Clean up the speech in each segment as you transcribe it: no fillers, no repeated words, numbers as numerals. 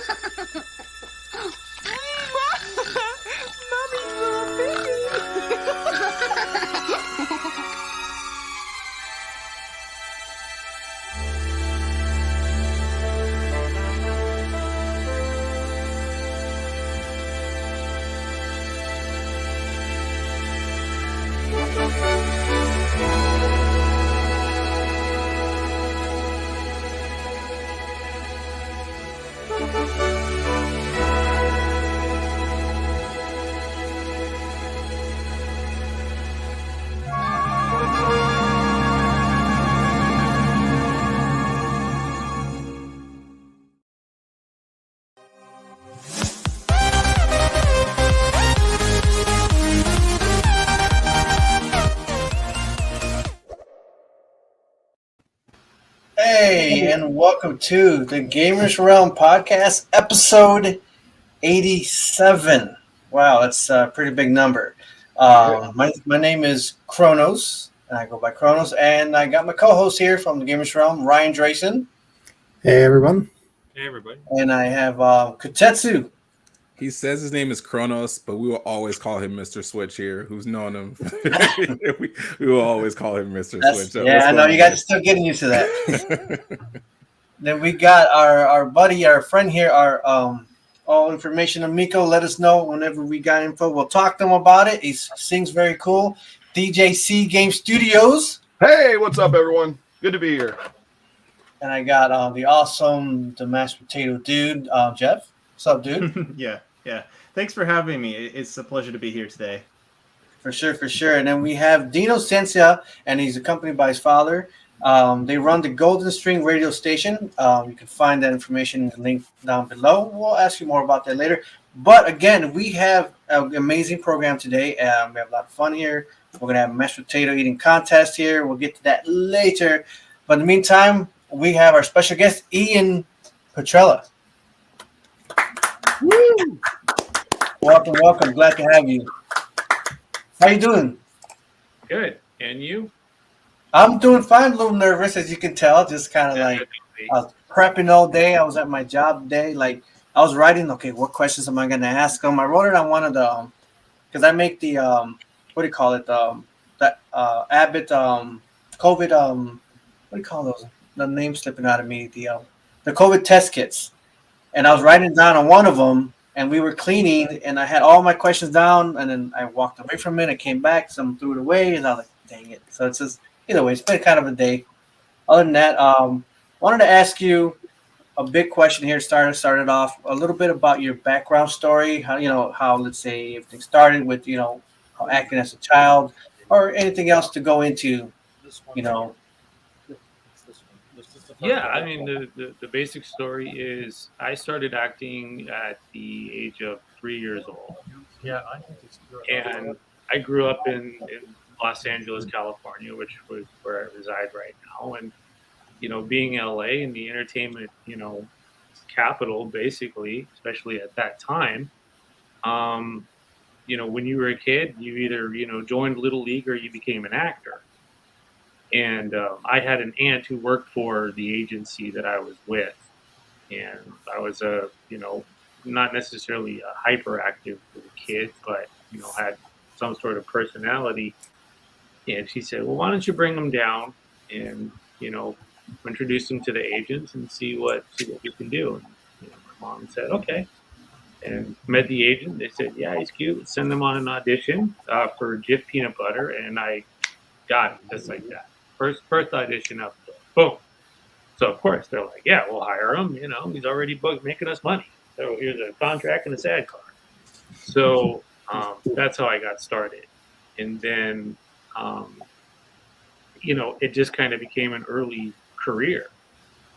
Mommy's little baby. Hey, and welcome to the Gamerz Realm podcast, episode 87. Wow, that's a pretty big number. My name is CHRONOZ, and I go by CHRONOZ, and I got my co-host here from the Gamerz Realm, Ryan DRAYSON. Hey, everyone. Hey, everybody. And I have Kotetsu. He says his name is Chronos, but we will always call him Mr. Switch here. Who's known him? we will always call him Mr. Switch. So yeah, I know you guys are still getting used to that. Then we got our buddy, our friend here, our all information on Miko. Let us know whenever we got info. We'll talk to him about it. He sings very cool. DJC Game Studios. Hey, what's up, everyone? Good to be here. And I got the mashed potato dude, Jeff. What's up, dude? Yeah. Thanks for having me. It's a pleasure to be here today. For sure. And then we have DINO CENCIA, and he's accompanied by his father. They run the Golden String radio station. You can find that information in the link down below. We'll ask you more about that later. But again, we have an amazing program today. We have a lot of fun here. We're going to have a mashed potato eating contest here. We'll get to that later. But in the meantime, we have our special guest, Ian Petrella. Woo! Welcome. Glad to have you. How you doing? Good. And you? I'm doing fine. A little nervous, as you can tell. Just kind of like I was prepping all day. I was at my job today. Like I was writing. Okay, what questions am I going to ask them? I wrote it on one of the because I make the what do you call it? That Abbott COVID what do you call those? The name's slipping out of me. The COVID test kits. And I was writing down on one of them, and we were cleaning, and I had all my questions down, and then I walked away from it. I came back, some threw it away, and I was like, dang it. So it's just, either way, it's been kind of a day. Other than that, wanted to ask you a big question here, started off a little bit about your background story, how let's say everything started with, how acting as a child, or anything else to go into, Yeah, I mean, the basic story is I started acting at the age of 3 years old. Yeah, I think it's good. And I grew up in Los Angeles, California, which was where I reside right now. And, being in LA and the entertainment, capital, basically, especially at that time, when you were a kid, you either, joined Little League or you became an actor. And I had an aunt who worked for the agency that I was with. And I was not necessarily a hyperactive kid, but, had some sort of personality. And she said, well, why don't you bring them down and, introduce them to the agents and see what we can do. And, my mom said, okay. And met the agent. They said, yeah, he's cute. Let's send them on an audition for Jif Peanut Butter. And I got it just like that. First audition up, boom. So of course they're like, yeah, we'll hire him. He's already booked, making us money. So here's a contract and a SAG card. So that's how I got started, and then it just kind of became an early career.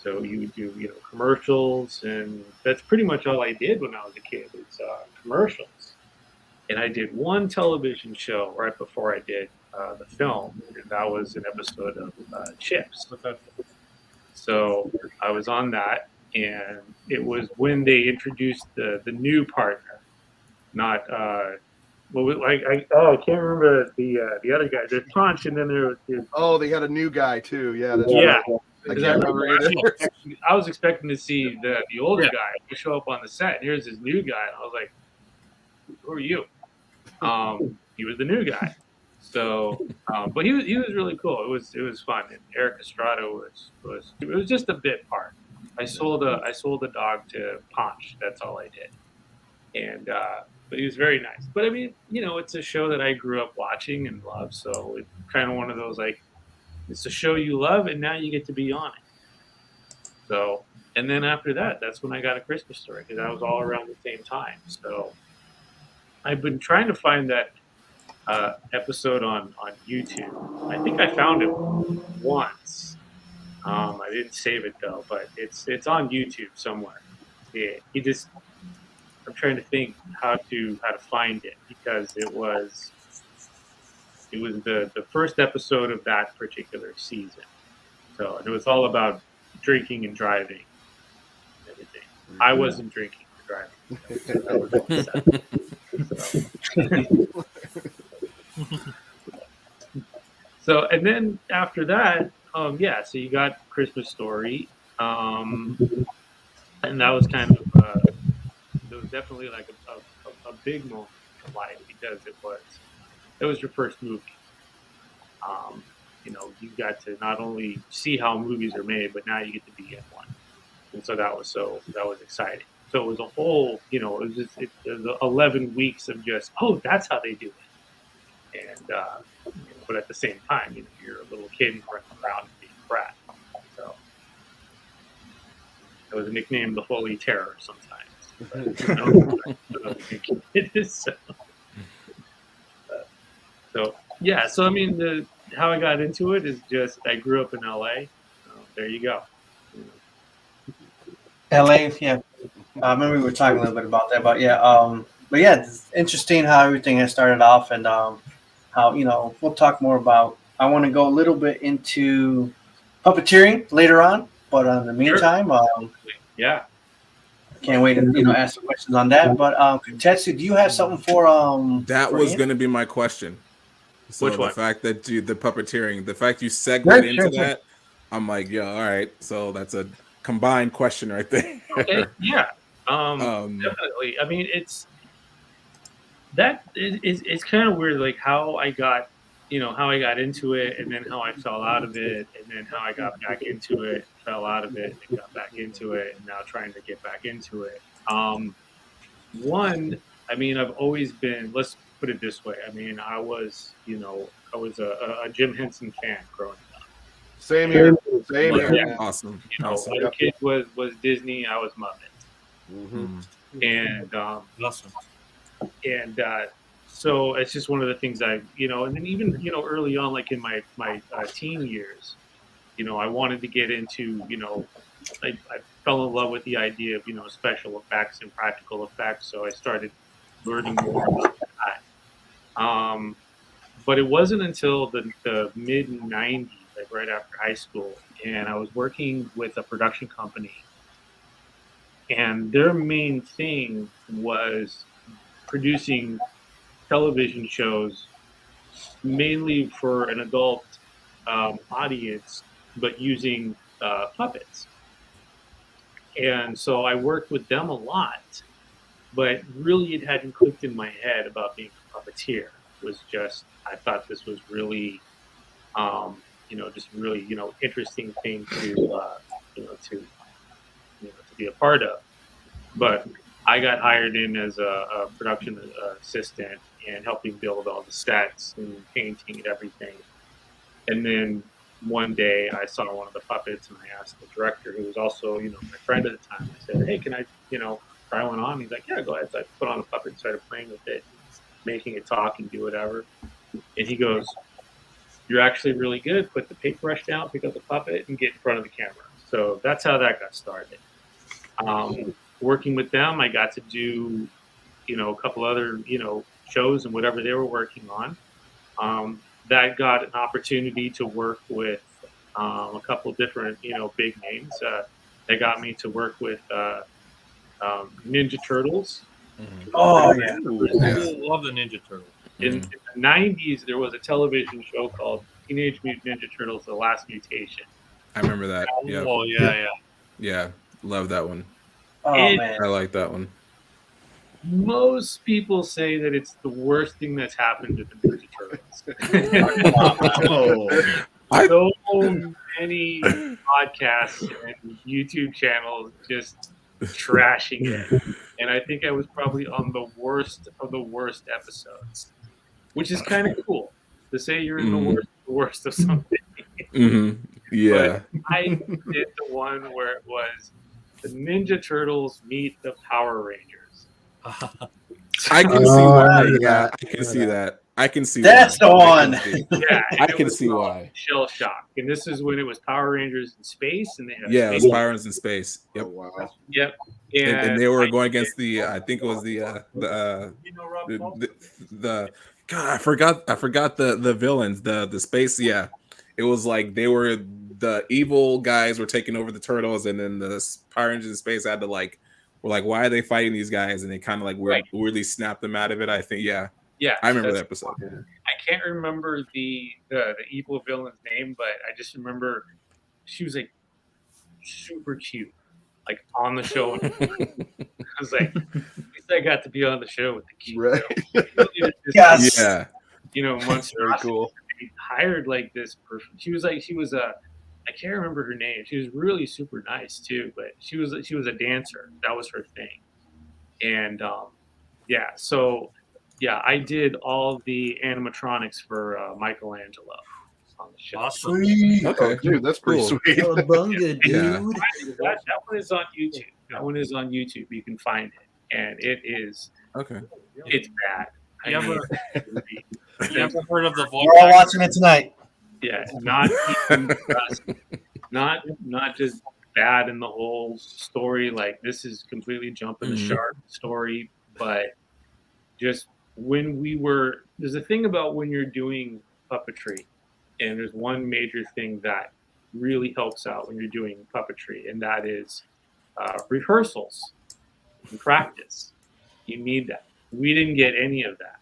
So you would do commercials, and that's pretty much all I did when I was a kid. It's commercials, and I did one television show right before I did the film, and that was an episode of Chips. So I was on that, and it was when they introduced the new partner, not I can't remember the other guy. There's Punch, and then there was Oh, they had a new guy too. Yeah, that's yeah. right. I Because can't remember either. I was expecting to see the older guy show up on the set. And here's this new guy, and I was like, "Who are you?" He was the new guy. So, but he was really cool. It was fun. And Eric Estrada was it was just a bit part. I sold a dog to Punch. That's all I did. And but he was very nice. But I mean, you know, it's a show that I grew up watching and loved. So it's kind of one of those like, it's a show you love, and now you get to be on it. So, and then after that, that's when I got A Christmas Story, because that was all around the same time. So I've been trying to find that episode on YouTube. I think I found it once. I didn't save it though, but it's on YouTube somewhere. Yeah, I'm trying to think how to find it, because it was the first episode of that particular season. So, and it was all about drinking and driving and everything. I wasn't drinking or driving. So, and then after that, so you got Christmas Story, and that was kind of it was definitely like a big moment in life, because it was your first movie. You know, you got to not only see how movies are made, but now you get to be in one, and so that was exciting. So it was a whole, you know, it was 11 weeks of just, oh, that's how they do it, and you know, but at the same time, you know, you're a little kid and running around and being a brat. So it was nicknamed the Holy Terror sometimes. But, you know, it is so yeah. So I mean, how I got into it is just I grew up in LA. There you go. LA, yeah. I remember we were talking a little bit about that, but yeah, it's interesting how everything has started off, and how, you know, we'll talk more about. I want to go a little bit into puppeteering later on, but in the meantime, yeah, can't wait to, you know, ask some questions on that. But Kotetsu, do you have something for that for was Ian? going to be my question. So which one? the fact that the puppeteering, the fact you segued into that, I'm like, yeah, all right. So that's a combined question right there. Okay, yeah, definitely. I mean, it's kind of weird, like how I got into it, and then how I fell out of it, and then how I got back into it, fell out of it, and got back into it, and now trying to get back into it. One, I mean, I've always been, let's put it this way. I mean, I was a Jim Henson fan growing up. Same here. Same here. Yeah. Awesome. You know, Awesome. other kid was Disney, I was Muppet. Mm-hmm. And Awesome. and so it's just one of the things I, you know, and then even, you know, early on, like in my teen years, you know, I wanted to get into, you know, I fell in love with the idea of, you know, special effects and practical effects. So I started learning more about that. But it wasn't until the mid 90s, like right after high school, and I was working with a production company, and their main thing was producing television shows mainly for an adult audience, but using puppets. And so I worked with them a lot, but really it hadn't clicked in my head about being a puppeteer. It was just, I thought this was really, you know, just really, you know, interesting thing to be a part of. But I got hired in as a production assistant and helping build all the sets and painting and everything. And then one day I saw one of the puppets and I asked the director, who was also, you know, my friend at the time, I said, hey, can I, you know, try one on? He's like, yeah, go ahead. So I put on a puppet and started playing with it, making it talk and do whatever. And he goes, you're actually really good. Put the paintbrush down, pick up the puppet, and get in front of the camera. So that's how that got started. Working with them, I got to do, you know, a couple other, you know, shows and whatever they were working on. That got an opportunity to work with a couple different, you know, big names. They got me to work with Ninja Turtles. Mm-hmm. Oh yeah, I love the Ninja Turtles. In the 90s, there was a television show called Teenage Mutant Ninja Turtles: The Last Mutation. I remember that. Yeah, Oh yeah. yeah, love that one. Oh It- man. I like that one. Most people say that it's the worst thing that's happened to the Ninja Turtles. Oh, So many podcasts and YouTube channels just trashing it. And I think I was probably on the worst of the worst episodes, which is kind of cool to say you're in the worst of something. Yeah. But I did the one where it was the Ninja Turtles meet the Power Rangers. I can see why. Yeah, I can see that. I can see That's why. the one. Yeah, I it can was see called why. Shell Shock, and this is when it was Power Rangers in space, and they had Yeah, space. Spirals in space. Yep. oh wow. Yep, And they were going against the I think it was the God, I forgot the villains, the space. Yeah, it was like they were the evil guys were taking over the turtles, and then the Power Rangers in space had to were like, why are they fighting these guys? And they kind of like weirdly snapped them out of it. I think. Yeah, I remember that episode. I can't remember the evil villain's name, but I just remember she was like super cute, like on the show. I was like, at least I got to be on the show with the cute. Right. Yes. Yeah. You know, Very cool. They hired like this person. She was a I can't remember her name. She was really super nice too, but she was a dancer. That was her thing. And yeah, so yeah, I did all the animatronics for Michelangelo on the show. Awesome. Sweet. Oh, Okay. dude, that's pretty Cool. sweet. Cowabunga, dude. Yeah. That one is on YouTube. That one is on YouTube. You can find it, and it is Okay. it's bad. I You mean, You ever heard of the voice? We're all watching it tonight. yeah, not even not just bad in the whole story. Like this is completely jumping the shark story, but just when there's a thing about when you're doing puppetry, and there's one major thing that really helps out when you're doing puppetry, and that is rehearsals and practice. You need that. We didn't get any of that.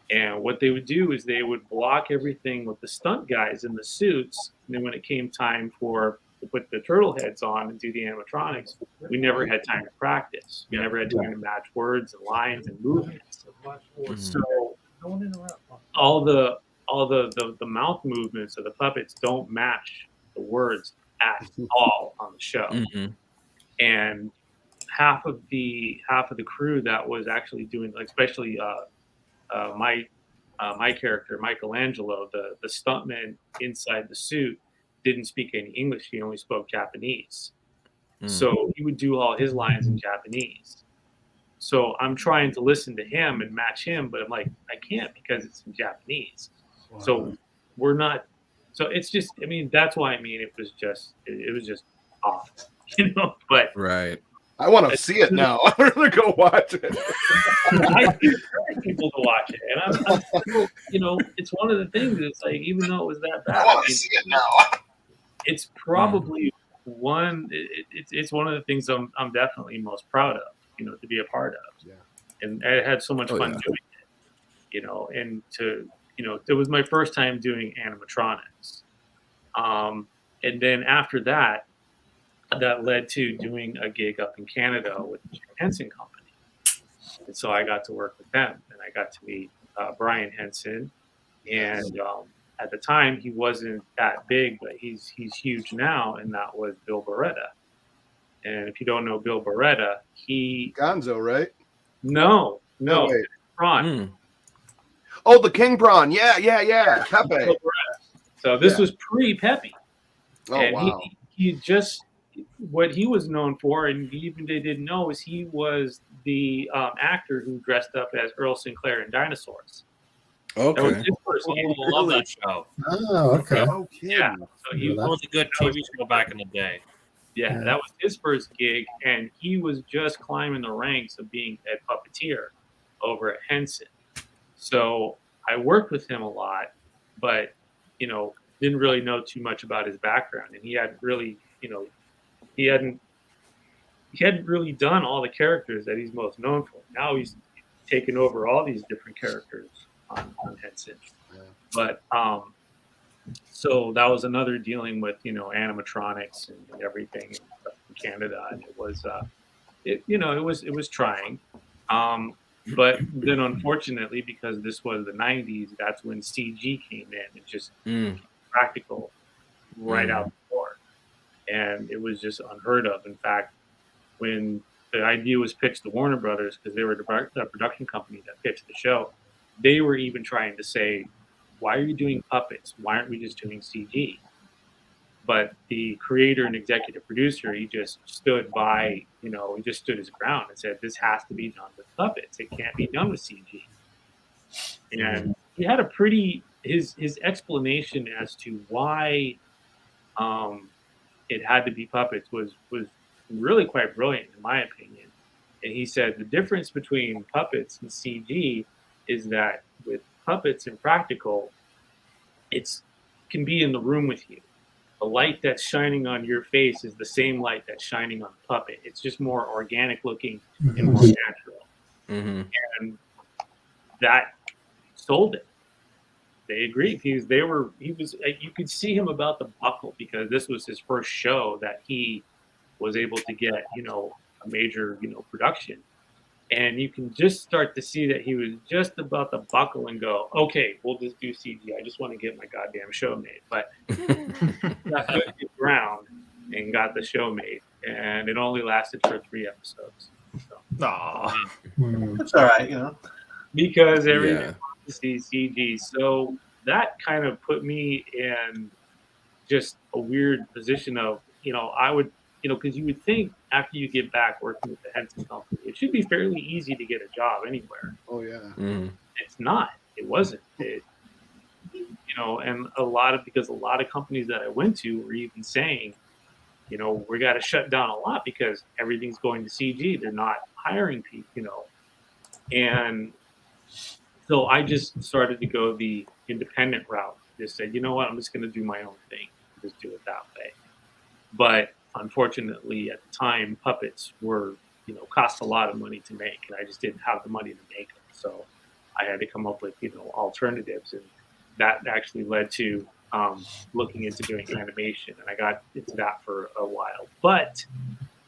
And what they would do is they would block everything with the stunt guys in the suits. And then when it came time to put the turtle heads on and do the animatronics, we never had time to practice. We never had time to match words and lines and movements. So all the mouth movements of the puppets don't match the words at all on the show. And half of the crew that was actually doing, like, especially my character Michelangelo, the stuntman inside the suit, didn't speak any English. He only spoke Japanese. So he would do all his lines in Japanese. So I'm trying to listen to him and match him, but I'm like, I can't because it's in Japanese. Wow. So we're not. So it's just. I mean, that's why. I mean, it was just off, you know. But right. I want to see it now. I'm gonna go watch it. I encourage people to watch it, and I'm still, you know, it's one of the things. It's like, even though it was that bad, I want to see it now. It's probably one. It's one of the things I'm definitely most proud of. You know, to be a part of. Yeah. And I had so much fun doing it. You know, and it was my first time doing animatronics. And then after that led to doing a gig up in Canada with the Henson Company. And so I got to work with them, and I got to meet Brian Henson. And at the time, he wasn't that big, but he's huge now, and that was Bill Beretta. And if you don't know Bill Beretta, Gonzo, right? No, wait. Prawn. Oh, the King Prawn. Yeah. Pepe. So this was pre-Pepe. Oh, and wow. He just, what he was known for, and even they didn't know, is he was the actor who dressed up as Earl Sinclair in Dinosaurs. Okay. That was his first gig. I love that show. Oh, okay. No kidding. Yeah. So he That was a good TV show back in the day. Yeah, that was his first gig, and he was just climbing the ranks of being head puppeteer over at Henson. So I worked with him a lot, but, you know, didn't really know too much about his background, and he hadn't really, you know, he hadn't really done all the characters that he's most known for. Now he's taken over all these different characters on Henson. Yeah. But So that was another dealing with, animatronics and everything in Canada, and it was, it was trying. But then unfortunately, because this was the 90s, that's when CG came in and just Mm, practical right out mm, the door. And it was just unheard of. In fact, when the idea was pitched to Warner Brothers, because they were the production company that pitched the show, they were even trying to say, why are you doing puppets? Why aren't we just doing CG? But the creator and executive producer, he just stood by, he just stood his ground and said, this has to be done with puppets. It can't be done with CG. And he had a pretty, his explanation as to why um, it had to be puppets was really quite brilliant in my opinion. And he said the difference between puppets and CG is that with puppets and practical, it's can be in the room with you. The light that's shining on your face is the same light that's shining on the puppet. It's just more organic looking and more natural. mm-hmm. And that sold it. They agreed. He was you could see him about to buckle because this was his first show that he was able to get, a major, production. And you can just start to see that he was just about to buckle and go, okay, we'll just do CG. I just want to get my goddamn show made. But got to the ground and got the show made. And it only lasted for 3 episodes. So, Aw. It's all right. because everyone Yeah. wants to see CG. So that kind of put me in just a weird position of, I would, because you would think after you get back working with the Henson Company, it should be fairly easy to get a job anywhere. Oh yeah. Mm, It's not. It wasn't. And because a lot of companies that I went to were even saying, we got to shut down a lot because everything's going to CG. They're not hiring people, And so I just started to go the independent route. Just said, you know what, I'm just going to do my own thing. Just do it that way. But unfortunately, at the time, puppets were, cost a lot of money to make, and I just didn't have the money to make them. So I had to come up with, alternatives, and that actually led to looking into doing animation, and I got into that for a while. But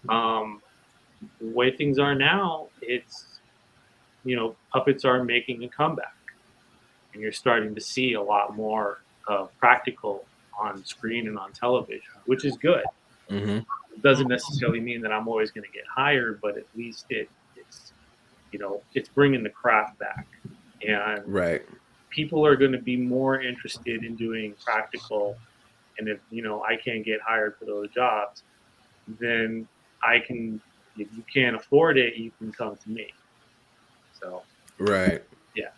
the way things are now, it's, puppets are making a comeback, and you're starting to see a lot more practical on screen and on television, which is good. mm-hmm. It doesn't necessarily mean that I'm always going to get hired, but at least it's it's bringing the craft back, and Right. people are going to be more interested in doing practical. And if I can't get hired for those jobs, then I can. If you can't afford it, you can come to me. So Right. yeah.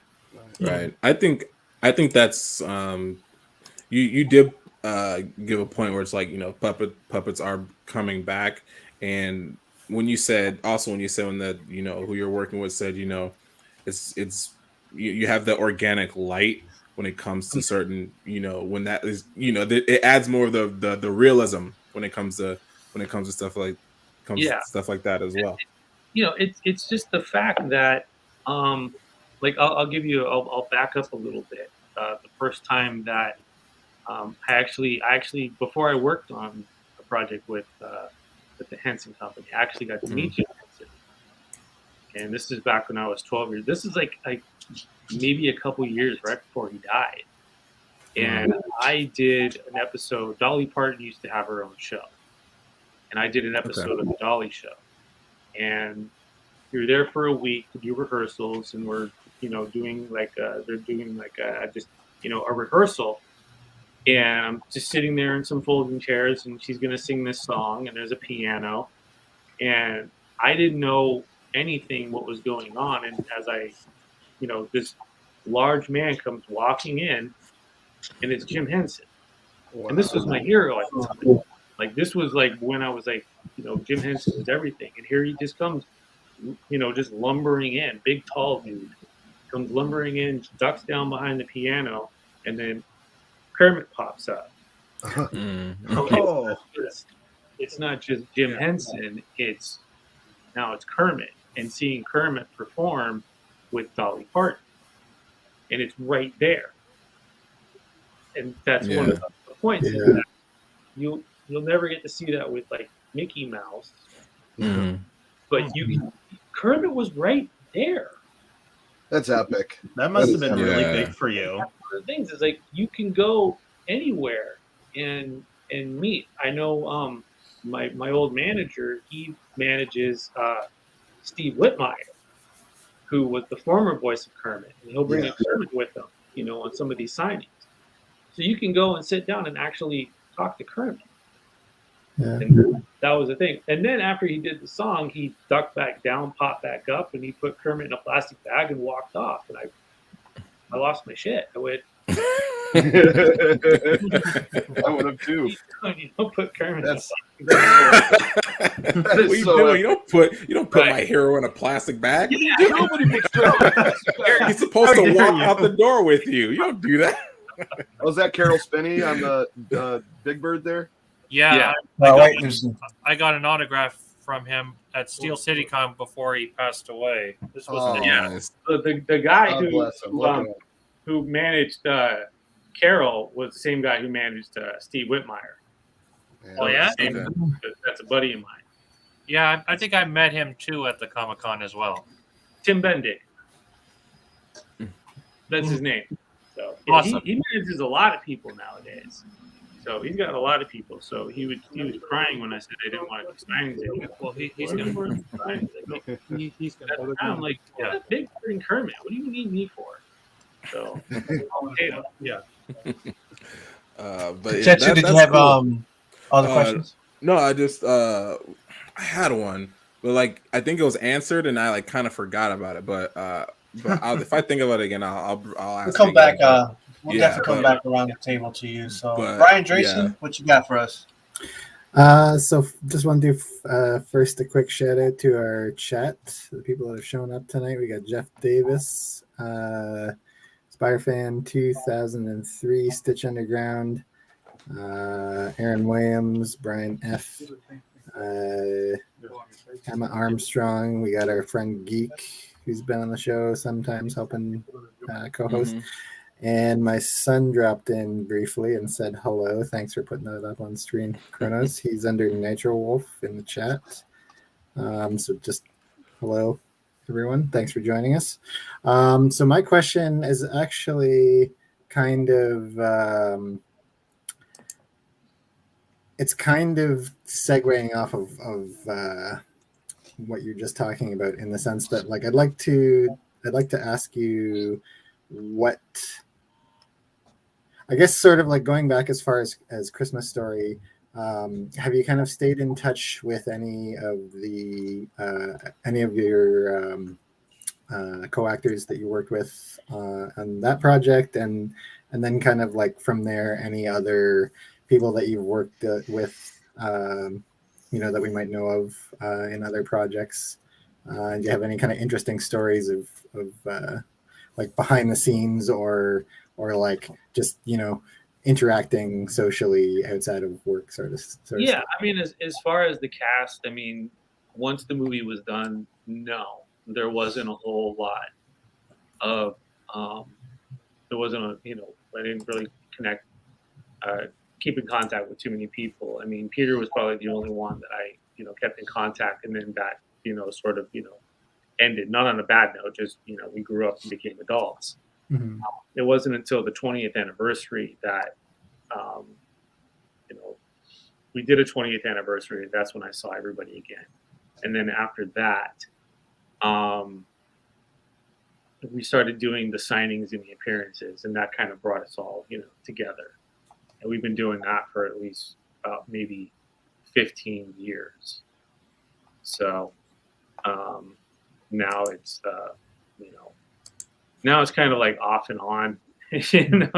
Right. I think that's you did give a point where it's like, puppets are coming back. And when you said when that, who you're working with said, it's you have the organic light when it comes to certain, when that is, it adds more of the realism when it comes to Yeah. stuff like that as well. It's just the fact that, like I'll back up a little bit. The first time that I actually before I worked on a project with the Henson Company, I actually got to meet Jim Henson, and this is back when I was 12 years. This is like maybe a couple years right before he died, and I did an episode. Dolly Parton used to have her own show, and I did an episode of the Dolly Show, and we were there for a week to do rehearsals, and we're doing like they're doing like just a rehearsal, and I'm just sitting there in some folding chairs, and she's gonna sing this song, and there's a piano, and I didn't know anything what was going on, and as I this large man comes walking in, and it's Jim Henson, and this was my hero at the time. Like this was like when I was like Jim Henson was everything, and here he just comes just lumbering in, big tall dude, comes lumbering in, ducks down behind the piano, and then Kermit pops up. Oh. It's not just Jim Henson, it's Kermit, and seeing Kermit perform with Dolly Parton, and it's right there. and that's one of the points is that you'll never get to see that with like Mickey Mouse, but Kermit was right there. That's epic. That must have That been is really epic. big for you. One of the things is like you can go anywhere and meet. I know my old manager, he manages Steve Whitmire, who was the former voice of Kermit, and he'll bring a Kermit with him, you know, on some of these signings. So you can go and sit down and actually talk to Kermit. Yeah. And that was the thing. And then after he did the song, he ducked back down, popped back up, and he put Kermit in a plastic bag and walked off. And I lost my shit. I went, I would have too. you don't put Kermit That's- in a plastic bag. That is What you so doing? epic. You don't put Right. my hero in a plastic bag. Nobody puts Kermit. He's supposed to How dare walk you. out the door with you. You don't do that. Was that Carol Spinney on the Big Bird there? Yeah, Oh, wait, there's I got an autograph from him at Steel City Con before he passed away. This was Oh, Nice. The guy God bless him. Look at him. who managed Carol was the same guy who managed Steve Whitmire. Oh, yeah? Okay. That's a buddy of mine. Yeah, I think I met him too at the Comic Con as well. Tim Bendick. That's his name. So yeah, Awesome. he manages a lot of people nowadays. So he's got a lot of people. So he was crying when I said I didn't want to do signings anymore. Well, he's going to. He's gonna. I'm like, yeah, Big Bird and Kermit. What do you need me for? So Yeah. But Kotetsu, did you that's have cool. other questions? No, I just I had one, but like I think it was answered, and I like kind of forgot about it. But if I think about it again, I'll ask. We'll come it back. again. We'll Yeah, definitely come back around the table to you. So, but, Brian Drayson, yeah. what you got for us? So just want to do first a quick shout out to our chat, the people that have shown up tonight. We got Jeff Davis, Spirefan 2003, Stitch Underground, Aaron Williams, Brian F, Emma Armstrong. We got our friend Geek, who's been on the show sometimes helping co-host. And my son dropped in briefly and said hello. Thanks for putting that up on screen, CHRONOZ. He's under Nitro Wolf in the chat. So just hello, everyone. Thanks for joining us. So my question is actually kind of it's kind of segueing off of what you're just talking about, in the sense that, like, I'd like to ask you what, I guess, sort of like going back as far as Christmas Story, have you kind of stayed in touch with any of your co-actors that you worked with on that project, and then kind of like from there, any other people that you've worked with, that we might know of in other projects? Do you have any kind of interesting stories of like behind the scenes, or like just interacting socially outside of work, sort of yeah, stuff? I mean, as far as the cast, I mean, once the movie was done, no, there wasn't a whole lot of there wasn't I didn't really keep in contact with too many people. I mean, Peter was probably the only one that I kept in contact, and then that sort of ended, not on a bad note, just we grew up and became adults. Mm-hmm. It wasn't until the 20th anniversary that we did a 20th anniversary. That's when I saw everybody again. And then after that, we started doing the signings and the appearances, and that kind of brought us all together. And we've been doing that for at least about maybe 15 years. So now it's now it's kind of like off and on.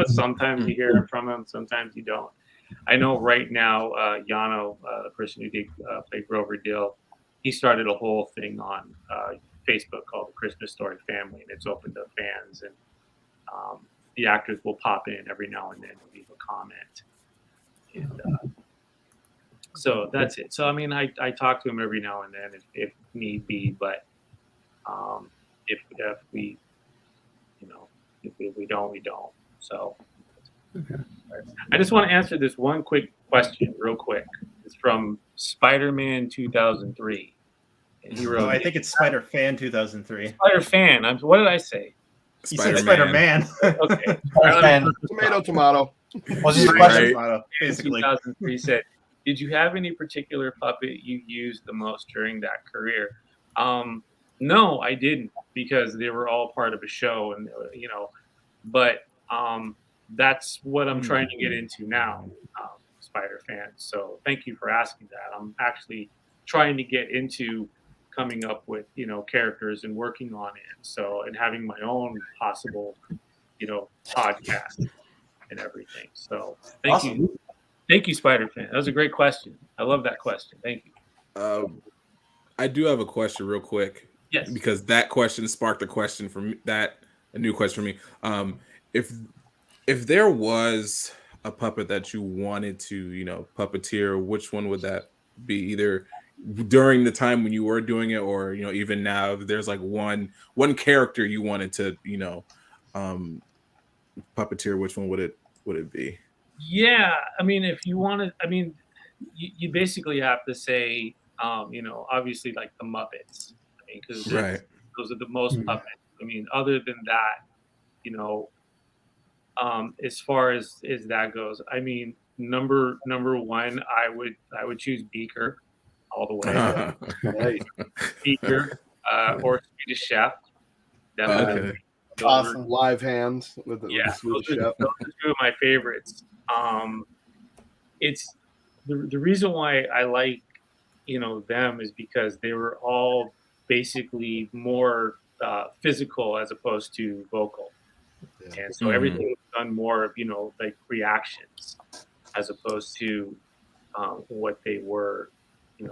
Sometimes you hear from him, sometimes you don't. I know right now, Yano, the person who did play Grover Dill, he started a whole thing on Facebook called the Christmas Story Family, and it's open to fans, and the actors will pop in every now and then and leave a comment. And so that's it. So I mean, I talk to him every now and then if need be, but if we if we don't, we don't. So Okay. I just want to answer this one quick question, real quick. It's from Spider-Man 2003, and he wrote. I think it's Spider Fan 2003. Spider Fan. What did I say? You said Spider Man. Okay. Tomato, tomato. What's his question? Basically. 2003 said, "Did you have any particular puppet you used the most during that career?" No, I didn't, because they were all part of a show, and but that's what I'm trying to get into now, Spider Fan. So thank you for asking that. I'm actually trying to get into coming up with characters and working on it. So, and having my own possible podcast and everything. So thank you, Spider Fan. That was a great question. I love that question. Thank you. I do have a question real quick. Yes. Because that question sparked a question for me, a new question for me. If there was a puppet that you wanted to, puppeteer, which one would that be? Either during the time when you were doing it, or even now, if there's like one character you wanted to, puppeteer, which one would it be? Yeah, I mean, if you wanted, you basically have to say, obviously like the Muppets. I mean, because those are the most puppets. I mean, other than that, as far as that goes, I mean, number one, I would choose Beaker all the way. Beaker or Swedish Chef. Definitely. Okay. Awesome. Live hands with the Swedish Chef. Those are two of my favorites. It's the reason why I like them is because they were all basically more physical as opposed to vocal. Yeah. And so everything was done more of like reactions as opposed to what they were,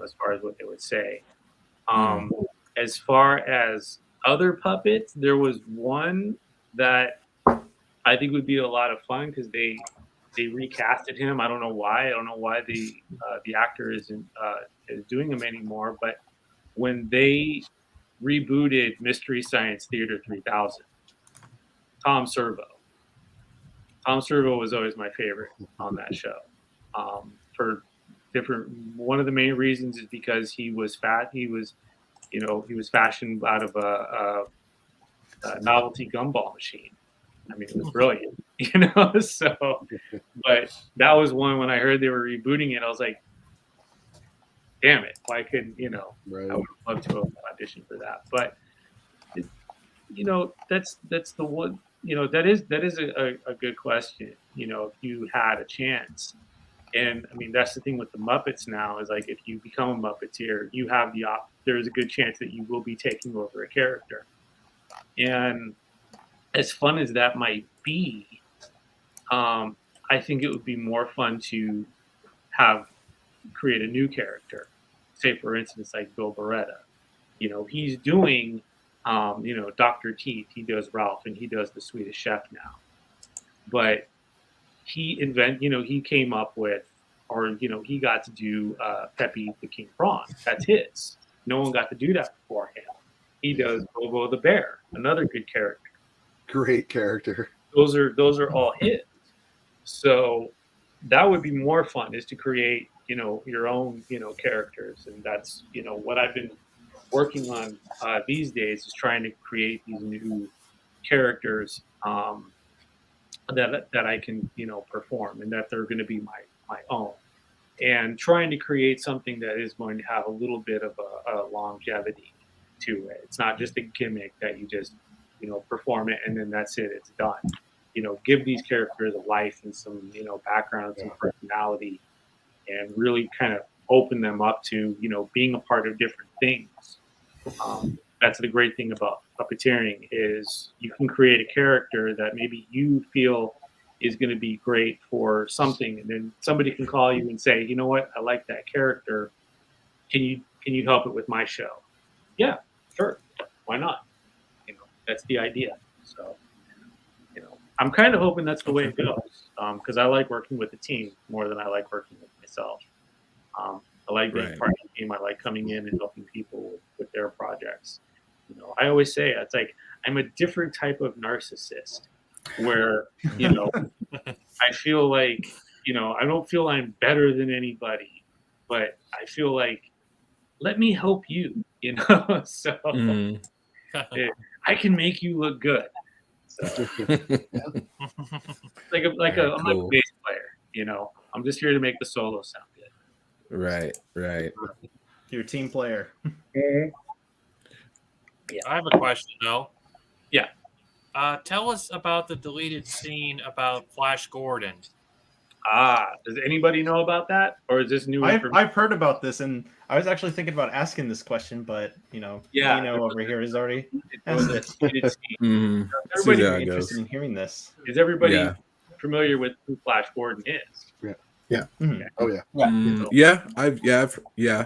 as far as what they would say. As far as other puppets, there was one that I think would be a lot of fun because they recasted him. I don't know why. I don't know why the actor isn't is doing him anymore. But when they rebooted Mystery Science Theater 3000, Tom Servo was always my favorite on that show. For one of the main reasons is because he was fat. He was fashioned out of a novelty gumball machine. I mean, it was brilliant, So, but that was one when I heard they were rebooting it, I was like, damn it, why couldn't Right. I would love to audition for that. But that's the one. That is a good question. If you had a chance. And I mean, that's the thing with the Muppets now is like, if you become a Muppeteer, you have there's a good chance that you will be taking over a character. And as fun as that might be, I think it would be more fun to create a new character. Say, for instance, like Bill Beretta. He's doing, Dr. Teeth. He does Ralph, and he does the Swedish Chef now. But he came up with, or he got to do Pepe the King Prawn. That's his. No one got to do that before him. He does Bobo the Bear, another good character. Great character. Those are all his. So that would be more fun, is to create your own characters, and that's what I've been working on these days, is trying to create these new characters. That I can perform, and that they're going to be my own, and trying to create something that is going to have a little bit of a longevity to it. It's not just a gimmick that you just perform it and then that's it, it's done. Give these characters a life and some background, some personality, and really kind of open them up to being a part of different things. That's the great thing about puppeteering, is you can create a character that maybe you feel is going to be great for something, and then somebody can call you and say, you know what, I like that character. Can you help it with my show? Yeah, sure. Why not? That's the idea. So, I'm kind of hoping that's the way it goes, because I like working with a team more than I like working with myself. I like being part of the team. I like coming in and helping people with their projects. I always say it's like I'm a different type of narcissist. where, you know, I feel like, you know, I don't feel I'm better than anybody, but I feel like, let me help you, you know? So I can make you look good. So I'm like a bass player, you know? I'm just here to make the solo sound good. Right. You're a team player. Yeah. I have a question though. Yeah. Tell us about the deleted scene about Flash Gordon. Does anybody know about that, or is this new information? I've heard about this, and I was actually thinking about asking this question, but you know, DINO over here has already asked it. Everybody interested in hearing this. Is everybody familiar with who Flash Gordon is? Yeah. Okay. Oh yeah.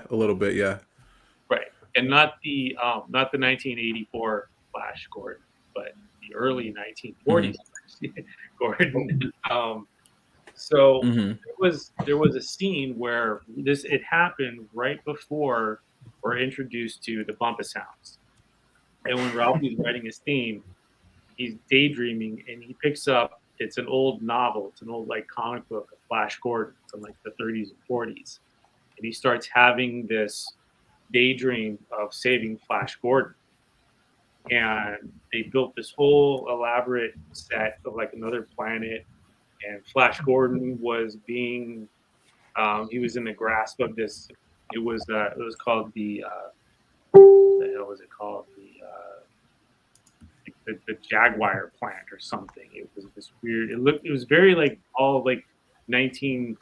A little bit, yeah. Right, and not the 1984 Flash Gordon, but the early 1940s Gordon. So there was a scene where it happened right before we're introduced to the Bumpus Sounds, and when Ralphie's writing his theme, he's daydreaming and he picks up. It's an old novel. It's an old like comic book of Flash Gordon from like the 30s and 40s, and he starts having this daydream of saving Flash Gordon. And they built this whole elaborate set of like another planet. And Flash Gordon was being, he was in the grasp of this. It was called the hell was it called? The Jaguar plant or something. It was this weird. It was very like all like 19,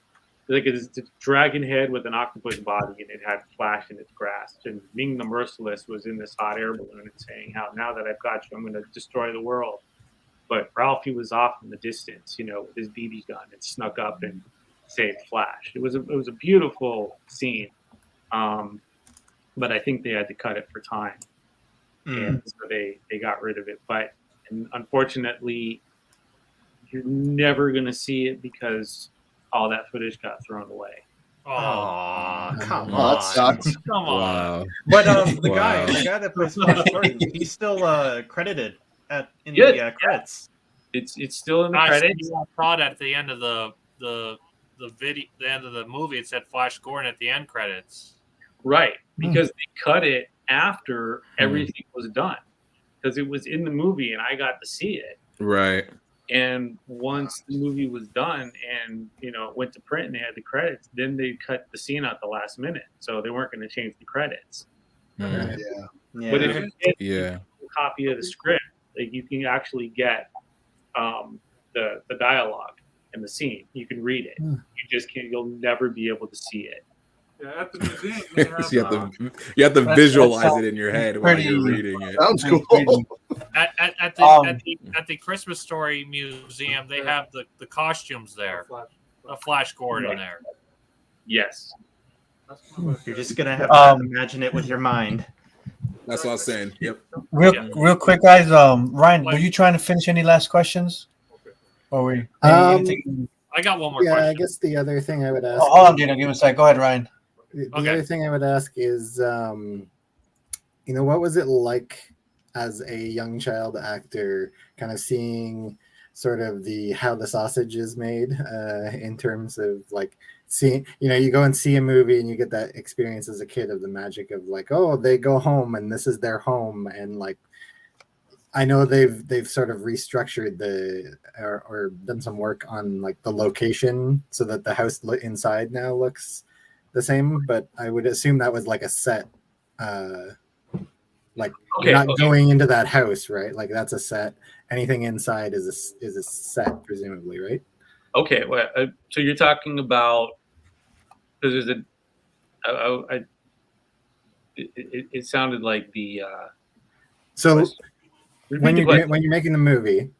like it's a dragon head with an octopus body, and it had Flash in its grasp. And Ming the Merciless was in this hot air balloon and saying, "How now that I've got you, I'm going to destroy the world." But Ralphie was off in the distance, you know, with his BB gun, and snuck up and saved Flash. It was a beautiful scene, but I think they had to cut it for time, and so they got rid of it. But unfortunately, you're never going to see it because all that footage got thrown away. Oh, come Oh, on! that sucks. Come on. But the guy that plays Flash Gordon, he's still credited in the credits. It's still in the I credits. saw it at the end of the video, the end of the movie. It said Flash Gordon at the end credits. Right, because they cut it after everything was done, because it was in the movie and I got to see it. Right. And once the movie was done and, you know, it went to print and they had the credits, then they cut the scene out the last minute. So they weren't going to change the credits. Yeah. But if you get Yeah. a copy of the script, like you can actually get the dialogue and the scene. You can read it. You just can't. You'll never be able to see it. Yeah, at the museum, they have, you have to visualize it in your head while you're reading it. Sounds cool. At the Christmas Story Museum, they have the costumes there. A Flash Gordon there. Yes. You're just gonna have to imagine it with your mind. That's what I was saying. Yep. Real quick, guys. Ryan, were you trying to finish any last questions? Or we? I got one more question. I guess the other thing I would ask. Hold on, Dino. Give me a sec. Go ahead, Ryan. The other thing I would ask is, what was it like as a young child actor, kind of seeing sort of how the sausage is made, in terms of like seeing, you go and see a movie and you get that experience as a kid of the magic of like, oh, they go home and this is their home, and like, I know they've sort of restructured or done some work on like the location so that the house inside now looks the same, but I would assume that was like a set, like you're not going into that house, right? Like that's a set. Anything inside is a set, presumably, right? Okay, well, so you're talking about, because there's it sounded like the. So when you're making the movie,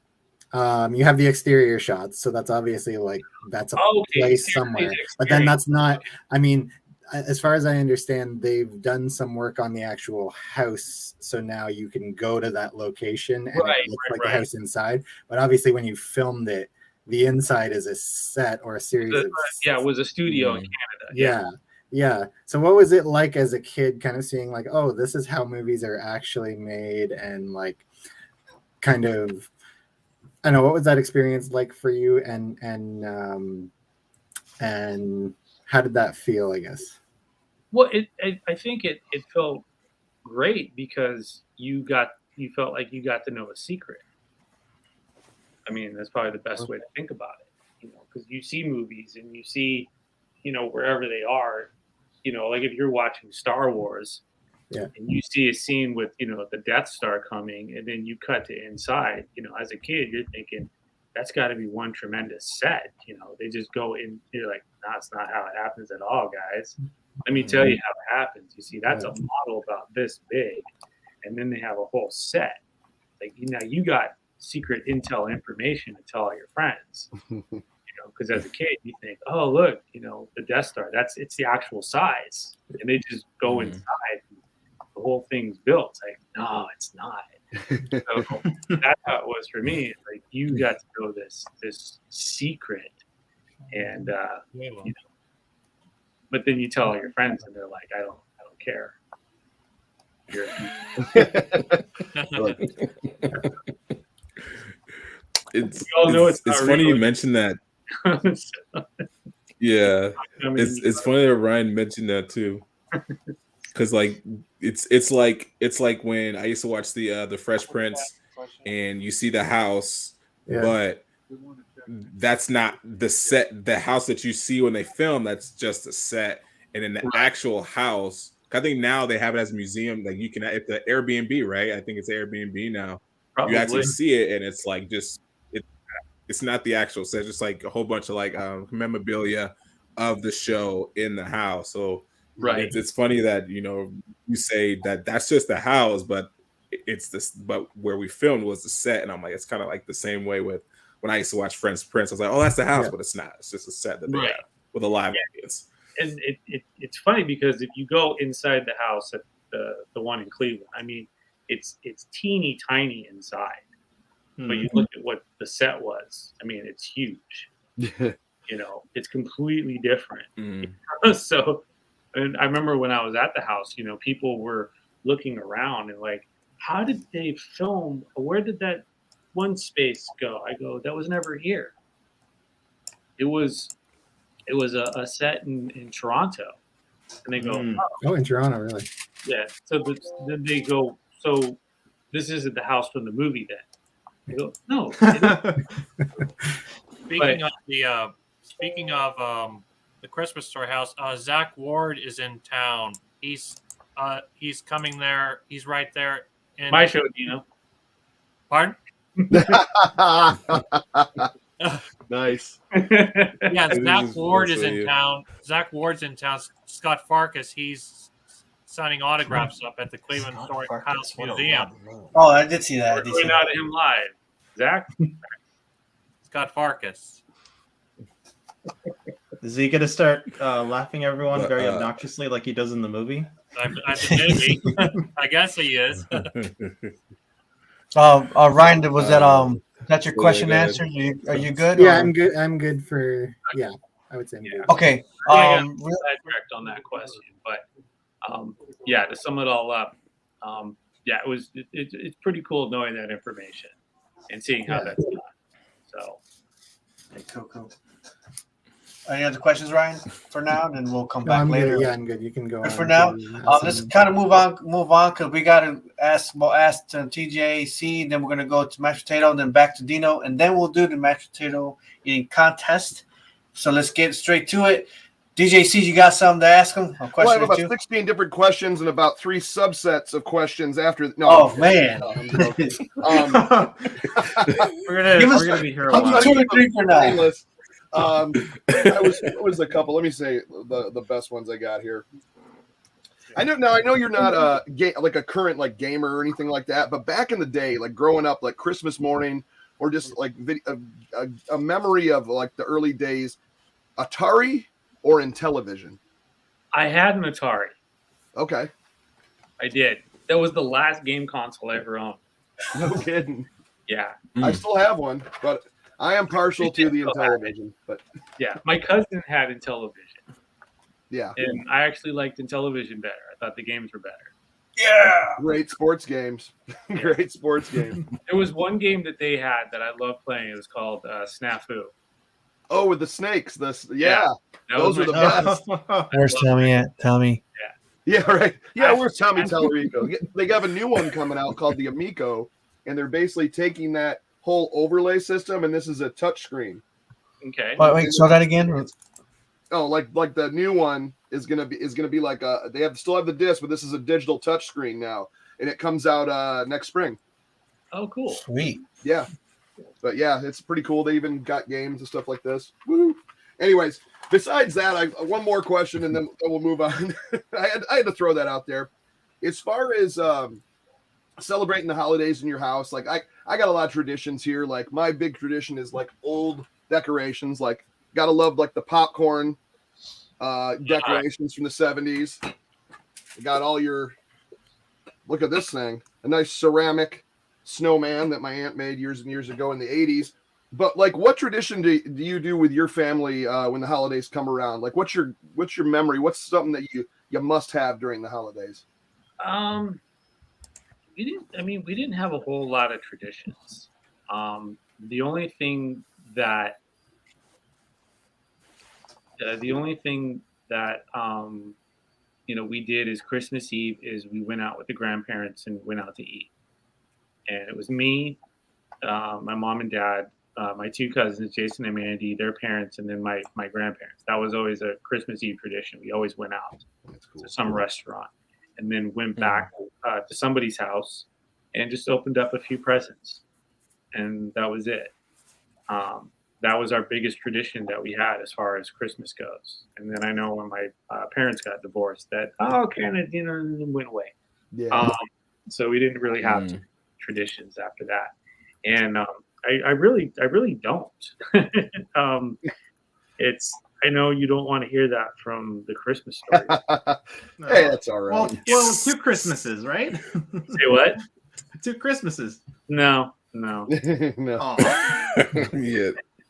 you have the exterior shots, so that's obviously like that's a place somewhere. But then that's not. I mean, as far as I understand, they've done some work on the actual house, so now you can go to that location and it looks like the house inside. But obviously, when you filmed it, the inside is a set or a series of. Yeah, it was a studio in Canada. Yeah. So what was it like as a kid, kind of seeing like, oh, this is how movies are actually made, and like kind of I know, what was that experience like for you, and how did that feel, I guess? Well, I think it felt great because you felt like you got to know a secret. I mean, that's probably the best way to think about it, because you see movies and you see, wherever they are, like if you're watching Star Wars, yeah, and you see a scene with, the Death Star coming, and then you cut to inside, as a kid, you're thinking, that's got to be one tremendous set. They just go in, you're like, no, that's not how it happens at all, guys. Let me tell you how it happens. You see, that's a model about this big, and then they have a whole set. Like, you got secret intel information to tell all your friends. Because as a kid, you think, oh, look, the Death Star, it's the actual size. And they just go inside, and the whole thing's built. It's like, no, it's not. So that's how it was for me. Like, you got to know this secret. And, but then you tell all your friends, and they're like, I don't care. It's funny you mentioned that. Yeah, it's funny that Ryan mentioned that too, because like it's like when I used to watch the Fresh Prince, and you see the house, but that's not the set. The house that you see when they film, that's just a set, and then the actual house. I think now they have it as a museum. Like, you can, it's the Airbnb, right? I think it's Airbnb now. Probably. You actually see it, and it's like it's not the actual set, just like a whole bunch of like memorabilia of the show in the house. So it's funny that you say that that's just the house, but it's this. But where we filmed was the set, and I'm like, it's kind of like the same way with when I used to watch Fresh Prince. I was like, oh, that's the house, but it's not. It's just a set that they have with a live audience. And it's funny because if you go inside the house at the one in Cleveland, I mean, it's teeny tiny inside, but you look at what the set was. I mean, it's huge. It's completely different. So, and I remember when I was at the house, people were looking around and like, how did they film? Where did that one space go? I go, that was never here. It was a set in Toronto, and they go, oh, in Toronto, really? Yeah. So then they go, so this isn't the house from the movie then? They go, no. Speaking of the Christmas Story house, Zach Ward is in town. He's coming there. He's right there. In my show, Pardon? Nice. Yeah, Zach Ward is in town. Zach Ward's in town. Scott Farkas, he's signing autographs up at the Cleveland Story House Museum. Oh, I did see that. We're going out to him live. Zach? Scott Farkas. Is he going to start laughing at everyone very obnoxiously like he does in the movie? Maybe. I guess he is. Ryan, was that your question answered? Are you good? Yeah, I'm good. I'm good for I would say I'm good. Okay. Sidetracked on that question, but to sum it all up, it's pretty cool knowing that information and seeing how that's done. So, cool. Any other questions, Ryan? For now, and then we'll come back later. Good. Yeah, I'm good. You can go. For now, let's kind of move on because we got to ask TJC, then we're gonna go to mashed potato, then back to DINO, and then we'll do the mashed potato eating contest. So let's get straight to it. DJC, you got something to ask him? A question I have about 16 different questions and about 3 subsets of questions after. No, oh man, we're gonna be here a while. 2 or 3 for now. It was a couple. Let me say the best ones I got here. I know you're not a current like gamer or anything like that, but back in the day, like growing up, like Christmas morning, or just like a memory of like the early days, Atari or Intellivision? I had an Atari. Okay. I did. That was the last game console I ever owned. No kidding. Yeah. I still have one, but I am partial to the Intellivision. But yeah, my cousin had Intellivision. Yeah. And I actually liked Intellivision better. I thought the games were better. Yeah. Great sports games. Great sports game. There was one game that they had that I loved playing. It was called Snafu. Oh, with the snakes. Those That are was the my- best. Where's Tommy at? Tommy. Yeah, right. Yeah, where's Tommy Tallarico? They have a new one coming out called the Amico, and they're basically taking that whole overlay system, and this is a touchscreen. Okay. Wait, show that again. Oh, like the new one is gonna be like they still have the disc, but this is a digital touchscreen now, and it comes out next spring. Oh, cool. Sweet. Yeah, but yeah, it's pretty cool. They even got games and stuff like this. Woo! Anyways, besides that, one more question, and then we'll move on. I had to throw that out there. As far as celebrating the holidays in your house, like I got a lot of traditions here. Like my big tradition is like old decorations. Like gotta love like the popcorn decorations from the 70s. You got all your, look at this thing, a nice ceramic snowman that my aunt made years and years ago in the 80s. But like, what tradition do you do with your family when the holidays come around? Like, what's your memory? What's something that you must have during the holidays? We didn't have a whole lot of traditions. The only thing that we did is Christmas Eve is we went out with the grandparents and went out to eat. And it was me, my mom and dad, my two cousins, Jason and Mandy, their parents, and then my grandparents. That was always a Christmas Eve tradition. We always went out to some restaurant and then went back to somebody's house and just opened up a few presents. And that was it. That was our biggest tradition that we had as far as Christmas goes. And then I know when my parents got divorced that, kind of, went away. Yeah. So we didn't really have traditions after that. And I really don't. I know you don't want to hear that from the Christmas story. Hey, that's all right. Well, 2 Christmases, right? Say what? 2 Christmases. No. No.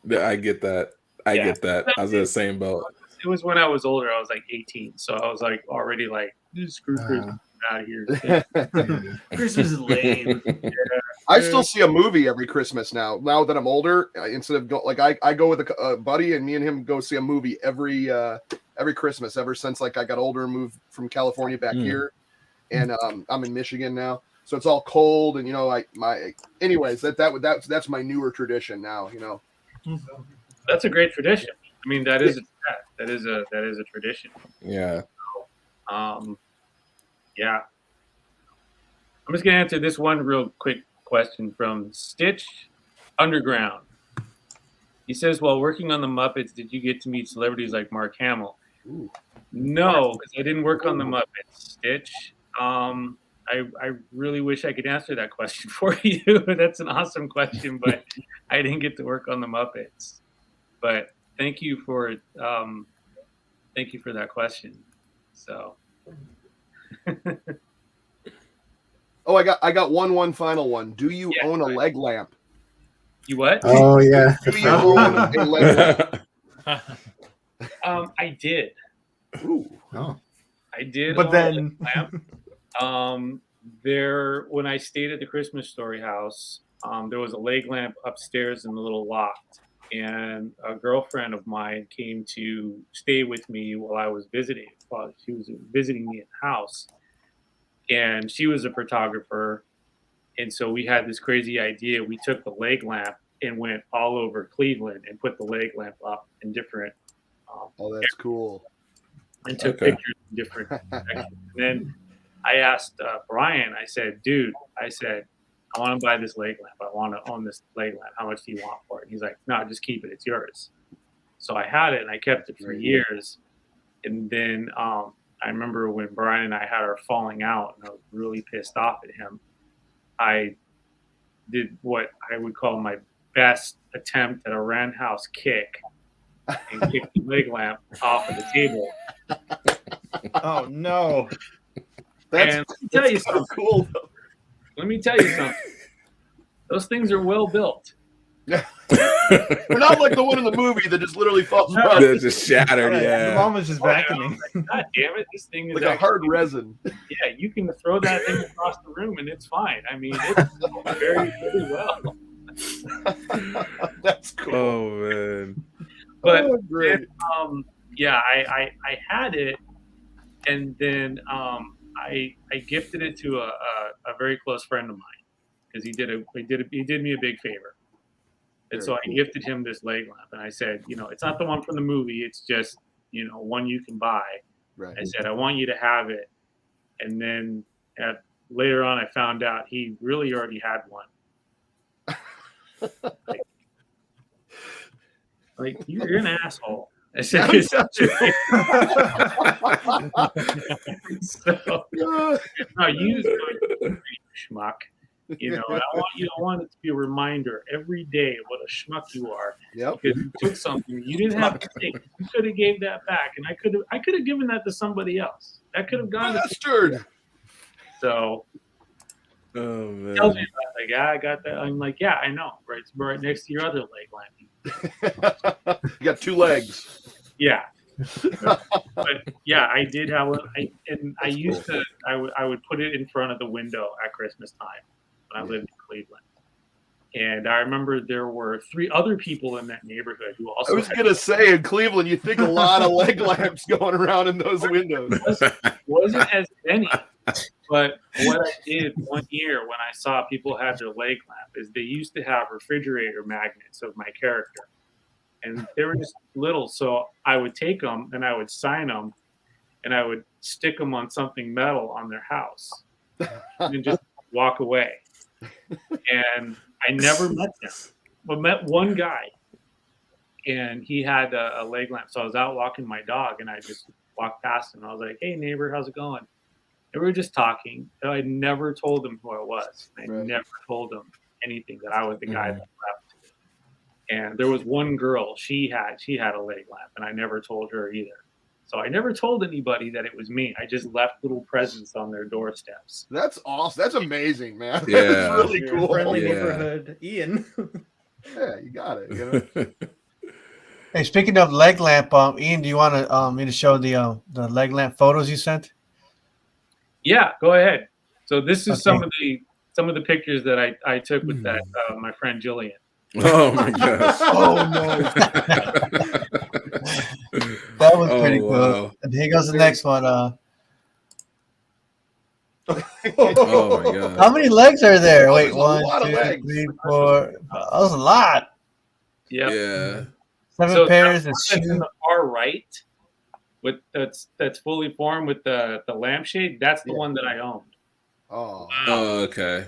Yeah, I get that. I get that. I was in the same boat. It was when I was older. I was like 18, so I was like already like, screw Christmas, out of here. Christmas is lame. Yeah. I still see a movie every Christmas now. Now that I'm older, instead of I go with a buddy, and me and him go see a movie every Christmas ever since like I got older and moved from California back here, and I'm in Michigan now, so it's all cold, and anyways that's my newer tradition now. That's a great tradition. I mean, that is a tradition. Yeah. Yeah. I'm just gonna answer this one real quick question from Stitch Underground. He says, while working on the Muppets, did you get to meet celebrities like Mark Hamill? Ooh. No, because I didn't work on the Muppets, Stitch. I really wish I could answer that question for you. That's an awesome question, but I didn't get to work on the Muppets. But thank you for that question. So. Oh, I got one final one. Do you own a leg lamp? You what? Oh yeah. Do you own a leg lamp? I did. Ooh. Oh. I did. But then, when I stayed at the Christmas Story house, there was a leg lamp upstairs in the little loft, and a girlfriend of mine came to stay with me while I was visiting. While she was visiting me at the house, and she was a photographer, and so we had this crazy idea. We took the leg lamp and went all over Cleveland and put the leg lamp up in different. Oh, that's cool. And took pictures in different sections. And then I asked Brian, I said, dude, I want to buy this leg lamp. I want to own this leg lamp. How much do you want for it? And he's like, no, just keep it. It's yours. So I had it and I kept it for years. And then I remember when Brian and I had our falling out and I was really pissed off at him. I did what I would call my best attempt at a roundhouse kick and kicked the leg lamp off of the table. oh no. Let me tell you something. Cool. Let me tell you something. Those things are well built. We're not like the one in the movie that just literally falls apart. They're just shattered. The Yeah. mom was just vacuuming. God damn it! This thing is Like a hard actually- resin. Yeah, you can throw that thing across the room and it's fine. I mean, it's very, very well. That's cool. Oh man. But Oh, great. yeah, I had it, and then I gifted it to a very close friend of mine because he did me a big favor, and so I gifted him this leg lamp, and I said, you know, it's not the one from the movie, it's just, you know, one you can buy. Right. I said I want you to have it, and then later on I found out he really already had one. Like you're an asshole. I said, so, no, you schmuck. You know, I want it to be a reminder every day what a schmuck you are. Yep. Because you took something you didn't have to take. You could have gave that back, and I could have given that to somebody else. That could have gone to Bastard. So Oh man. tells me about like, yeah, I got that. I'm like, yeah, I know. Right, it's right next to your other leg lamp. You got 2 legs. Yeah. But yeah, I did have one. I used to. I would put it in front of the window at Christmas time when I lived in Cleveland. And I remember there were 3 other people in that neighborhood who also. I was gonna say in Cleveland, you think a lot of leg lamps going around in those windows. Wasn't as many. But what I did one year when I saw people have their leg lamp is they used to have refrigerator magnets of my character. And they were just little, so I would take them and I would sign them, and I would stick them on something metal on their house, and just walk away. And I never met them, but met one guy, and he had a leg lamp. So I was out walking my dog, and I just walked past him. I was like, "Hey, neighbor, how's it going?" And we were just talking. And I never told him who I was. I never told him anything that I was the guy that left. And there was one girl, she had a leg lamp, and I never told her either. So I never told anybody that it was me. I just left little presents on their doorsteps. That's awesome. That's amazing, man. Yeah. That's really Your cool. friendly Yeah. neighborhood, Ian. Yeah, you got it. You know? Hey, speaking of leg lamp, Ian, do you want to me to show the leg lamp photos you sent? Yeah, go ahead. So this is Okay. some of the pictures that I took with that my friend Jillian. Oh my gosh. Oh no, that was pretty cool. Wow. And here goes the next one. Oh my god. How many legs are there? Oh, Wait, there's a 1, lot of 2, legs. 3, 4. That was a lot. Yeah. Yeah. 7 So pairs that and one that's in the far right, with that's fully formed with the lampshade. That's the one that I owned. Oh, Oh, okay.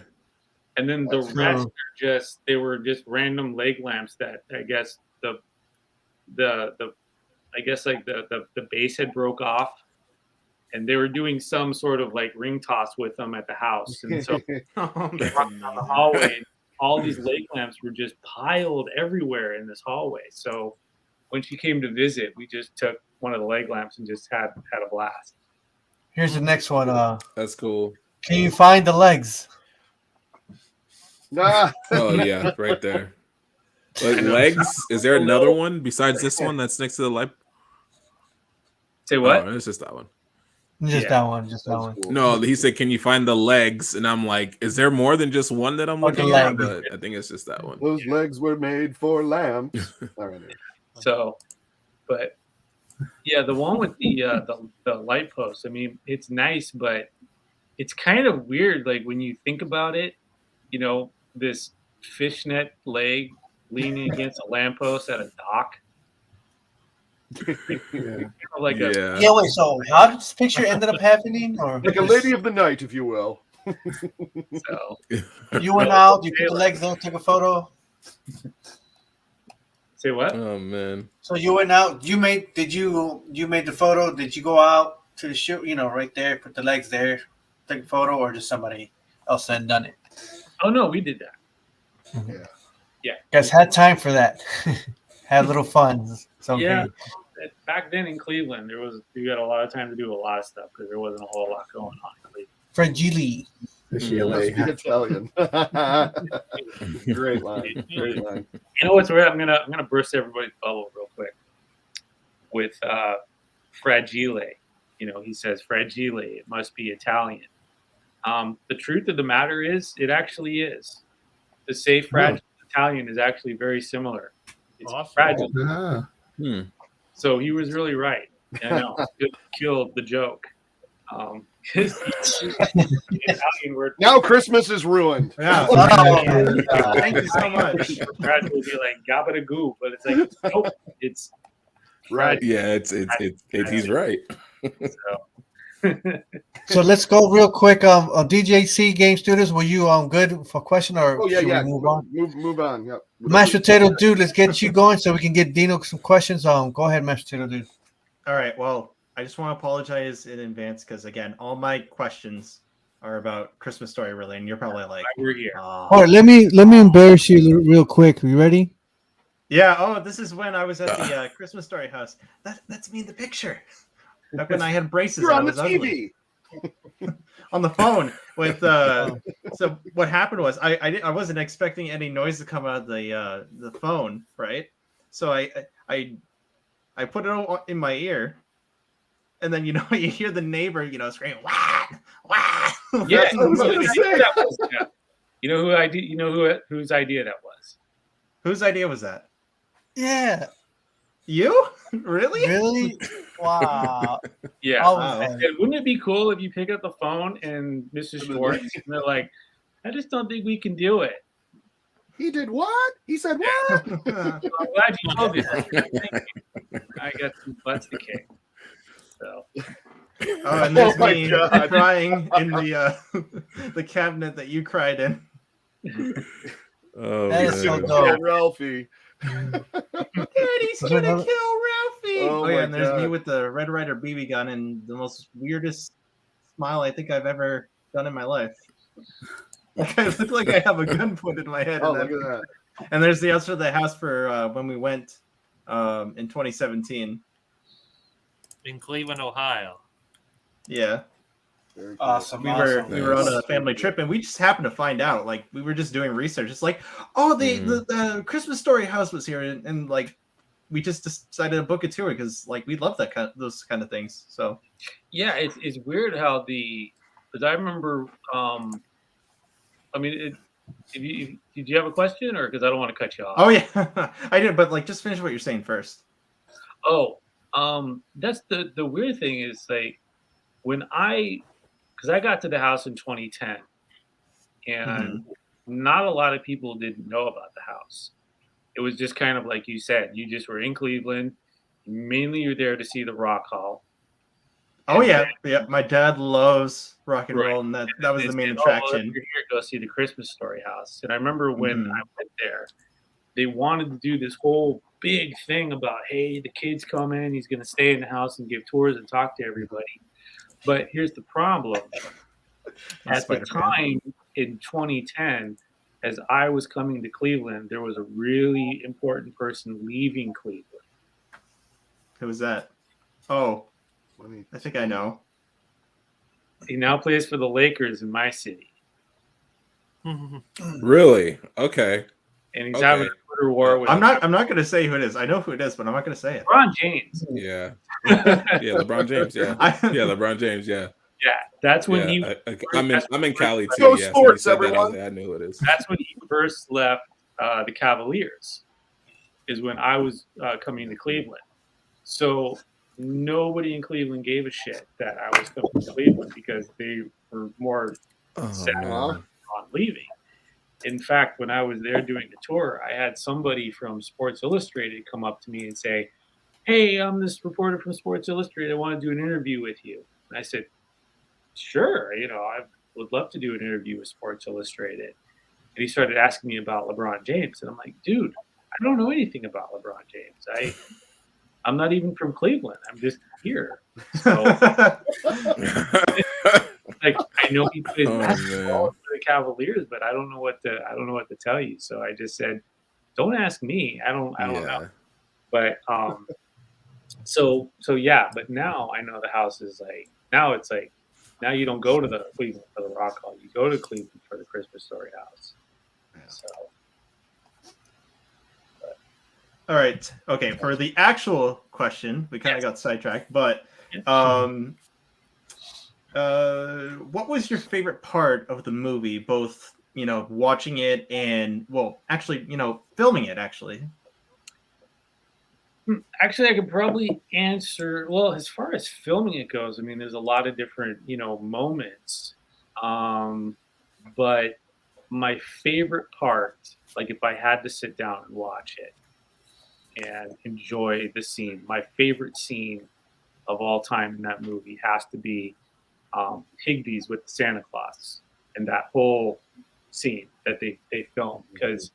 And then the That's rest are they were just random leg lamps that I guess the base had broke off, and they were doing some sort of like ring toss with them at the house. And so walking down the hallway, and all these leg lamps were just piled everywhere in this hallway. So when she came to visit, we just took one of the leg lamps and just had a blast. here's the next one. That's cool. Can you find the legs? nah. Oh yeah, right there. Like legs? Is there another one besides this one that's next to the light? Say what? Oh, it's just that one. Just Yeah. that one. Just that That's one. cool. No, he said, "Can you find the legs?" And I'm like, "Is there more than just one that I'm Oh, the looking at?" leg. But I think it's just that one. Those legs were made for lamps. All right. So, but yeah, the one with the light post. I mean, it's nice, but it's kind of weird. Like when you think about it, you know, this fishnet leg leaning against a lamppost at a dock. Yeah. Like a Yeah. Yeah, wait. So how did this picture ended up happening? Or Like a lady of the night, if you will. so. you went out, you put the legs on, took a photo. Say what? Oh man. So you went out. You made the photo? Did you go out to the shoot? You know, right there, put the legs there, take a photo, or just somebody else had done it? Oh no, we did that. Guys had time for that. Had a little fun. So Yeah. Back then in Cleveland, we had a lot of time to do a lot of stuff because there wasn't a whole lot going on in Cleveland. Fragile. Sheila. Must be Italian. Great line. Great line. You know what's weird? I'm gonna burst everybody's bubble real quick with fragile. You know, he says fragile. It must be Italian. The truth of the matter is, it actually is. To say fragile Italian is actually very similar. It's fragile. So he was really right. I know. Killed the joke. Italian word. Now Christmas is ruined. Yeah. Thank you so much. Fragile would be like gabba-da-goo, but it's like nope. It's Right. Yeah, it's he's right. So let's go real quick. DJC Game Studios, were you good for question or Oh yeah, should yeah. we move on? Move on. Yep. Mashed Potato Dude, let's get you going so we can get Dino some questions. Go ahead, Mashed Potato Dude. All right. Well, I just want to apologize in advance because again, all my questions are about Christmas Story really, and you're probably like, we're here. All right, let me embarrass you real quick. Are you ready? Yeah. Oh, this is when I was at the Christmas Story house. That's me in the picture. Back when I had braces. You're on and the I was TV. on the phone with. So what happened was I wasn't expecting any noise to come out of the phone, right? So I put it in my ear, and then you hear the neighbor scream wah wah. Yeah, you know whose idea that was. Whose idea was that? Yeah. You? Really? Really? Wow. Yeah. Wow. I said, wouldn't it be cool if you pick up the phone and Mrs. Schwartz and they're like, I just don't think we can do it. He did what? He said what? I'm glad you told me that. I got some butts to kick. So. Oh, and there's my me God. crying in the cabinet that you cried in. Oh, That is so dope. Ralphie. Daddy's gonna kill Ralphie. Oh Yeah, my and there's me God. with the Red Ryder BB gun and the most weirdest smile I think I've ever done in my life. Like I look like I have a gun pointed in my head. Oh, look at that. And there's the outside of the house for when we went in 2017. In Cleveland, Ohio. Yeah. Very cool. Awesome. We were on a family trip and we just happened to find out, like we were just doing research. It's like, oh, the Christmas Story house was here, and like we just decided to book a tour because like we love those kind of things. So Yeah, it's weird how because I remember did you have a question or because I don't want to cut you off? oh yeah, I did, but like just finish what you're saying first. Oh, that's the weird thing is like when because I got to the house in 2010 and not a lot of people didn't know about the house. It was just kind of like you said, you just were in Cleveland. Mainly you're there to see the Rock Hall. Oh yeah. My dad loves rock and roll, and that was the main attraction. You're here to go see the Christmas Story house. And I remember when I went there, they wanted to do this whole big thing about, hey, the kid's coming, he's going to stay in the house and give tours and talk to everybody. But here's the problem. At the time in 2010, as I was coming to Cleveland, there was a really important person leaving Cleveland. Who was that? Oh, I think I know. He now plays for the Lakers in my city. Really? Okay. And he's having a Twitter war with I'm not going to say who it is. I know who it is, but I'm not going to say it. LeBron James. Yeah. Yeah, LeBron James. Yeah. Yeah, LeBron James. Yeah. Yeah, that's when I'm in Cali too. Go Yeah, sports, so everyone. I knew who it is. That's when he first left the Cavaliers. Is when I was coming to Cleveland. So nobody in Cleveland gave a shit that I was coming to Cleveland because they were more set on leaving. In fact, when I was there doing the tour, I had somebody from Sports Illustrated come up to me and say, "Hey, I'm this reporter from Sports Illustrated. I want to do an interview with you." And I said, "Sure, I would love to do an interview with Sports Illustrated." And he started asking me about LeBron James. And I'm like, dude, I don't know anything about LeBron James. I'm not even from Cleveland. I'm just here. So, like, I know he plays basketball for the Cavaliers, but I don't know what to tell you. So I just said, don't ask me. I don't know. But so yeah. But now I know the house is like, now it's like Now you don't go to the Cleveland for the Rock Hall. You go to Cleveland for the Christmas Story house. So. All right. Okay. For the actual question, we kind of got sidetracked, but what was your favorite part of the movie? Both, watching it and, well, actually, filming it. Actually, I could probably answer. Well, as far as filming it goes, I mean, there's a lot of different, moments. But my favorite part, like if I had to sit down and watch it and enjoy the scene, my favorite scene of all time in that movie has to be Higbee's with Santa Claus and that whole scene that they filmed, because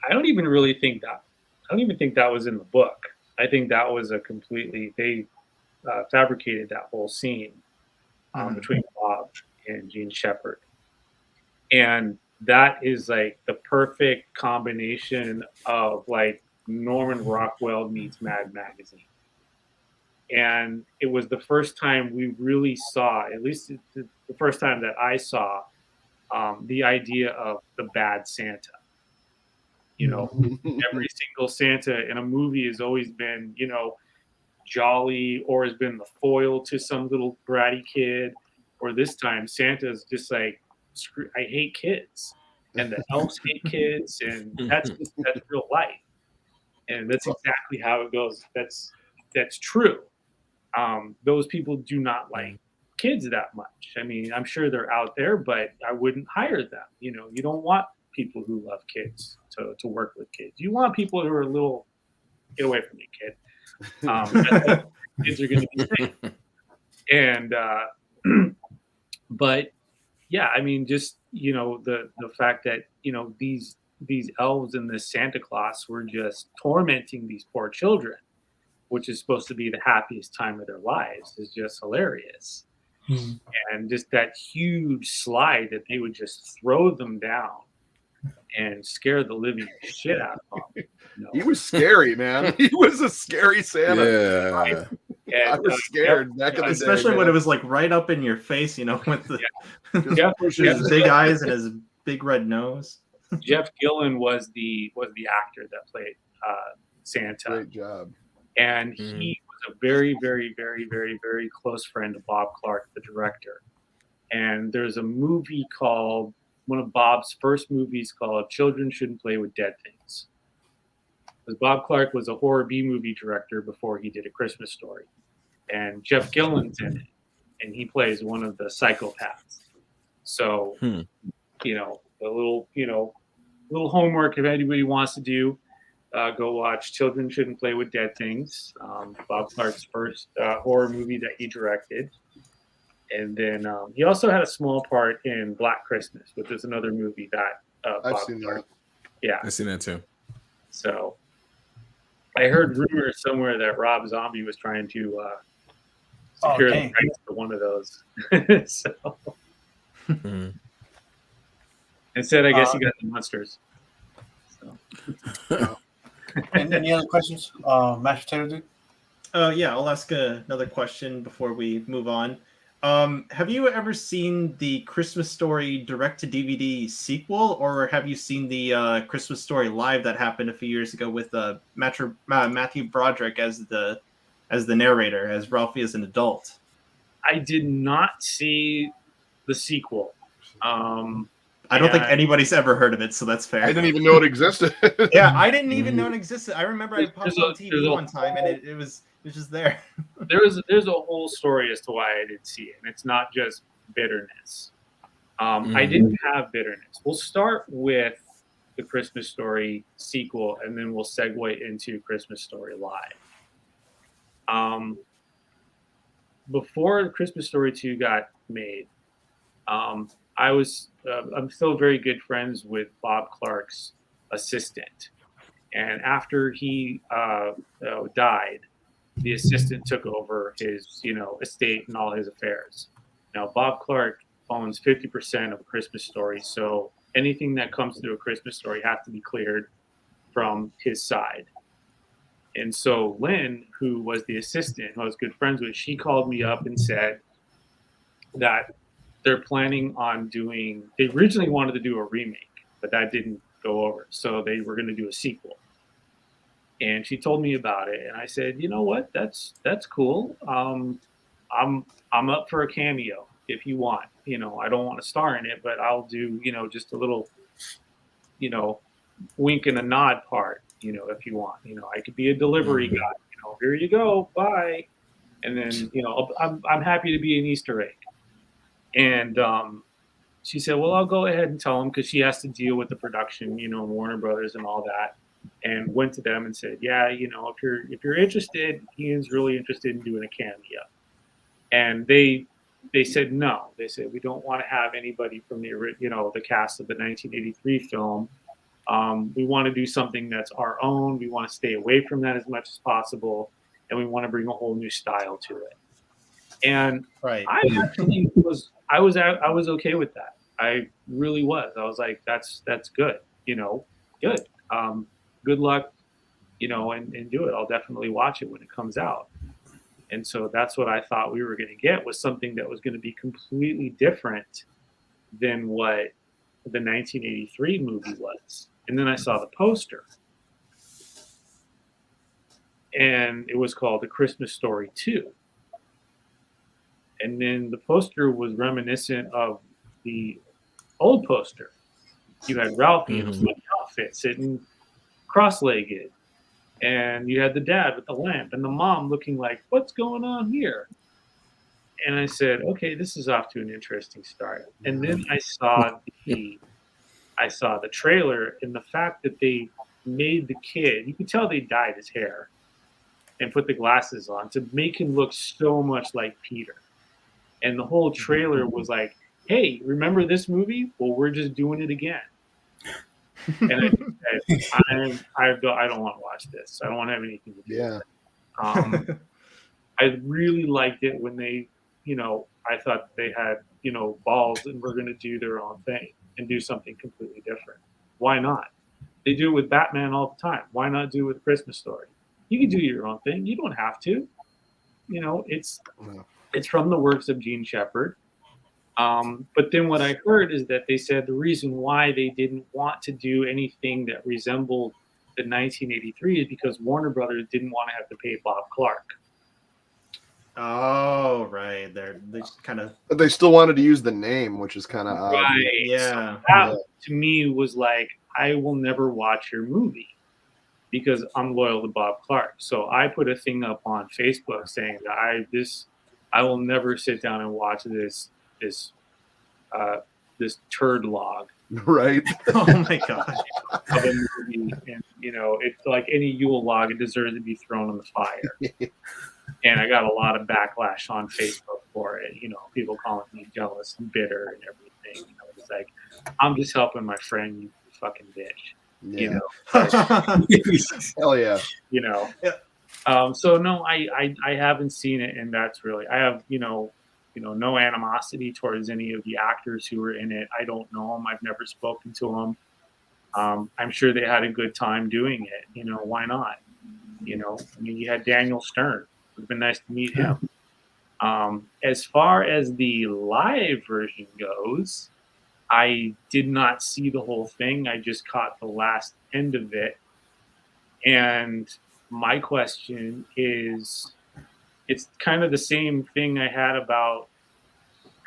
I don't even think that was in the book. I think that was they fabricated that whole scene between Bob and Gene Shepard. And that is like the perfect combination of like Norman Rockwell meets Mad Magazine. And it was the first time we really saw, at least the first time that I saw, the idea of the bad Santa. Every single Santa in a movie has always been, jolly, or has been the foil to some little bratty kid. Or this time, Santa's just like, I hate kids, and the elves hate kids, and that's real life, and that's exactly how it goes. That's true. Those people do not like kids that much. I mean, I'm sure they're out there, but I wouldn't hire them. You don't want people who love kids to work with kids. You want people who are a little, get away from me, kid. Kids are going to be safe. And but yeah, I mean, just the fact that these elves and this Santa Claus were just tormenting these poor children, which is supposed to be the happiest time of their lives, is just hilarious. And just that huge slide that they would just throw them down and scare the living shit out of them. He was scary, man. He was a scary Santa. Yeah. And, I was scared back in the day, especially when it was like right up in your face, with his big eyes and his big red nose. Jeff Gillen was the actor that played Santa. Great job. And he was a very, very, very, very, very close friend of Bob Clark, the director. And there's a movie called, one of Bob's first movies, called Children Shouldn't Play with Dead Things. Because Bob Clark was a horror B-movie director before he did A Christmas Story. And Jeff Gillen's in it. And he plays one of the psychopaths. So, the little homework, if anybody wants to do, go watch Children Shouldn't Play with Dead Things, Bob Clark's first horror movie that he directed. And then he also had a small part in Black Christmas, which is another movie that I've Bob seen Clark. that. Yeah. I've seen that too. So I heard rumors somewhere that Rob Zombie was trying to secure the rights to one of those. So instead, I guess he got the monsters. So. Any other questions? Mashed potato dude? Yeah, I'll ask another question before we move on. Have you ever seen the Christmas Story direct-to-DVD sequel, or have you seen the Christmas Story live that happened a few years ago with Matthew Broderick as the narrator, as Ralphie as an adult? I did not see the sequel. I don't think anybody's ever heard of it, so that's fair. I didn't even know it existed. Yeah, I didn't even know it existed. I remember I popped on TV one time, and it was just there. There's a whole story as to why I didn't see it, and it's not just bitterness. I didn't have bitterness. We'll start with the Christmas Story sequel, and then we'll segue into Christmas Story Live. Before Christmas Story 2 got made, I'm still very good friends with Bob Clark's assistant. And after he died, the assistant took over his, estate and all his affairs. Now, Bob Clark owns 50% of A Christmas Story, so anything that comes through A Christmas Story has to be cleared from his side. And so Lynn, who was the assistant, who I was good friends with, she called me up and said, that they're planning on doing. They originally wanted to do a remake, but that didn't go over. So they were going to do a sequel. And she told me about it, and I said, you know what? That's cool. I'm up for a cameo if you want. You know, I don't want to star in it, but I'll do, you know, just a little, you know, wink and a nod part, you know, if you want. You know, I could be a delivery guy. You know, here you go, bye. And then, you know, I'm happy to be an Easter egg. And she said, well, I'll go ahead and tell him, because she has to deal with the production, you know, Warner Brothers and all that. And went to them and said, yeah, you know, if you're interested, Ian's really interested in doing a cameo. And they said no. They said, we don't want to have anybody from the, you know, the cast of the 1983 film. We want to do something that's our own. We want to stay away from that as much as possible, and we want to bring a whole new style to it. And Right. I actually was okay with that. I really was. I was like, that's good. You know, good. Good luck. You know, and do it. I'll definitely watch it when it comes out. And so that's what I thought we were going to get, was something that was going to be completely different than what the 1983 movie was. And then I saw the poster, and it was called A Christmas Story 2. And then the poster was reminiscent of the old poster. You had Ralphie in a funny outfit sitting cross-legged, and you had the dad with the lamp, and the mom looking like, what's going on here? And I said, okay, this is off to an interesting start. And then I saw the trailer, and the fact that they made the kid, you could tell they dyed his hair and put the glasses on to make him look so much like Peter. And the whole trailer was like, hey, remember this movie? Well, we're just doing it again. And I said, I don't want to watch this. I don't want to have anything to do with it. I really liked it when they, you know, I thought they had, you know, balls and were going to do their own thing and do something completely different. Why not? They do it with Batman all the time. Why not do it with Christmas Story? You can do your own thing. You don't have to. You know, it's from the works of Gene Shepard. But then what I heard is that they said the reason why they didn't want to do anything that resembled the 1983 is because Warner Brothers didn't want to have to pay Bob Clark. Oh, right. They kind of. But they still wanted to use the name, which is kind of odd. Right. Yeah. So that to me was like, I will never watch your movie because I'm loyal to Bob Clark. So I put a thing up on Facebook saying that I will never sit down and watch this turd log. Right. Oh my gosh. Of a movie. And you know, it's like any Yule log, it deserves to be thrown in the fire. And I got a lot of backlash on Facebook for it. You know, people calling me jealous and bitter and everything. You know, it's like, I'm just helping my friend, you fucking bitch. Yeah. You know. Hell yeah. You know. So no, I haven't seen it, and that's really, I have, you know, no animosity towards any of the actors who were in it. I don't know them. I've never spoken to them. I'm sure they had a good time doing it. You know, why not? You know, I mean, you had Daniel Stern. It would have been nice to meet him. As far as the live version goes, I did not see the whole thing. I just caught the last end of it. And my question is, it's kind of the same thing I had about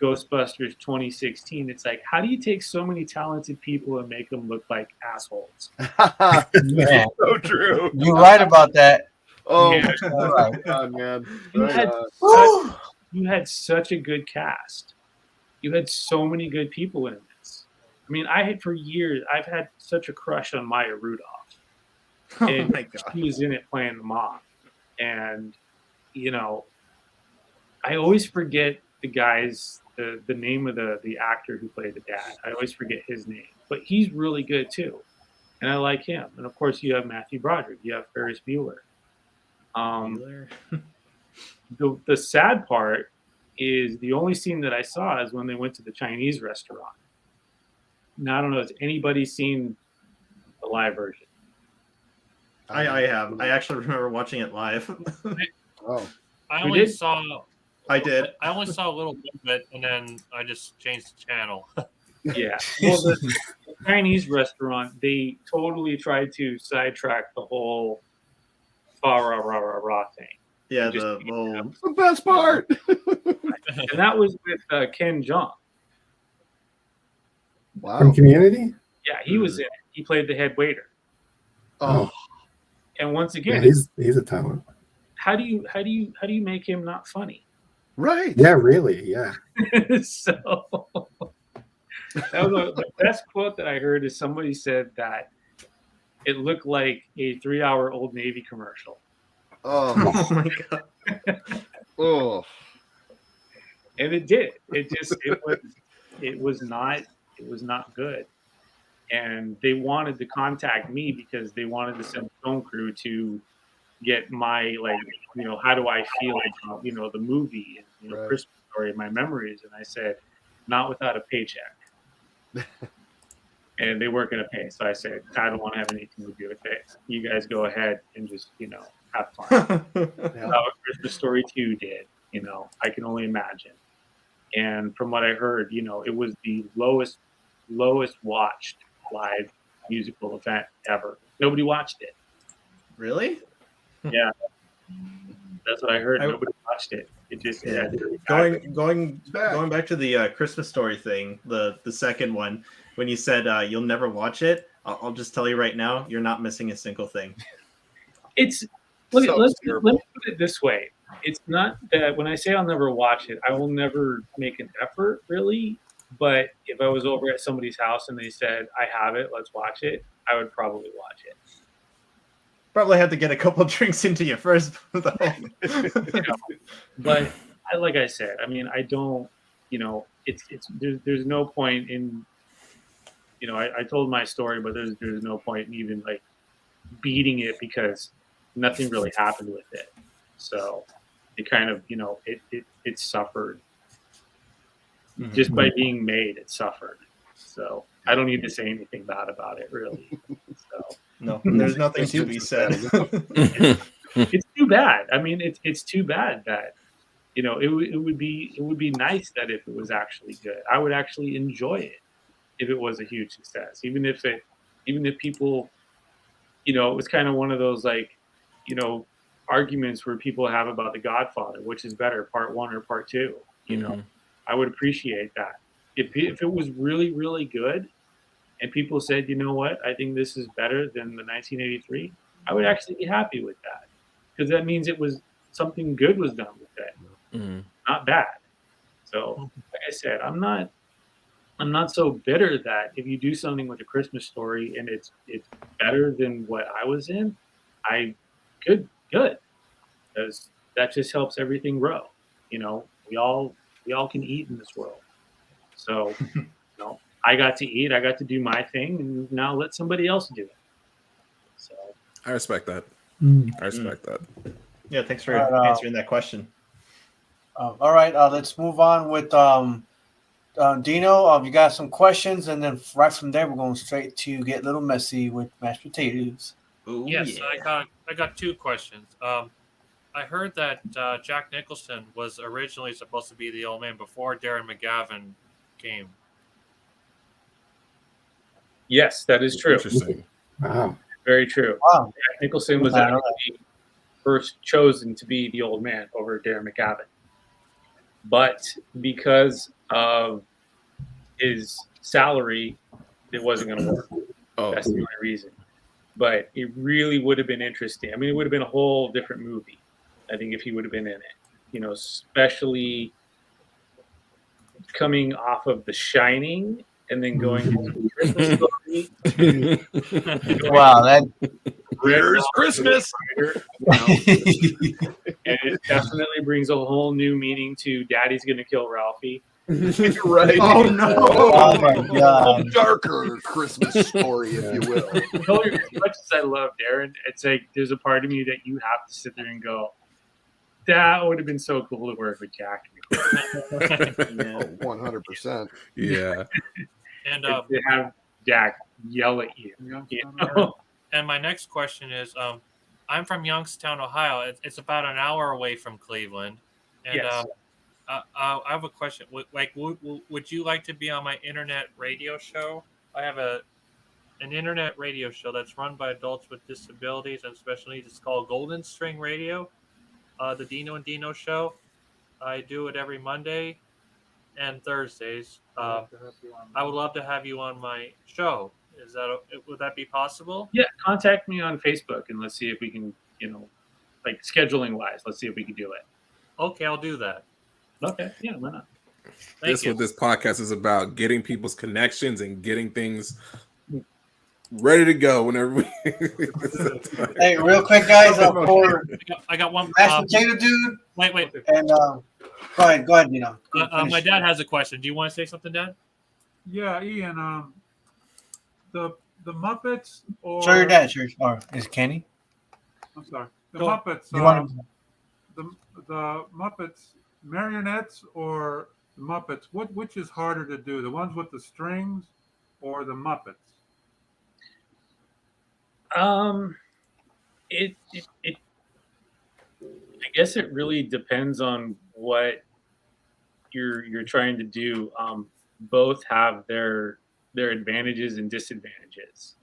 Ghostbusters 2016. It's like, how do you take so many talented people and make them look like assholes? Yeah. So true. You're right about that. Oh, Yeah. my God, man. You had such a good cast. You had so many good people in this. I mean, for years, I've had such a crush on Maya Rudolph. Oh And my god. she was in it playing the mom. And, you know, I always forget the name of the actor who played the dad. I always forget his name. But he's really good, too. And I like him. And, of course, you have Matthew Broderick. You have Ferris Bueller. The sad part is the only scene that I saw is when they went to the Chinese restaurant. Now, I don't know, has anybody seen the live version? I have. I actually remember watching it live. Oh, I You only did? saw I did. I only saw a little bit of it, and then I just changed the channel. Yeah. Well, the Chinese restaurant, they totally tried to sidetrack the whole fa ra ra ra ra thing. Yeah, Just- the little. It's the best part. And that was with Ken Jeong. Wow. From Community. Yeah, he was in it. He played the head waiter. Oh, And once yeah, again, he's a talent. how do you make him not funny? Right. Yeah, really. Yeah. So that was the best quote that I heard is somebody said that it looked like a 3-hour Old Navy commercial. Oh. Oh my god. Oh. And it did. It was not good. And they wanted to contact me because they wanted to send a film crew to get my, like, you know, how do I feel about, you know, the movie and, you know, Right. Christmas Story, my memories. And I said, not without a paycheck. And they weren't going to pay. So I said, I don't want to have anything to do with it. You guys go ahead and just, you know, have fun. How Christmas Story 2 did, you know, I can only imagine. And from what I heard, you know, it was the lowest watched live musical event ever. Nobody watched it. Really? Yeah, that's what I heard. I- Nobody watched it. It just Yeah. yeah. Going back to the Christmas Story thing, the second one, when you said you'll never watch it, I'll just tell you right now, you're not missing a single thing. It's look. So Let terrible. me put it this way. It's not that when I say I'll never watch it, I will never make an effort really. But if I was over at somebody's house and they said, I have it, let's watch it, I would probably watch it. Probably had to get a couple drinks into you first, though. You know, but like I said, I mean, I don't, you know, there's no point in, you know, I told my story, but there's no point in even like beating it because nothing really happened with it. So it kind of, you know, it suffered. Just by being made, it suffered. So I don't need to say anything bad about it, really. So No, there's nothing to be said. it's too bad. I mean, it's too bad that, you know, it would be nice that if it was actually good, I would actually enjoy it if it was a huge success. Even if people, you know, it was kind of one of those like, you know, arguments where people have about The Godfather, which is better, part 1 or part 2. You know, I would appreciate that if it was really, really good, and people said, you know what, I think this is better than the 1983. I would actually be happy with that because that means it was something good was done with it, not bad. So, like I said, I'm not so bitter that if you do something with A Christmas Story and it's better than what I was in, good, because that just helps everything grow. You know, we all can eat in this world. So, you know, I got to eat, I got to do my thing, and now let somebody else do it. So I respect that. I respect that. Yeah, thanks for All right, answering that question. All right, let's move on with Dino. You got some questions, and then right from there, we're going straight to get a little messy with mashed potatoes. Ooh, Yes, yeah. I got 2 questions. I heard that Jack Nicholson was originally supposed to be the old man before Darren McGavin came. yes, that is true. Interesting. Wow. Very true. Wow. Jack Nicholson was I know actually first chosen to be the old man over Darren McGavin, but because of his salary, it wasn't going to work. Oh, That's the only reason. But it really would have been interesting. I mean, it would have been a whole different movie, I think, if he would have been in it. You know, especially coming off of The Shining and then going into Christmas Story. Wow, that Where's Christmas? You know, and it definitely brings a whole new meaning to Daddy's Gonna Kill Ralphie. Right. Oh, no. Oh my A god. darker Christmas story, if you will. As much as I love Darren, it's like there's a part of me that you have to sit there and go, that would have been so cool to work with Jack. Yeah. 100%. yeah. And To have Jack yell at you. You know? and my next question is, I'm from Youngstown, Ohio. It's about an hour away from Cleveland, and Yes. I have a question. Would you like to be on my internet radio show? I have an internet radio show that's run by adults with disabilities and special needs. It's called Golden String Radio, the Dino and Dino Show. I do it every Monday and Thursdays. I would love to have you on my show. Would that be possible? Yeah, contact me on Facebook and let's see if we can, like scheduling wise, let's see if we can do it. Okay, I'll do that. Okay, yeah, why not? That's what this podcast is about: getting people's connections and getting things ready to go whenever we. Hey, real quick, guys, for I got one. Mashed Potato Dude. Wait. And go ahead, Dino. My dad has a question. Do you want to say something, Dad? Yeah, Ian. The Muppets or Show your dad, sure. Or is it Kenny? I'm sorry. The Go. Muppets. You want The Muppets marionettes or the Muppets? Which is harder to do? The ones with the strings or the Muppets? It I guess it really depends on what you're trying to do. Both have their advantages and disadvantages.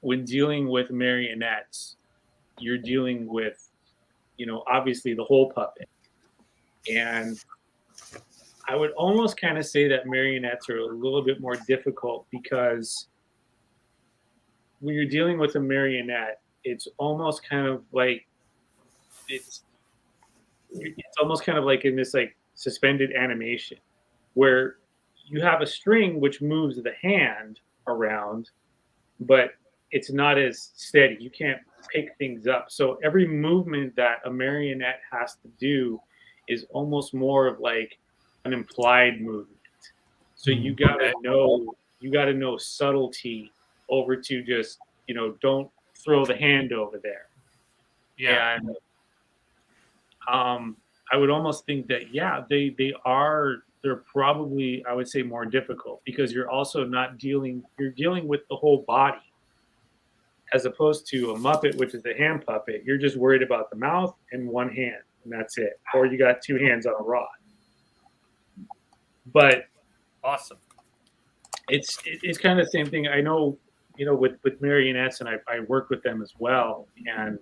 When dealing with marionettes, you're dealing with, obviously the whole puppet. And I would almost kind of say that marionettes are a little bit more difficult because when you're dealing with a marionette, it's almost kind of like it's almost kind of like in this like suspended animation where you have a string which moves the hand around, but it's not as steady. You can't pick things up. So every movement that a marionette has to do is almost more of like an implied movement. So you gotta know subtlety over to just, don't throw the hand over there. Yeah. And I would almost think that, they're probably, I would say, more difficult because you're also dealing with the whole body. As opposed to a Muppet, which is a hand puppet, you're just worried about the mouth and one hand, and that's it. Or you got two hands on a rod. But awesome. It's kind of the same thing. I know, with marionettes, and I work with them as well. And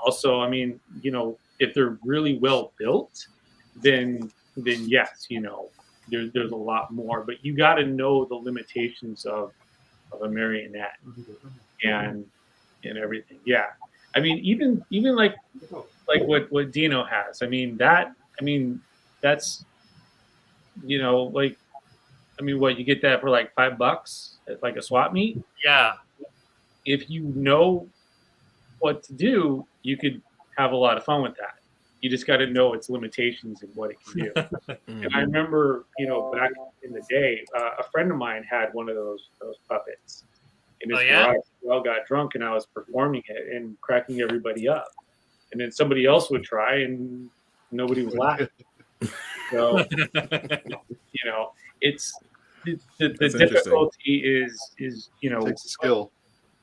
also, I mean, if they're really well built, then yes, there's a lot more. But you got to know the limitations of a marionette and everything. Yeah, I mean, even like what Dino has. I mean that's what you get that for like $5 at like a swap meet. Yeah. If you know what to do, you could have a lot of fun with that. You just got to know its limitations and what it can do. And I remember, back in the day, a friend of mine had one of those puppets in his garage. We all got drunk and I was performing it and cracking everybody up. And then somebody else would try and nobody was laughing. So, it's the difficulty is takes a skill.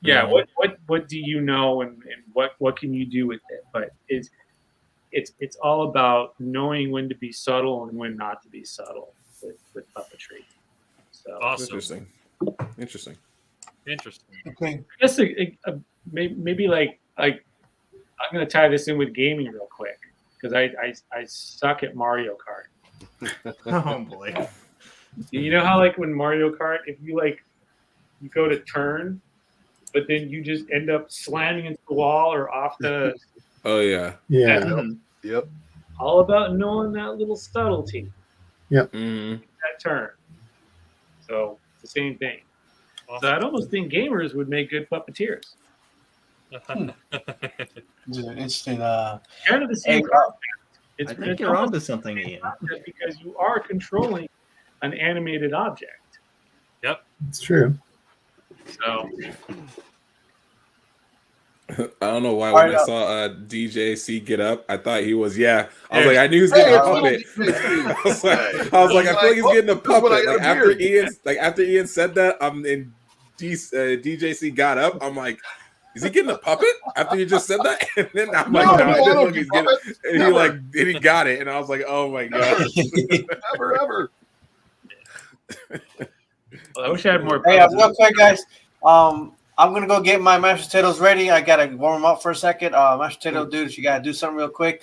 Yeah. What do you know and what can you do with it? But it's all about knowing when to be subtle and when not to be subtle with puppetry. So awesome. Interesting. Okay. I guess maybe like I'm gonna tie this in with gaming real quick because I suck at Mario Kart. Oh boy. You know how like when Mario Kart, if you go to turn, but then you just end up slamming into the wall or off the. Oh yeah. Yeah. Yep. All about knowing that little subtlety. Yep. That turn. So it's the same thing. So I'd almost think gamers would make good puppeteers. Interesting. Kind of the same concept. I think you're onto something, Ian. Because you are controlling an animated object. Yep. It's true. So I don't know why when I saw DJC get up, I thought he was I was like, I knew he was getting a puppet. I was like, I feel like he's getting a puppet. Like after Ian said that, I'm in DJC got up. I'm like, is he getting a puppet after you just said that? And then I'm like, No, no, I it didn't don't look do he's getting, puppets. and he Never. like, and he got it, and I was like, oh my god. Ever. I wish I had more. Hey, real quick, guys. I'm gonna go get my mashed potatoes ready. I gotta warm them up for a second. Mashed potato dudes, you gotta do something real quick.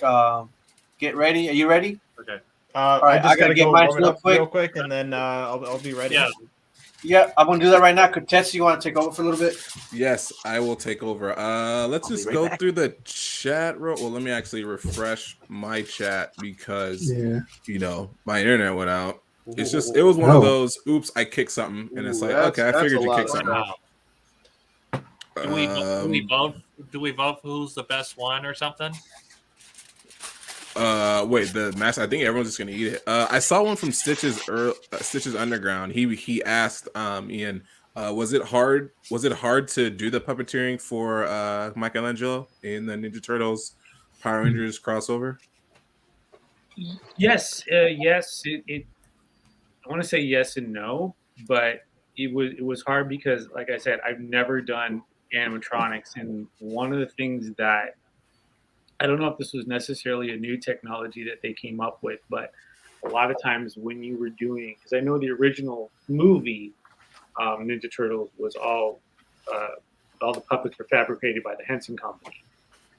Get ready. Are you ready? Okay. All right, I gotta get mine real quick, and then I'll be ready. Yeah. Yeah, I'm gonna do that right now. Kotetsu, you want to take over for a little bit? Yes, I will take over. Let's just go through the chat. Well, let me actually refresh my chat because you know my internet went out. It's just it was one of those. Oops, I kicked something, and it's like okay, I figured you kicked something. Do we vote for who's the best one or something? Wait, the master. I think everyone's just gonna eat it. I saw one from Stitches Underground. He asked Ian, was it hard to do the puppeteering for Michelangelo in the Ninja Turtles Power Rangers crossover? Yes, yes. I want to say yes and no, but it was hard because, like I said, I've never done animatronics, and one of the things that I don't know if this was necessarily a new technology that they came up with, but a lot of times when you were doing, because I know the original movie Ninja Turtles was all the puppets were fabricated by the Henson Company.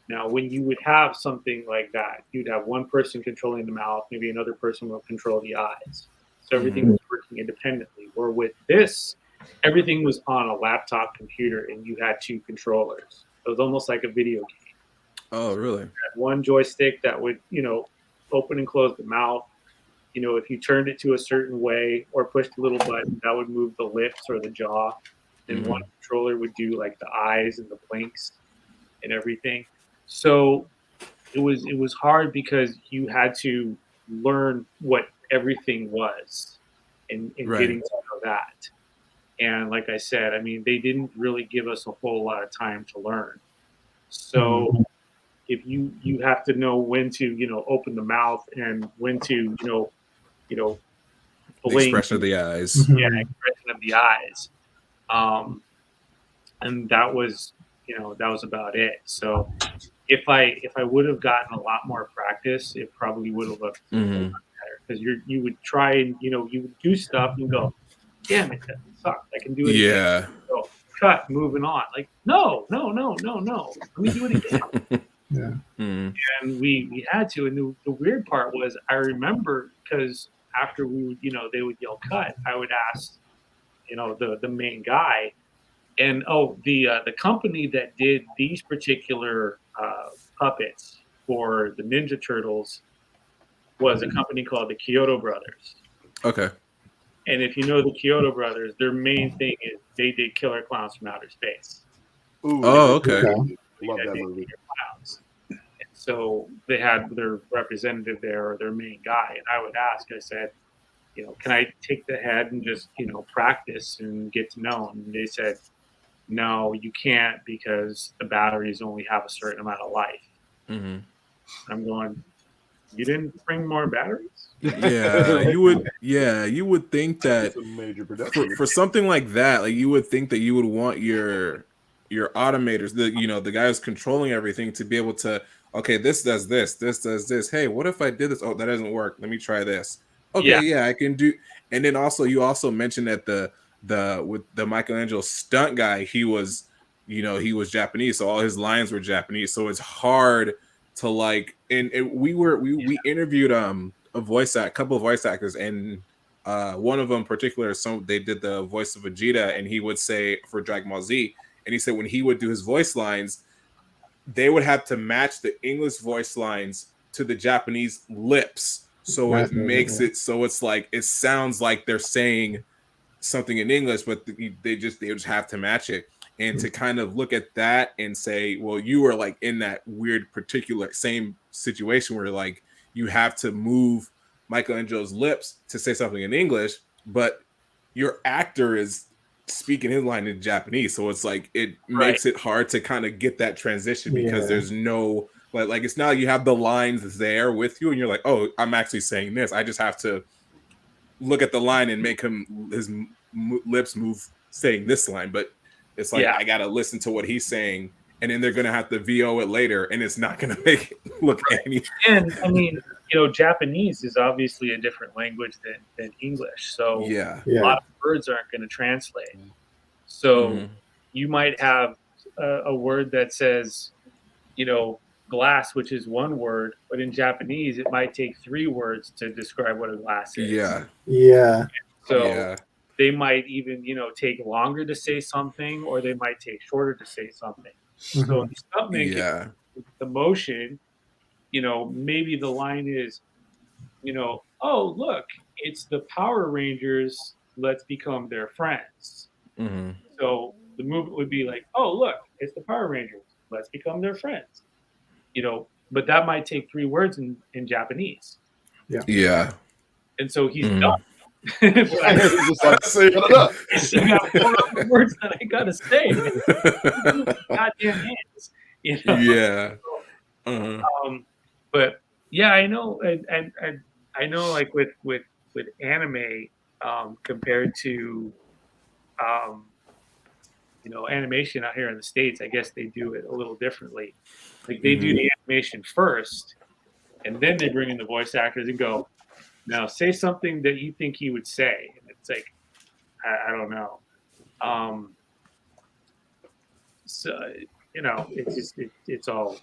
Now, when you would have something like that, you'd have one person controlling the mouth, maybe another person will control the eyes. So everything was working independently. Or with this, everything was on a laptop computer, and you had two controllers. It was almost like a video game. Oh, really? You had one joystick that would, open and close the mouth. If you turned it to a certain way or pushed a little button, that would move the lips or the jaw. And one controller would do like the eyes and the blinks and everything. So it was hard because you had to learn what everything was and getting to know that. And like I said, I mean, they didn't really give us a whole lot of time to learn. So if you have to know when to, open the mouth and when to, blink. The expression of the eyes. Yeah, expression of the eyes. And that was about it. So if I would have gotten a lot more practice, it probably would have looked a lot better. Because you would try and you would do stuff and go, damn it, that sucked. I can do it again. So cut, moving on. Like, no. Let me do it again. And we had to. And the weird part was I remember because after we would, they would yell cut, I would ask, the main guy. And the company that did these particular puppets for the Ninja Turtles was a company called the Kyoto Brothers. Okay. And if you know the Kyoto Brothers, their main thing is they did Killer Clowns from Outer Space. Ooh, okay. Love that movie. Clowns. And so they had their representative there or their main guy, and I would ask. I said, can I take the head and just practice and get to know? And they said, no, you can't because the batteries only have a certain amount of life. I'm going, you didn't bring more batteries? Yeah, you would think that It's a major production. for something like that, like you would think that you would want your automators, the guy who's controlling everything, to be able to, okay, this does this. Hey, what if I did this? Oh, that doesn't work. Let me try this. Okay, yeah, I can do. And then you also mentioned that with the Michelangelo stunt guy, he was Japanese, so all his lines were Japanese. So it's hard to like. And we interviewed a couple of voice actors, and one of them in particular, they did the voice of Vegeta, and he would say for Dragon Ball Z, and he said when he would do his voice lines, they would have to match the English voice lines to the Japanese lips. So it makes it so it's like it sounds like they're saying something in English, but they just have to match it. And to kind of look at that and say, well, you were like in that weird particular same situation where like you have to move Michelangelo's lips to say something in English, but your actor is speaking his line in Japanese. So it's like it makes it hard to kind of get that transition because there's no like it's not like you have the lines there with you and you're like, oh, I'm actually saying this. I just have to look at the line and make his lips move saying this line. But it's like I gotta listen to what he's saying and then they're gonna have to VO it later, and it's not gonna make it look any. And I mean, Japanese is obviously a different language than English, so Yeah. a lot of words aren't going to translate. So Mhm. you might have a word that says, glass, which is one word, but in Japanese it might take 3 words to describe what a glass is. Yeah. Yeah. So Yeah. they might even, take longer to say something, or they might take shorter to say something. So Mhm. stop making Yeah. the motion, maybe the line is, oh, look, it's the Power Rangers, let's become their friends. Hmm. So the movement would be like, oh, look, it's the Power Rangers, let's become their friends. But that might take 3 words in Japanese. Yeah. And so he's Mhm. done. It's just like, See? I still got 4 other words that I gotta say. Goddamn hands. Yeah. Uh-huh. But yeah, I know, and I know, like with anime, compared to animation out here in the States, I guess they do it a little differently. Like they do the animation first, and then they bring in the voice actors and go, now say something that you think he would say. And it's like, I don't know. So it's just it's all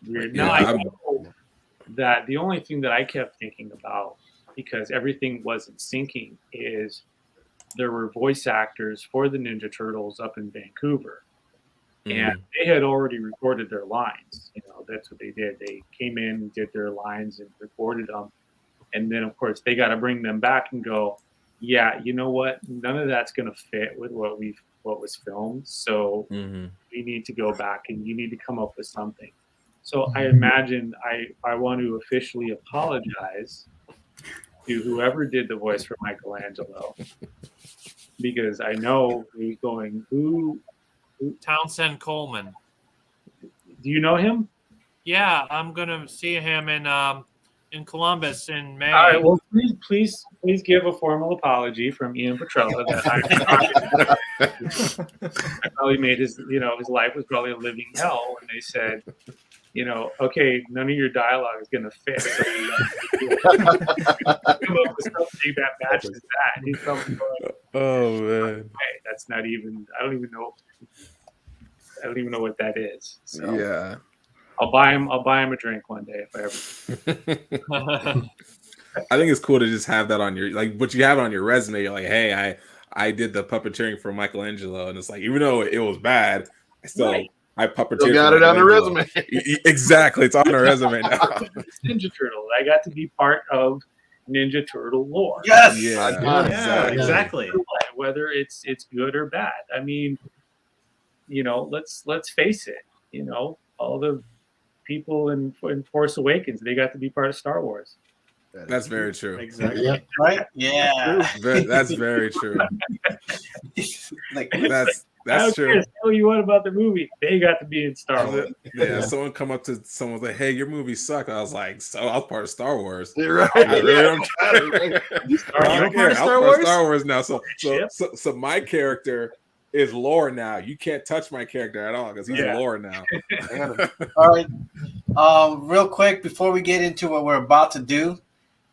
weird. Now I know that the only thing that I kept thinking about, because everything wasn't syncing, is there were voice actors for the Ninja Turtles up in Vancouver, and they had already recorded their lines. That's what they did. They came in, did their lines, and recorded them, and then of course they got to bring them back and go, yeah, you know what? None of that's going to fit with what was filmed. So we need to go back, and you need to come up with something. So I imagine I want to officially apologize to whoever did the voice for Michelangelo, because I know he's going, who Townsend Coleman. do you know him? Yeah, I'm gonna see him in Columbus in May. All right, well, please give a formal apology from Ian Petrella that I probably made his life was probably a living hell when they said, okay, none of your dialogue is gonna fit. So come up with something that matches that. And he's probably going, Oh man, hey, that's not even. I don't even know what that is. So yeah. I'll buy him a drink one day if I ever. I think it's cool to just have that on your but you have it on your resume. You're like, hey, I did the puppeteering for Michelangelo, and it's like, even though it was bad, I puppeteered. Still got it on the resume. Exactly, it's on the resume now. Ninja Turtle. I got to be part of Ninja Turtle lore. Yes. Yeah, exactly. Whether it's good or bad. I mean, let's face it. All the people in Force Awakens, they got to be part of Star Wars. That's very true. Exactly. Yep. Right? Yeah. That's very true. That's true. Tell you what about the movie? They got to be in Star Wars. Yeah, someone come up to someone like, "Hey, your movie sucked." I was like, "So I was part of Star Wars." You're right. I really don't care. Are you part of Star I'm Wars? part of Star Wars now. So my character is lore now. You can't touch my character at all because he's lore now. All right. Real quick before we get into what we're about to do,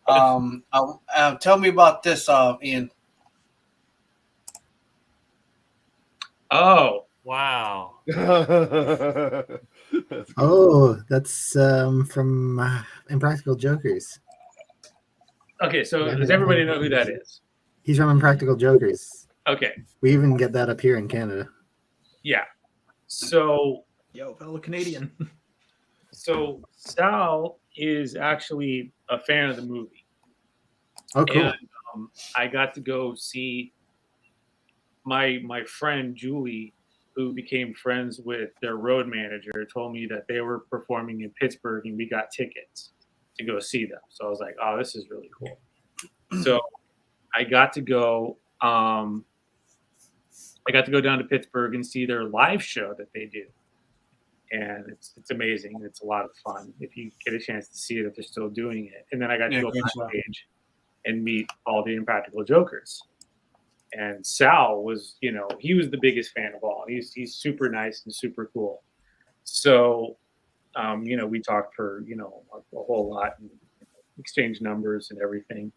tell me about this, Ian. Oh, wow. That's from Impractical Jokers. Okay, so does everybody know who that is? He's from Impractical Jokers. Okay. We even get that up here in Canada. Yeah. So, fellow Canadian. So Sal is actually a fan of the movie. Oh, cool. And I got to go see my friend Julie, who became friends with their road manager, told me that they were performing in Pittsburgh and we got tickets to go see them. So I was like, oh, this is really cool. So I got to go down to Pittsburgh and see their live show that they do. And it's amazing. It's a lot of fun if you get a chance to see it, if they're still doing it. And then I got to go backstage and meet all the Impractical Jokers. And Sal was, he was the biggest fan of all. He's super nice and super cool. So, we talked for, a whole lot and exchanged numbers and everything.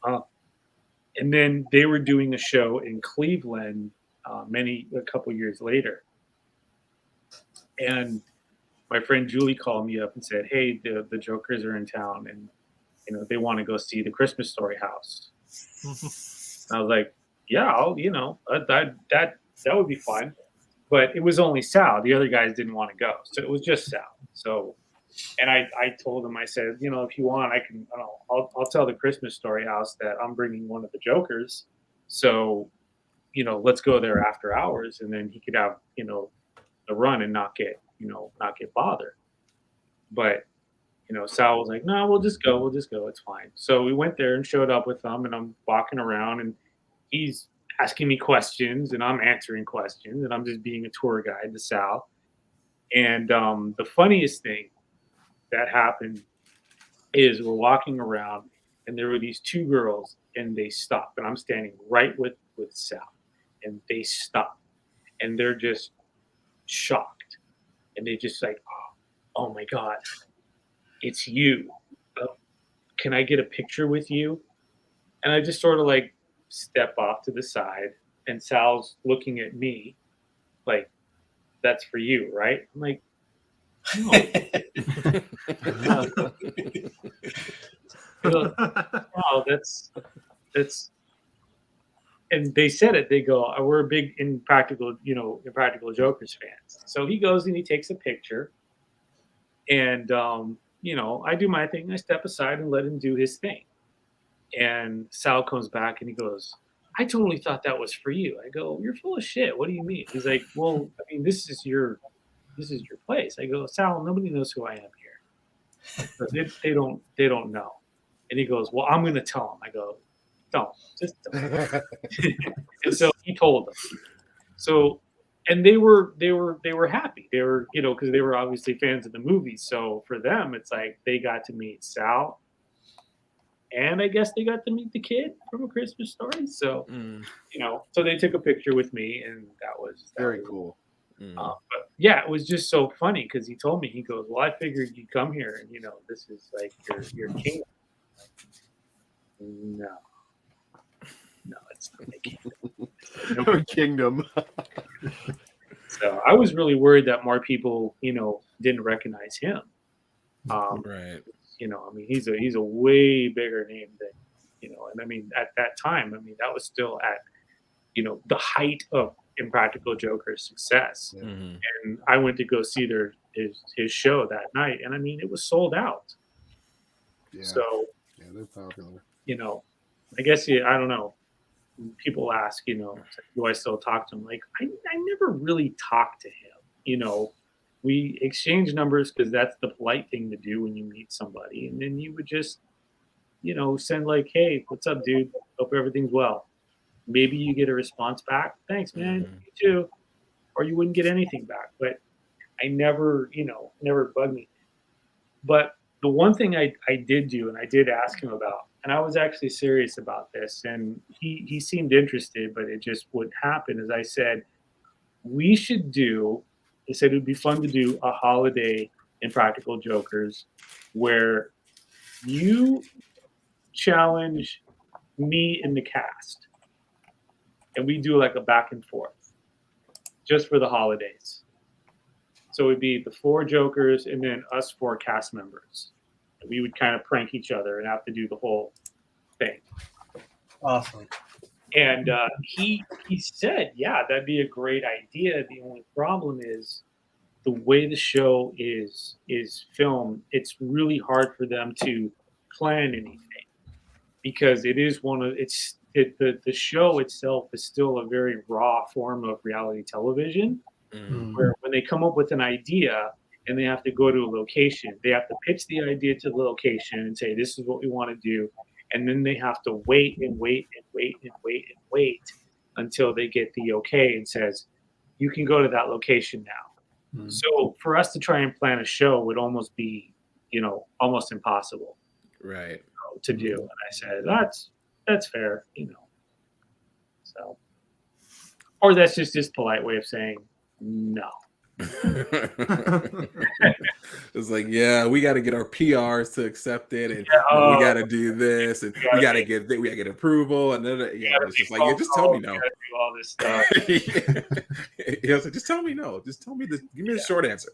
And then they were doing a show in Cleveland a couple years later. And my friend Julie called me up and said, "Hey, the Jokers are in town and, they want to go see the Christmas Story house." I was like, "Yeah, that would be fun." But it was only Sal. The other guys didn't want to go. So it was just Sal. So, and I told him, I said, if you want, I'll tell the Christmas Story house that I'm bringing one of the Jokers. So, let's go there after hours, and then he could have, the run and not get bothered. But, Sal was like, "No, we'll just go. It's fine." So we went there and showed up with them, and I'm walking around, and he's asking me questions, and I'm answering questions, and I'm just being a tour guide to Sal. And the funniest thing that happened is we're walking around, and there were these two girls, and they stopped, and I'm standing right with Sal, and they stop, and they're just shocked, and they just like, "Oh my God, it's you. Can I get a picture with you?" And I just sort of like step off to the side, and Sal's looking at me like, "That's for you, right?" I'm like, "No." "Wow, that's." And they said it. They go, "We're a big Impractical Jokers fans." So he goes and he takes a picture, and I do my thing. I step aside and let him do his thing. And Sal comes back and he goes, "I totally thought that was for you." I go, "You're full of shit. What do you mean?" He's like, "Well, I mean, this is your place." I go, "Sal, nobody knows who I am here. But they don't know." And he goes, "Well, I'm going to tell them." I go, just don't. And so he told them. So, and they were happy. They were, because they were obviously fans of the movie. So for them, it's like they got to meet Sal, and I guess they got to meet the kid from A Christmas Story. So, so they took a picture with me, and that was very cool. But yeah, it was just so funny because he told me, he goes, "Well, I figured you'd come here, and this is like your kingdom." No, it's not my kingdom. No kingdom. So I was really worried that more people, didn't recognize him. Right. I mean, he's a way bigger name than, and I mean, at that time, I mean, that was still at, the height of Impractical Joker's success. Yeah. Mm-hmm. And I went to go see his show that night, and I mean, it was sold out. Yeah. So, yeah, they're popular. I guess, I don't know. People ask, do I still talk to him? Like, I never really talked to him. We exchange numbers because that's the polite thing to do when you meet somebody. And then you would just, send like, "Hey, what's up, dude? Hope everything's well." Maybe you get a response back. "Thanks, man. Mm-hmm. You too." Or you wouldn't get anything back. But I never bugged me. But the one thing I did do, and I did ask him about, and I was actually serious about this, and he seemed interested, but it just wouldn't happen, as I said, we should do, he said it would be fun to do a holiday Impractical Jokers where you challenge me in the cast, and we do like a back and forth just for the holidays. So it'd be the 4 Jokers and then us 4 cast members. And we would kind of prank each other and have to do the whole thing. Awesome. And he said, "Yeah, that'd be a great idea. The only problem is the way the show is filmed. It's really hard for them to plan anything because it is the show itself is still a very raw form of reality television. Mm-hmm. Where when they come up with an idea and they have to go to a location, they have to pitch the idea to the location and say, "This is what we want to do." And then they have to wait and wait and wait and wait and wait until they get the okay and says, "You can go to that location now." Mm-hmm. So for us to try and plan a show would almost be, almost impossible, right, to do. And I said, that's fair, So, or that's just his polite way of saying no. It's like, yeah, we got to get our PRs to accept it, and we got to do this, and we got to get approval, and then it's just like, yeah, just tell me no. Do all this stuff. Yeah, so just tell me no. Just tell me this. Give me the short answer.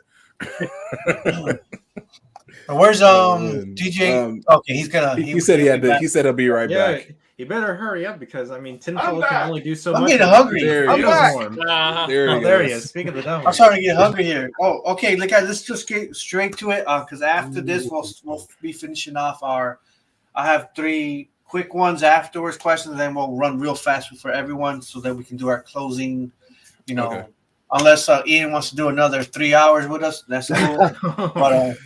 Where's DJ? Okay, he's gonna. He said he had to. He said he'll be right back. You better hurry up because I mean, tinfoil can only do so much. I'm getting hungry. There he is. Speak of the devil. I'm starting to get hungry here. Oh, okay. Look, guys, let's just get straight to it. Because after this, we'll be finishing off our. I have 3 quick ones afterwards, questions, and then we'll run real fast for everyone so that we can do our closing. You know, okay. Unless Ian wants to do another 3 hours with us, that's cool. But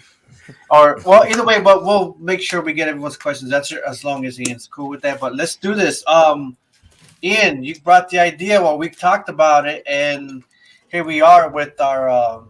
or well, either way, but we'll make sure we get everyone's questions. That's as long as Ian's cool with that. But let's do this. Ian, you brought the idea. Well, we talked about it, and here we are with our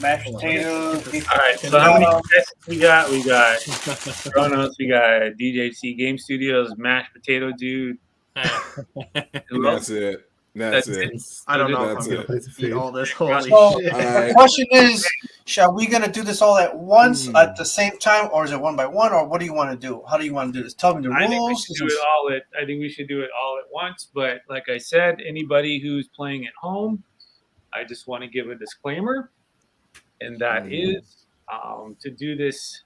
mashed potatoes. All right. So how many guests we got? We got CHRONOZ. We got DJC Game Studios, Mashed Potato Dude. That's it. That's it. I don't know if That's I'm going it. to eat all this. Holy So shit. the question is, shall we gonna do this all at once at the same time, or is it one by one, or what do you want to do? How do you want to do this? Tell me the rules. I think we should do it all at once. But like I said, anybody who's playing at home, I just want to give a disclaimer, and that is to do this.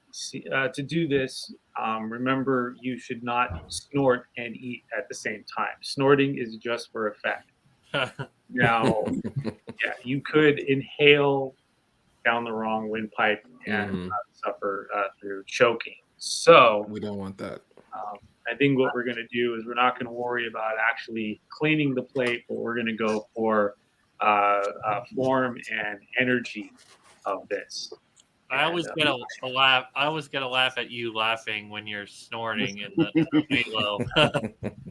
Remember, you should not snort and eat at the same time. Snorting is just for effect. Now, yeah, you could inhale down the wrong windpipe and suffer through choking. So we don't want that. I think what we're going to do is we're not going to worry about actually cleaning the plate, but we're going to go for form and energy of this. I always get a laugh. I always get a laugh at you laughing when you're snorting in the meatloaf.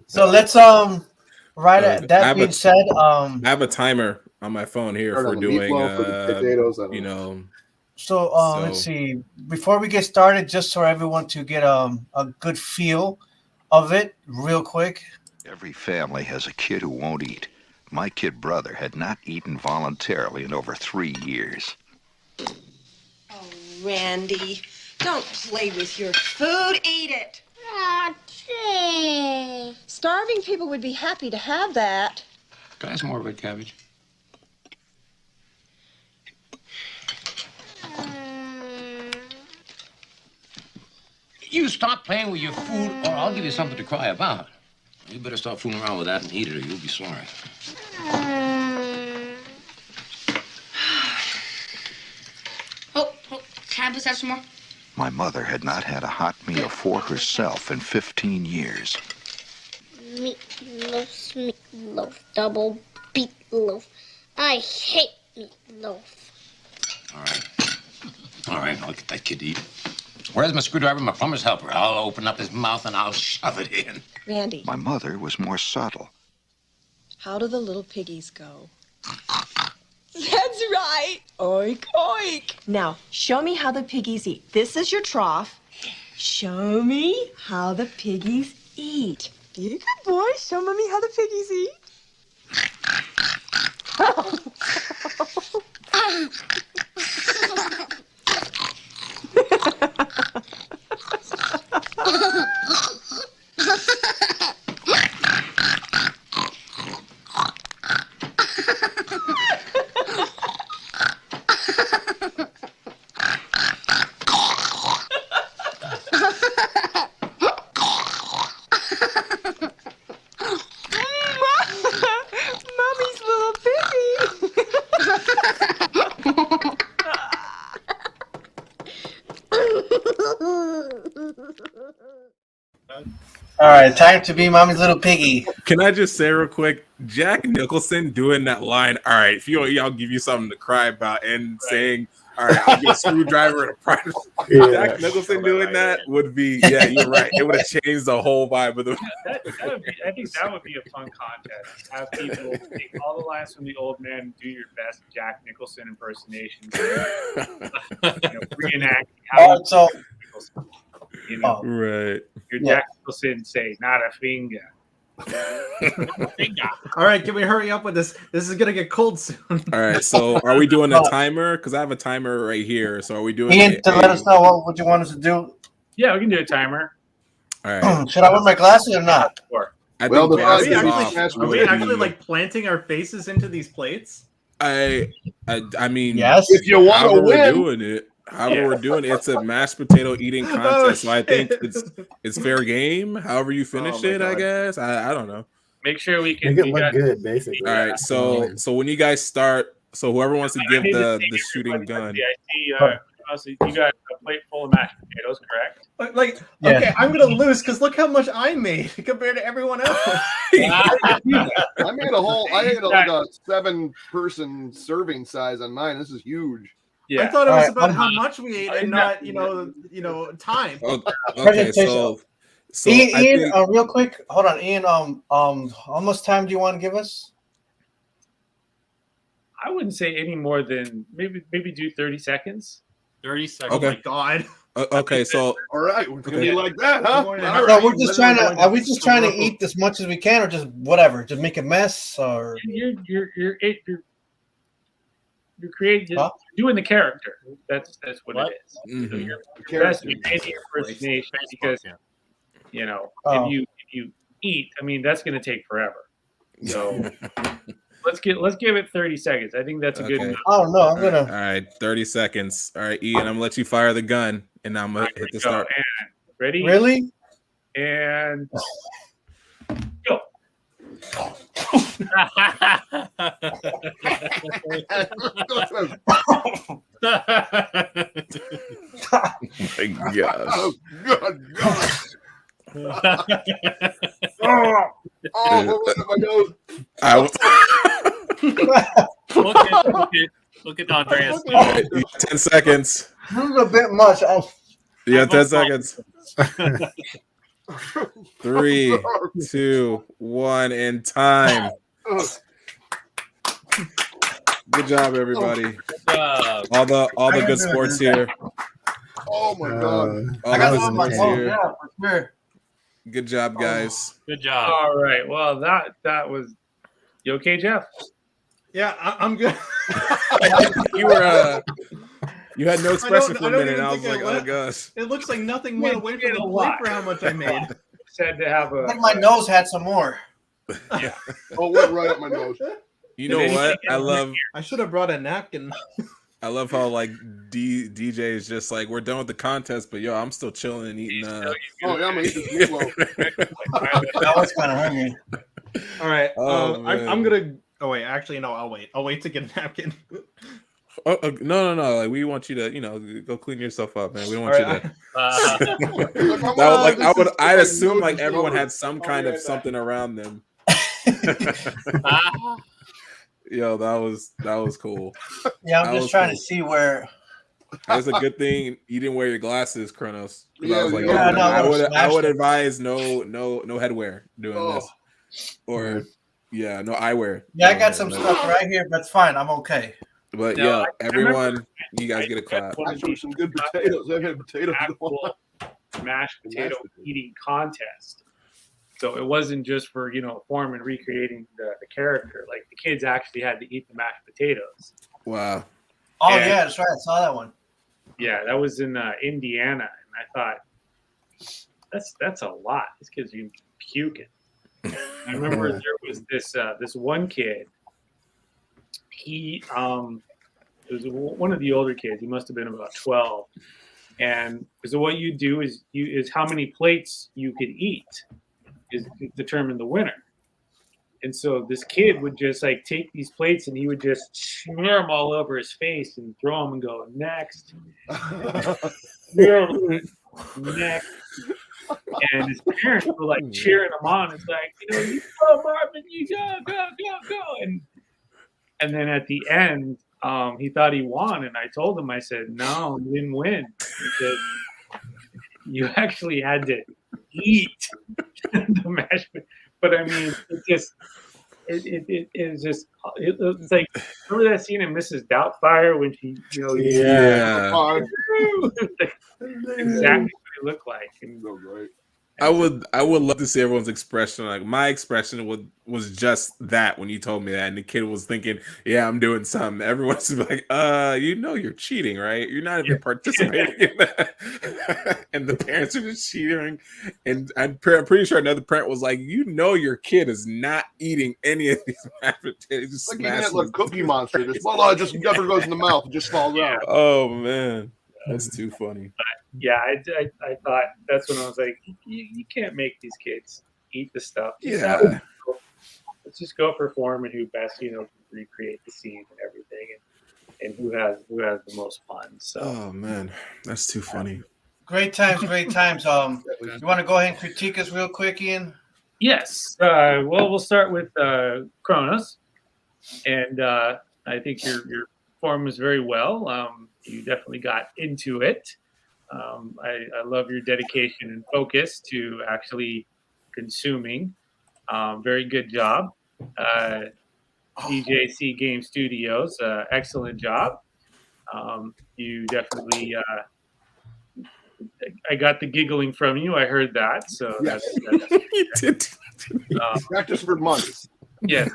So let's right at that being said, I have a timer on my phone here for doing potatoes. You know. So let's see. Before we get started, just for everyone to get a good feel of it, real quick. Every family has a kid who won't eat. My kid brother had not eaten voluntarily in over 3 years. Randy, don't play with your food. Eat it. Starving people would be happy to have that. Can I have some more red cabbage? You stop playing with your food, or I'll give you something to cry about. You better stop fooling around with that and eat it, or you'll be sorry. Can I please have some more? My mother had not had a hot meal for herself in 15 years. Meatloaf, double beetloaf. I hate meatloaf. All right, I'll get that kid to eat. Where's my screwdriver and my plumber's helper? I'll open up his mouth and I'll shove it in. Randy. My mother was more subtle. How do the little piggies go? That's right. Oink, oink. Now, show me how the piggies eat. This is your trough. Show me how the piggies eat. Be a good boy. Show Mommy how the piggies eat. Mommy's little piggy. All right, time to be Mommy's little piggy. Can I just say real quick, Jack Nicholson doing that line? All right, if I'll give you something to cry about, and saying, "All right, I'll get a screwdriver and a prize." Jack Nicholson doing that would be, yeah, you're right. It would have changed the whole vibe of the. I think that would be a fun contest. Have people take all the lines from the old man and do your best Jack Nicholson impersonations. Reenact how right. your Jack Nicholson say, "Not a finger." All right, can we hurry up with this? This is gonna get cold soon. All right, so are we doing a timer? Because I have a timer right here. So are we doing Ian, to let us know what you want us to do? Yeah, we can do a timer. All right. Should I wear my glasses or not? I Well, think the Are glasses we off actually would be- like planting our faces into these plates? I mean, Yes. If you want to however we're win, doing it, it's a mashed potato eating contest. So I think it's fair game. However you finish my it, I God. guess. I don't know. Make sure we can. Make it we look got- good, basically. All right, so when you guys start, so whoever wants to give I need to the see shooting everybody. gun. I see. Also, you got a plate full of mashed potatoes, correct? Like, Yeah. okay, I'm gonna lose because look how much I made compared to everyone else. I made like a 7-person serving size on mine. This is huge. I thought it was Alright, about I'm- how much we ate and not, time. Oh, okay, Presentation. so Ian, real quick, hold on, Ian. How much time do you want to give us? I wouldn't say any more than maybe do 30 seconds. 30 seconds. Okay. Oh my God. Okay, so All right, we're gonna be like that, huh? All No, right. we're just trying to. Are we just trying to eat as much as we can, or just whatever, just make a mess, or? You're creating, Huh? doing the character. That's what What? it is. So mhm. your best impersonation, because Oh. if you eat, I mean that's going to take forever. So let's give it 30 seconds. I think that's a good Okay. enough. Oh no, I'm All gonna. right, 30 seconds. All right, Ian, I'm gonna let you fire the gun, and I'm gonna hit the Go. start. And ready? Really? And go. My gosh. Oh, good God. Oh, what was it, my nose? Look at Andreas. All right, 10 seconds. This is a bit much. You got 10 seconds. 3, 2, 1, and time. Good job, everybody. All the good sports here. Oh my God. All I the got good this on my sports phone. here. Yeah, for sure. Good job, guys. Good job. All right. Well, that was. You okay, Jeff? Yeah, I'm good. You were you had no expression for I a don't minute. even And I was think I like, oh left. gosh. It looks like nothing went away from did the a plate lot. for how much I made. Said to have I a. think my nose had some more. Oh, went right up my nose. You know what? I should have brought a napkin. I love how like DJ is just like, we're done with the contest, but yo, I'm still chilling and eating. Oh yeah, I'm gonna eat this meatloaf. I was kind of hungry. All right, Oh, I'm man. gonna. Oh wait, actually no, I'll wait. I'll wait to get a napkin. No. Like we want you to, go clean yourself up, man. We don't All want right, you to. I'd assume like everyone had some kind of something around them. Yo, that was cool. Yeah, That I'm just was trying cool. to see where. That's a good thing you didn't wear your glasses, Chronos. 'Cause I was like, Yeah, no, I would smashed it. advise no headwear doing this, or no eyewear. Yeah, I got some stuff right here, but it's fine. I'm okay. But No, yeah, I everyone, you guys get a clap. I threw some good potatoes. I had potatoes. Actual mashed potato eating contest. So it wasn't just for form and recreating the character. Like the kids actually had to eat the mashed potatoes. Wow. Oh And- yeah, that's right. I saw that one. Yeah, that was in Indiana, and I thought that's a lot. These kids are puking. I remember there was this one kid. He it was one of the older kids. He must have been about 12. And so what you do is how many plates you could eat is determine the winner. And so this kid would just like take these plates and he would just smear them all over his face and throw them and go next, next. And his parents were like cheering him on. It's like, you go, Marvin, you go. And then at the end, he thought he won. And I told him, I said, no, you didn't win. Because you actually had to eat the mashed potatoes. But I mean, it's like, remember that scene in Mrs. Doubtfire when she, Yeah. exactly what it looked like. And So great. I would love to see everyone's expression. Like my expression was just that when you told me that, and the kid was thinking, "Yeah, I'm doing something." Everyone's like, you're cheating, right? You're not even participating in that." And the parents are just cheating. And I'm pretty sure another parent was like, your kid is not eating any of these mashed potatoes. It's like eating that like Cookie Monster. Just just never goes in the mouth. It just falls out. Oh man, that's too funny. Yeah, I thought that's when I was like, you can't make these kids eat the stuff. Let's just go for form and who best, can recreate the scene and everything, and who has the most fun. So. Oh man, that's too funny. Great times. You want to go ahead and critique us real quick, Ian? Yes. Well, we'll start with CHRONOZ, and I think your form was very well. You definitely got into it. I love your dedication and focus to actually consuming. Very good job. DJC Game Studios, excellent job. You definitely, I got the giggling from you. I heard that. So that's you did. Practice for months. Yes.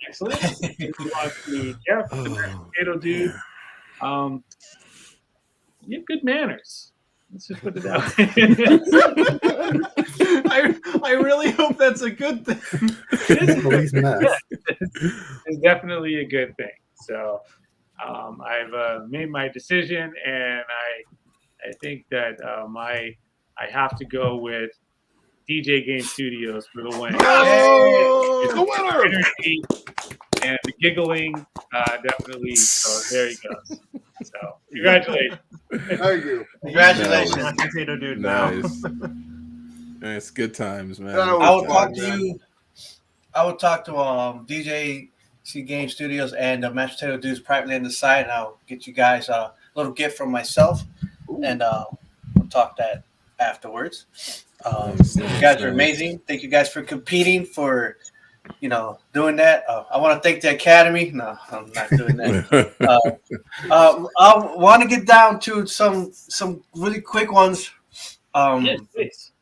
Excellent. Jeff, the potato dude. You have good manners. Let's just put it out. I really hope that's a good thing. It's definitely a good thing. So I've made my decision, and I think that I have to go with DJ Game Studios for the win. Oh, the winner! Energy and the giggling, definitely. So there he goes. So congratulations. Thank you. Congratulations. Potato dude now. Nice. It's good times, man. I will talk to you. I will talk to DJ Game Studios and Mashed Potato Dudes privately on the side, and I'll get you guys a little gift from myself, and we'll talk that afterwards. You guys are amazing. Thank you guys for competing, for doing that. I want to thank the Academy. No, I'm not doing that. I want to get down to some really quick ones. Yes, please.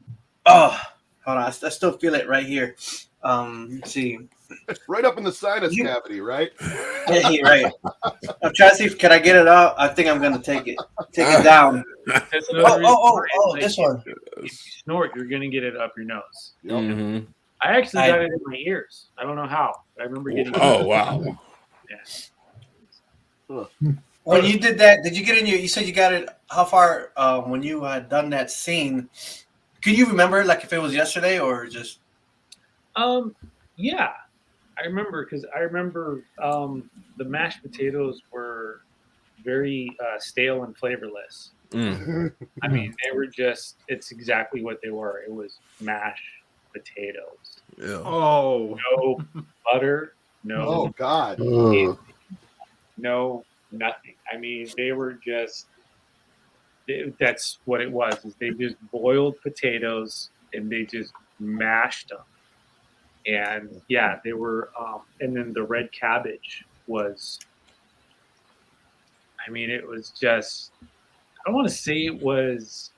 Oh, hold on. I still feel it right here. Let's see. Right up in the sinus cavity, right? Yeah, right. I'm trying to see can I get it out. I think I'm gonna take it down. This one. If you snort, you're gonna get it up your nose. Mm-hmm. I actually got it in my ears. I don't know how. I remember getting it. Oh wow. Yeah. When you did that, did you get in you said you got it how far when you had done that scene? Could you remember like if it was yesterday or just yeah. I remember because the mashed potatoes were very stale and flavorless. I mean, they were it's exactly what they were. It was mashed potatoes. Yeah. Oh. No butter, no. Oh, God. No, nothing. I mean, they were that's what it was. Is they just boiled potatoes and they just mashed them. And yeah, they were, and then the red cabbage was, I mean, it was just, I don't want to say it was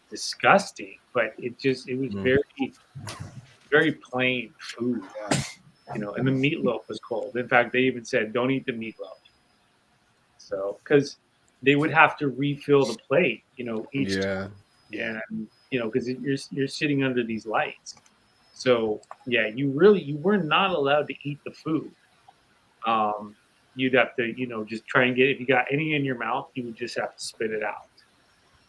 disgusting, but it was very, very plain food, and the meatloaf was cold. In fact, they even said, don't eat the meatloaf. So, because they would have to refill the plate, each time. And, because you're sitting under these lights. So yeah, you were not allowed to eat the food. You'd have to, just try and get, if you got any in your mouth, you would just have to spit it out.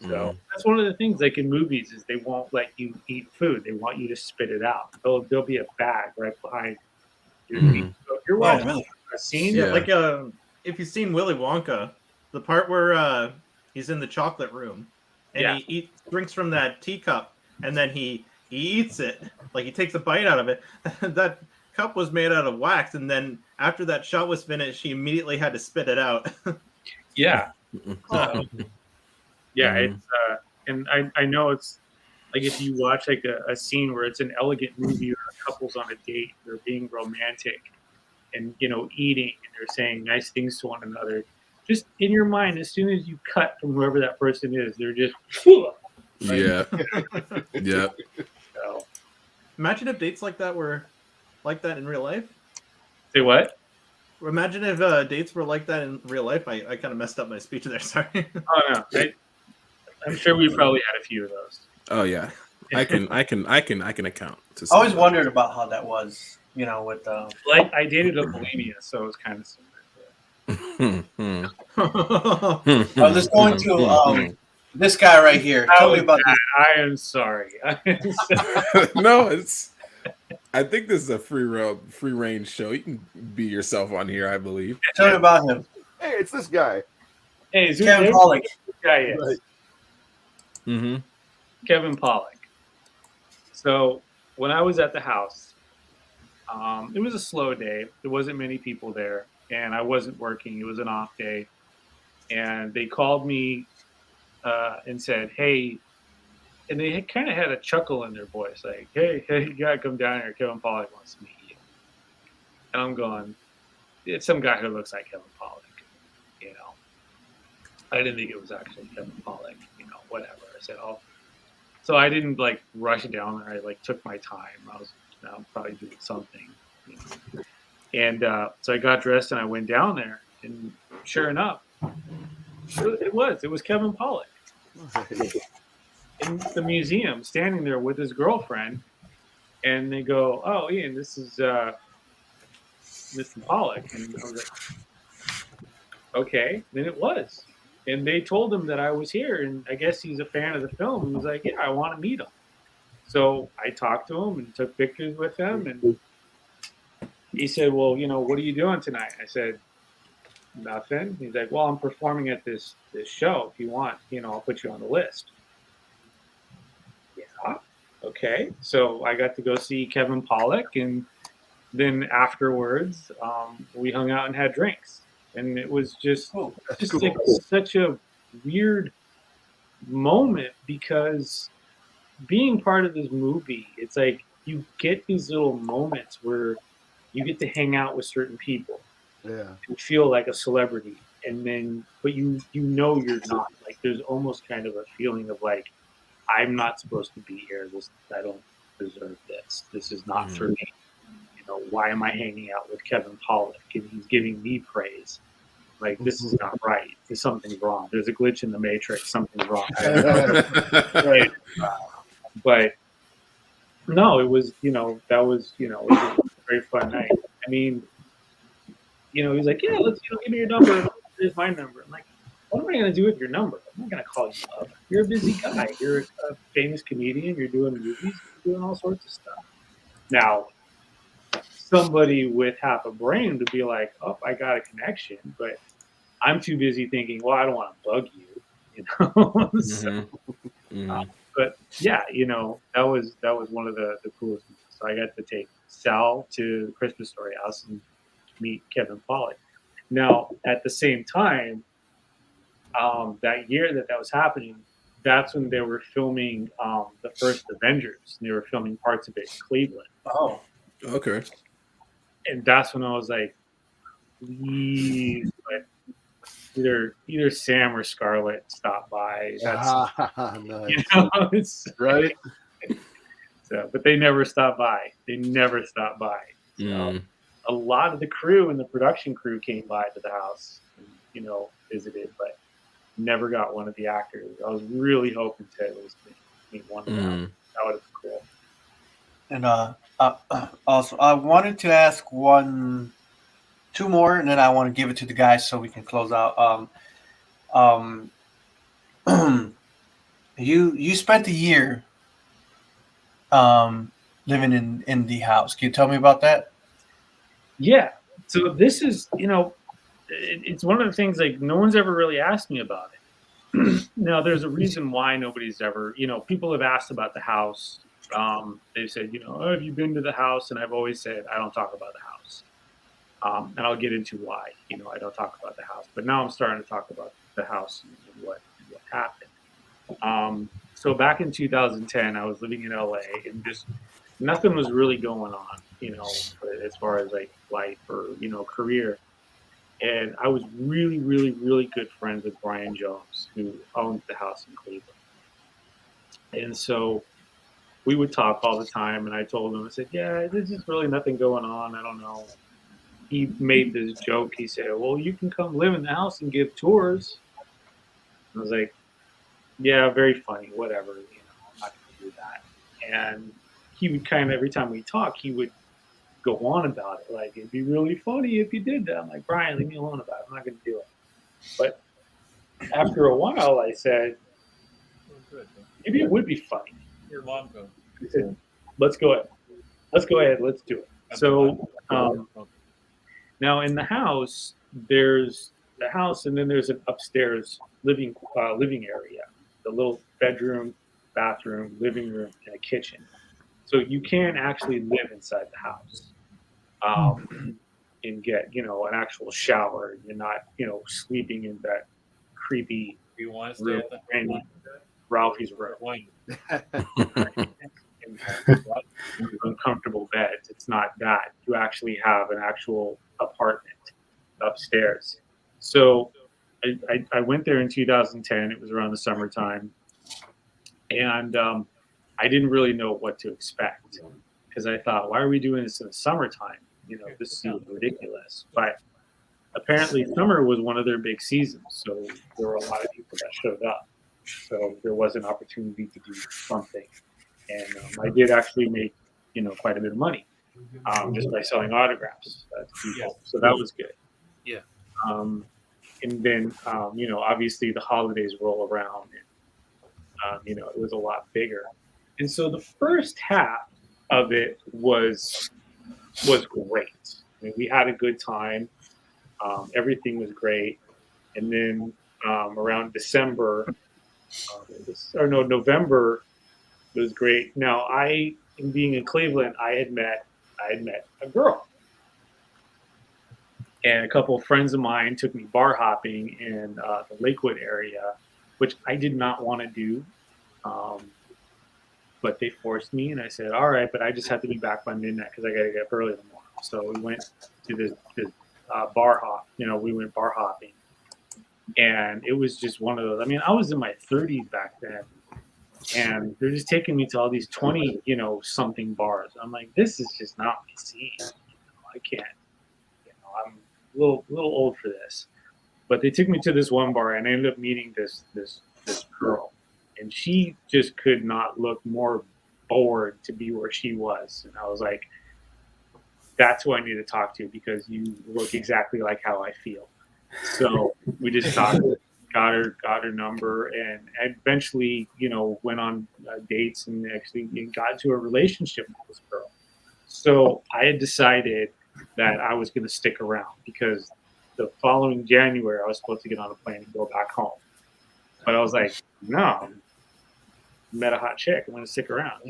So that's one of the things, like in movies, is they won't let you eat food. They want you to spit it out. There'll be a bag right behind your feet. So if you're watching a scene, like if you've seen Willy Wonka, the part where he's in the chocolate room and he drinks from that teacup and then he eats it, like he takes a bite out of it. That cup was made out of wax, and then after that shot was finished, he immediately had to spit it out. Yeah. It's and I know it's like if you watch like a scene where it's an elegant movie or a couple's on a date, they're being romantic and eating and they're saying nice things to one another. Just in your mind, as soon as you cut from whoever that person is, they're just Yeah. Yeah. So, Imagine if dates like that were like that in real life. say what? Imagine if dates were like that in real life. I kind of messed up my speech there. Sorry. Oh no, I'm sure we probably had a few of those. Oh yeah. I can account to I always some. wondered about how that was, you know, with Like I dated a bulimia, so it was kind of similar. let's go into this guy right here. Tell me about this. I am sorry. No, it's. I think this is a free range show. You can be yourself on here, I believe. Tell me about him. Hey, it's this guy. Hey, Kevin Pollak. This guy is Right. Mm-hmm. Kevin Pollak. So when I was at the house, it was a slow day. There wasn't many people there, and I wasn't working. It was an off day, and they called me and said, "Hey," and they kind of had a chuckle in their voice, like, "Hey, you gotta come down here. Kevin Pollak wants to meet you." And I'm going, "It's some guy who looks like Kevin Pollak," you know. I didn't think it was actually Kevin Pollak, you know. Whatever. I said, "Oh." So I didn't like rush down there. I like took my time. I was probably doing something, you know. And so I got dressed and I went down there, and sure enough, it was Kevin Pollak in the museum, standing there with his girlfriend. And they go, "Oh, Ian, this is Mr. Pollak." And I was like, "Okay." Then it was. And they told him that I was here, and I guess he's a fan of the film. He was like, "Yeah, I want to meet him." So I talked to him and took pictures with him, and he said, "Well, you know, what are you doing tonight?" I said, "Nothing." He's like, "Well, I'm performing at this show. If you want, you know, I'll put you on the list." Yeah, okay. So I got to go see Kevin Pollak, and then afterwards, we hung out and had drinks. And it was just cool. like such a weird moment, because being part of this movie, it's like you get these little moments where you get to hang out with certain people. Yeah. And feel like a celebrity, and then but you know you're not. Like there's almost kind of a feeling of like, I'm not supposed to be here. I don't deserve this. This is not for me. You know, why am I hanging out with Kevin Pollak and he's giving me praise? Like, this is not right. There's something wrong. There's a glitch in the matrix. Something's wrong. Right. But no, it was, you know, that was, you know, it was a very fun night. I mean, you know, he's like, "Yeah, let's, you know, give me your number. Here's my number." I'm like, "What am I going to do with your number? I'm not going to call you up. You're a busy guy. You're a famous comedian. You're doing movies. You're doing all sorts of stuff." Now, somebody with half a brain to be like, "Oh, I got a connection," but I'm too busy thinking, "Well, I don't want to bug you," you know. So, but yeah, you know, that was one of the coolest things. So I got to take Sal to Christmas Story House and meet Kevin Pollak. Now, at the same time, that year that was happening, that's when they were filming the first Avengers. And they were filming parts of it in Cleveland. Oh, okay. And that's when I was like, please, but either Sam or Scarlett stop by. That's Nice. you know, it's Right. So, but they never stopped by. They never stopped by. So, a lot of the crew and the production crew came by to the house, and, you know, visited, but never got one of the actors. I was really hoping to at least meet one of them. That would have been cool. And also, I wanted to ask two more, and then I want to give it to the guys so we can close out. You spent a year living in the house. Can you tell me about that? Yeah. So this is, you know, it's one of the things, like, no one's ever really asked me about it. Now, there's a reason why nobody's ever, you know, people have asked about the house. They've said, you know, "Oh, have you been to the house?" And I've always said, I don't talk about the house. And I'll get into why, you know, I don't talk about the house. But now I'm starting to talk about the house and what happened. So back in 2010, I was living in LA, and just nothing was really going on, you know, as far as like life or, you know, career. And I was really, really, really good friends with Brian Jones, who owned the house in Cleveland. And so we would talk all the time, and I told him, I said, yeah, there's just really nothing going on. I don't know. He made this joke. He said, well, you can come live in the house and give tours. I was like, yeah, very funny, whatever. I'm not going to do that. And he would kind of, every time we talk, he would go on about it. Like, it'd be really funny if you did that. I'm like, Brian, leave me alone about it. I'm not going to do it. But after a while, I said, maybe it would be funny. Your mom goes. I said, let's go ahead. Let's go ahead. Let's do it. So now in the house, there's the house, and then there's an upstairs living area, the little bedroom, bathroom, living room, and a kitchen. So you can actually live inside the house and get, an actual shower. You're not, sleeping in that creepy You want to room, stay at the Ralphie's room. Uncomfortable beds. It's not that. You actually have an actual apartment upstairs. So I went there in 2010. It was around the summertime. And I didn't really know what to expect because I thought, why are we doing this in the summertime? This seems ridiculous. But apparently summer was one of their big seasons. So there were a lot of people that showed up. So there was an opportunity to do something. And I did actually make, quite a bit of money just by selling autographs to people. So that was good. Yeah. And then, obviously the holidays roll around and, it was a lot bigger. And so the first half of it was great. I mean, we had a good time. Everything was great. And then around December, November was great. Now, being in Cleveland, I had met a girl. And a couple of friends of mine took me bar hopping in the Lakewood area, which I did not want to do. But they forced me, and I said, all right, but I just have to be back by midnight because I got to get up early in the morning. So we went to this bar hop. We went bar hopping. And it was just one of those. I mean, I was in my 30s back then. And they're just taking me to all these 20, something bars. I'm like, this is just not my scene. I can't. I'm a little old for this. But they took me to this one bar, and I ended up meeting this girl, and she just could not look more bored to be where she was. And I was like, that's who I need to talk to because you look exactly like how I feel. So we just talked. Got her number, and eventually, went on dates and actually got into a relationship with this girl. So I had decided that I was going to stick around because the following January I was supposed to get on a plane and go back home. But I was like, no, met a hot chick. I'm going to stick around,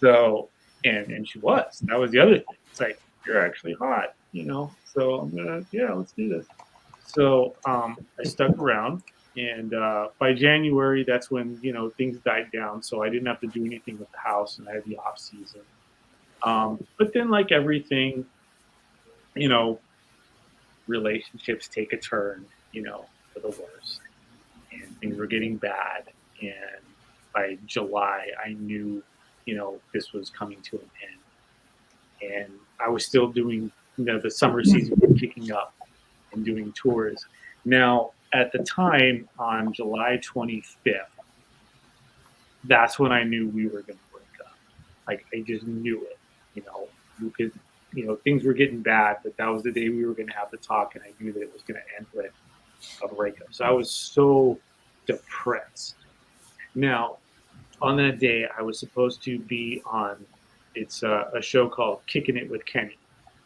So, and she was. That was the other thing. It's like, you're actually hot, So I'm going to, let's do this. So I stuck around, and by January, that's when, things died down. So I didn't have to do anything with the house, and I had the off season. But then, like everything, relationships take a turn, for the worse, and things were getting bad. And by July, I knew, this was coming to an end. And I was still doing, the summer season was kicking up. And doing tours. Now, at the time, on July 25th, that's when I knew we were going to break up. Like, I just knew it, because, things were getting bad, but that was the day we were going to have the talk, and I knew that it was going to end with a breakup. So I was so depressed. Now, on that day, I was supposed to be on, it's a show called Kicking It with Kenny,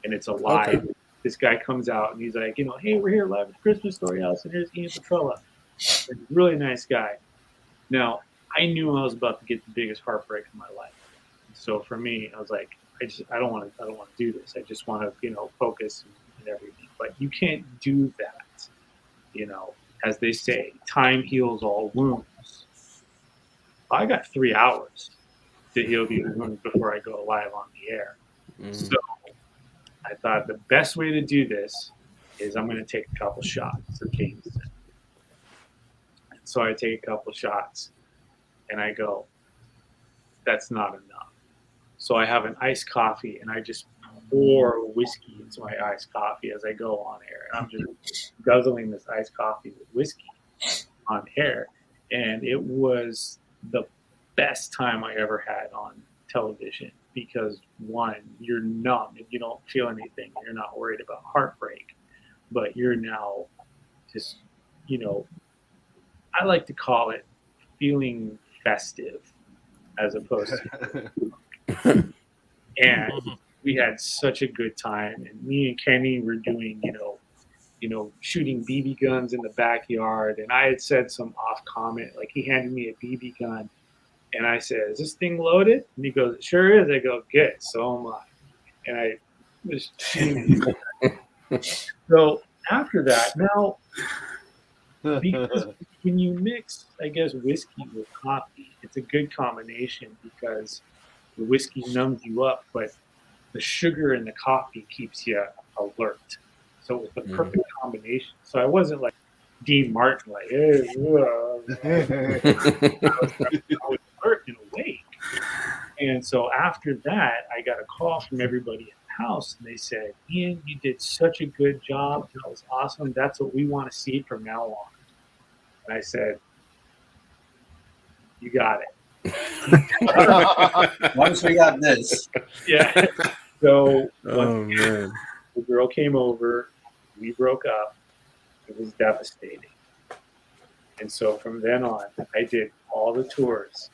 and it's a live. Okay. This guy comes out and he's like, hey, we're here live at the Christmas Story House, and here's Ian Petrella. Really nice guy. Now, I knew I was about to get the biggest heartbreak of my life. So for me, I was like, I don't want to do this. I just want to, focus and everything. But you can't do that. As they say, time heals all wounds. I got 3 hours to heal these wounds before I go live on the air. So I thought the best way to do this is I'm going to take a couple shots of Jameson. So I take a couple shots, And I go, that's not enough. So I have an iced coffee, and I just pour whiskey into my iced coffee as I go on air. And I'm just guzzling this iced coffee with whiskey on air. And it was the best time I ever had on television because, one, you're numb and you don't feel anything. You're not worried about heartbreak, but you're now just, you know, I like to call it feeling festive as opposed to. And we had such a good time. And me and Kenny were doing, you know, shooting BB guns in the backyard. And I had said some off comment, like he handed me a BB gun. And I said, is this thing loaded? And he goes, it sure is. I go, good, so am I. And I was shooting. So after that, now, because when you mix, I guess, whiskey with coffee, it's a good combination because the whiskey numbs you up, but the sugar in the coffee keeps you alert. So it was the perfect combination. So I wasn't like Dean Martin, like, hey, I was alert and awake. And so after that, I got a call from everybody in the house, and they said, Ian, you did such a good job. That was awesome. That's what we want to see from now on. And I said, you got it. Once we got this. Yeah. So man. The girl came over, we broke up. It was devastating. And so from then on, I did all the tours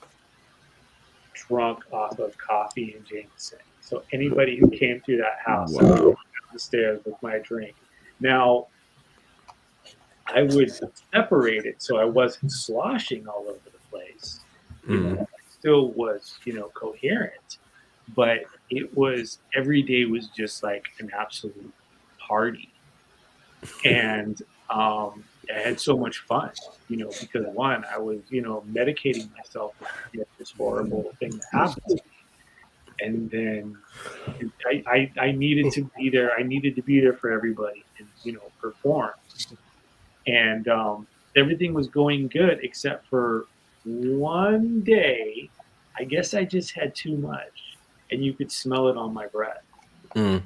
drunk off of coffee and Jameson. So anybody who came through that house, I would go down the stairs with my drink. Now, I would separate it so I wasn't sloshing all over the place. You know, I still was, you know, coherent, but it was, every day was just like an absolute party. And I had so much fun, you know, because one, I was, you know, medicating myself with this horrible thing that happened to me. And then I needed to be there. I needed to be there for everybody and, you know, perform. And everything was going good except for one day. I guess I just had too much, and you could smell it on my breath. And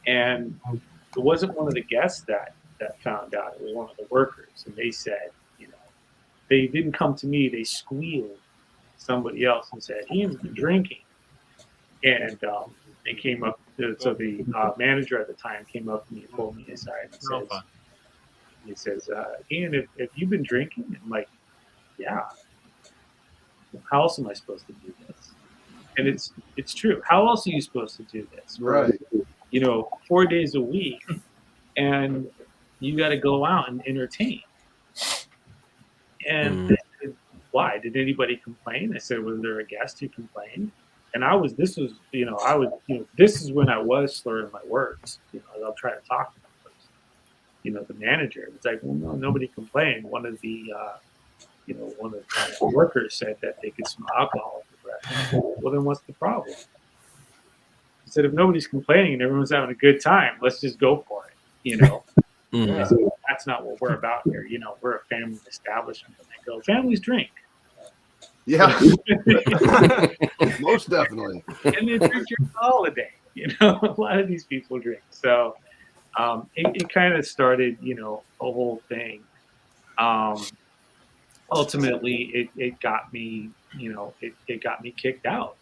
it wasn't one of the guests that found out. It was one of the workers, and they said, you know, they didn't come to me. They squealed somebody else and said, Ian's been drinking. And they came up. So the manager at the time came up to me and pulled me aside and he says, Ian, have you been drinking? I'm like, yeah. How else am I supposed to do this? And it's true. How else are you supposed to do this? Right. You know, 4 days a week, and you got to go out and entertain. And they said, why? Did anybody complain? I said, was there a guest who complained? And this is when I was slurring my words. You know, I'll try to talk to them first. You know, the manager was like, well, no, nobody complained. One of the workers said that they could smell alcohol in the breath. Well, then what's the problem? He said, if nobody's complaining and everyone's having a good time, let's just go for it. You know, so that's not what we're about here. You know, we're a family establishment. And they go, families drink. Yeah, most definitely. And they drink your holiday. You know, a lot of these people drink. So it kind of started, you know, a whole thing. Ultimately, it got me, you know, it got me kicked out.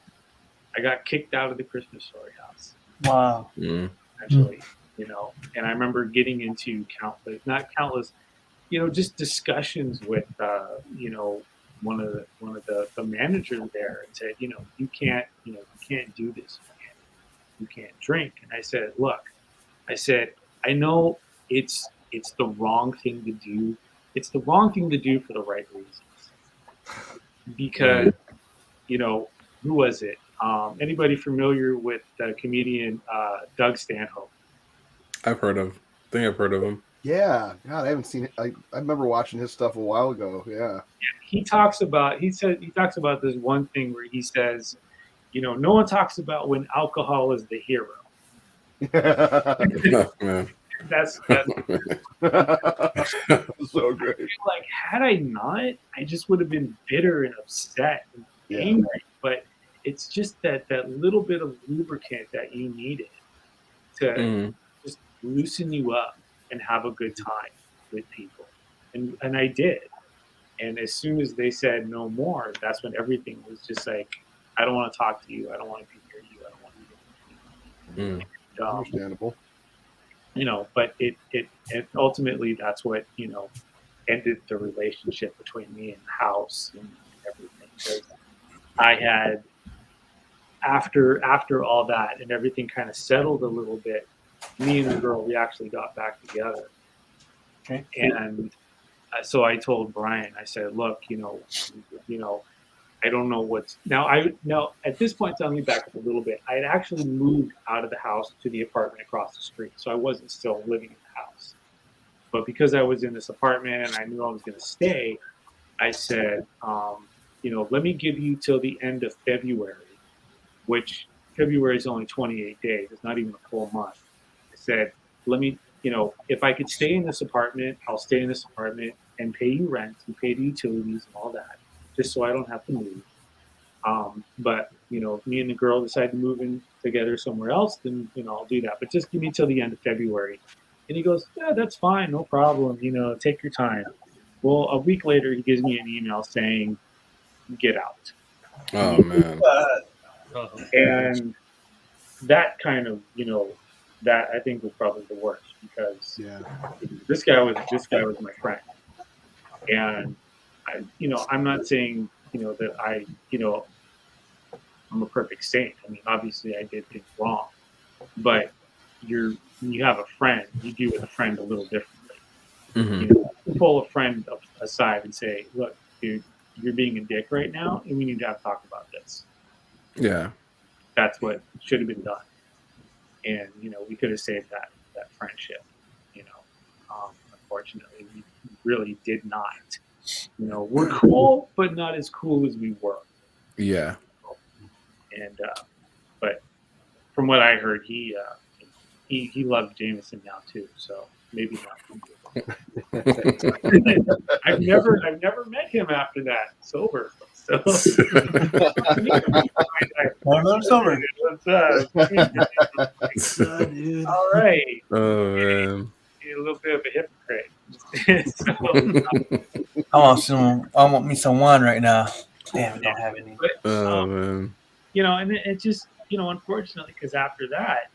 I got kicked out of the Christmas Story house. Wow. Actually, you know, and I remember getting into countless, you know, just discussions with, you know, one of the managers there, and said, you know, you can't do this. You can't drink. And I said, look, I know it's the wrong thing to do. It's the wrong thing to do for the right reasons. Because, you know, who was it? Anybody familiar with the comedian Doug Stanhope? I think I've heard of him. Yeah, God, I haven't seen it. I remember watching his stuff a while ago. Yeah. He talks about this one thing where he says, you know, no one talks about when alcohol is the hero. That's so great. Like, had I not, I just would have been bitter and upset and angry. But it's just that little bit of lubricant that you needed to just loosen you up and have a good time with people. And I did. And as soon as they said no more, that's when everything was just like, I don't want to talk to you. I don't want to be near you. I don't want to be near you. Understandable. You know, but it ultimately, that's what, you know, ended the relationship between me and the house and everything. Because I had, after all that and everything kind of settled a little bit, me and the girl, we actually got back together. Okay. And so I told Brian, I said, look, you know, I don't know what's now. At this point, tell me back up a little bit. I had actually moved out of the house to the apartment across the street, so I wasn't still living in the house. But because I was in this apartment and I knew I was going to stay, I said, you know, let me give you till the end of February, which February is only 28 days. It's not even a full month. I said, let me, you know, if I could stay in this apartment, I'll stay in this apartment and pay you rent and pay the utilities and all that, just so I don't have to move. But, you know, if me and the girl decide to move in together somewhere else, then, you know, I'll do that. But just give me till the end of February. And he goes, yeah, that's fine. No problem. You know, take your time. Well, a week later, he gives me an email saying, get out. Oh, man. And that kind of, you know, that I think was probably the worst, because this guy was my friend. And I, you know, I'm not saying, you know, that I'm a perfect saint. I mean, obviously I did things wrong, but when you have a friend, you deal with a friend a little differently. You know, you pull a friend aside and say, look, dude, you're being a dick right now, and we need to have a talk about this. Yeah. That's what should have been done. And, you know, we could have saved that friendship, you know. Unfortunately, we really did not. You know, we're cool, but not as cool as we were. Yeah. And, but from what I heard, he loved Jameson now too, so maybe not. I've never met him after that sober. So I'm sober. All right. Oh man. A little bit of a hypocrite. I want me some wine right now. Damn, I don't have any. Oh man. You know, and it just, you know, unfortunately, because after that,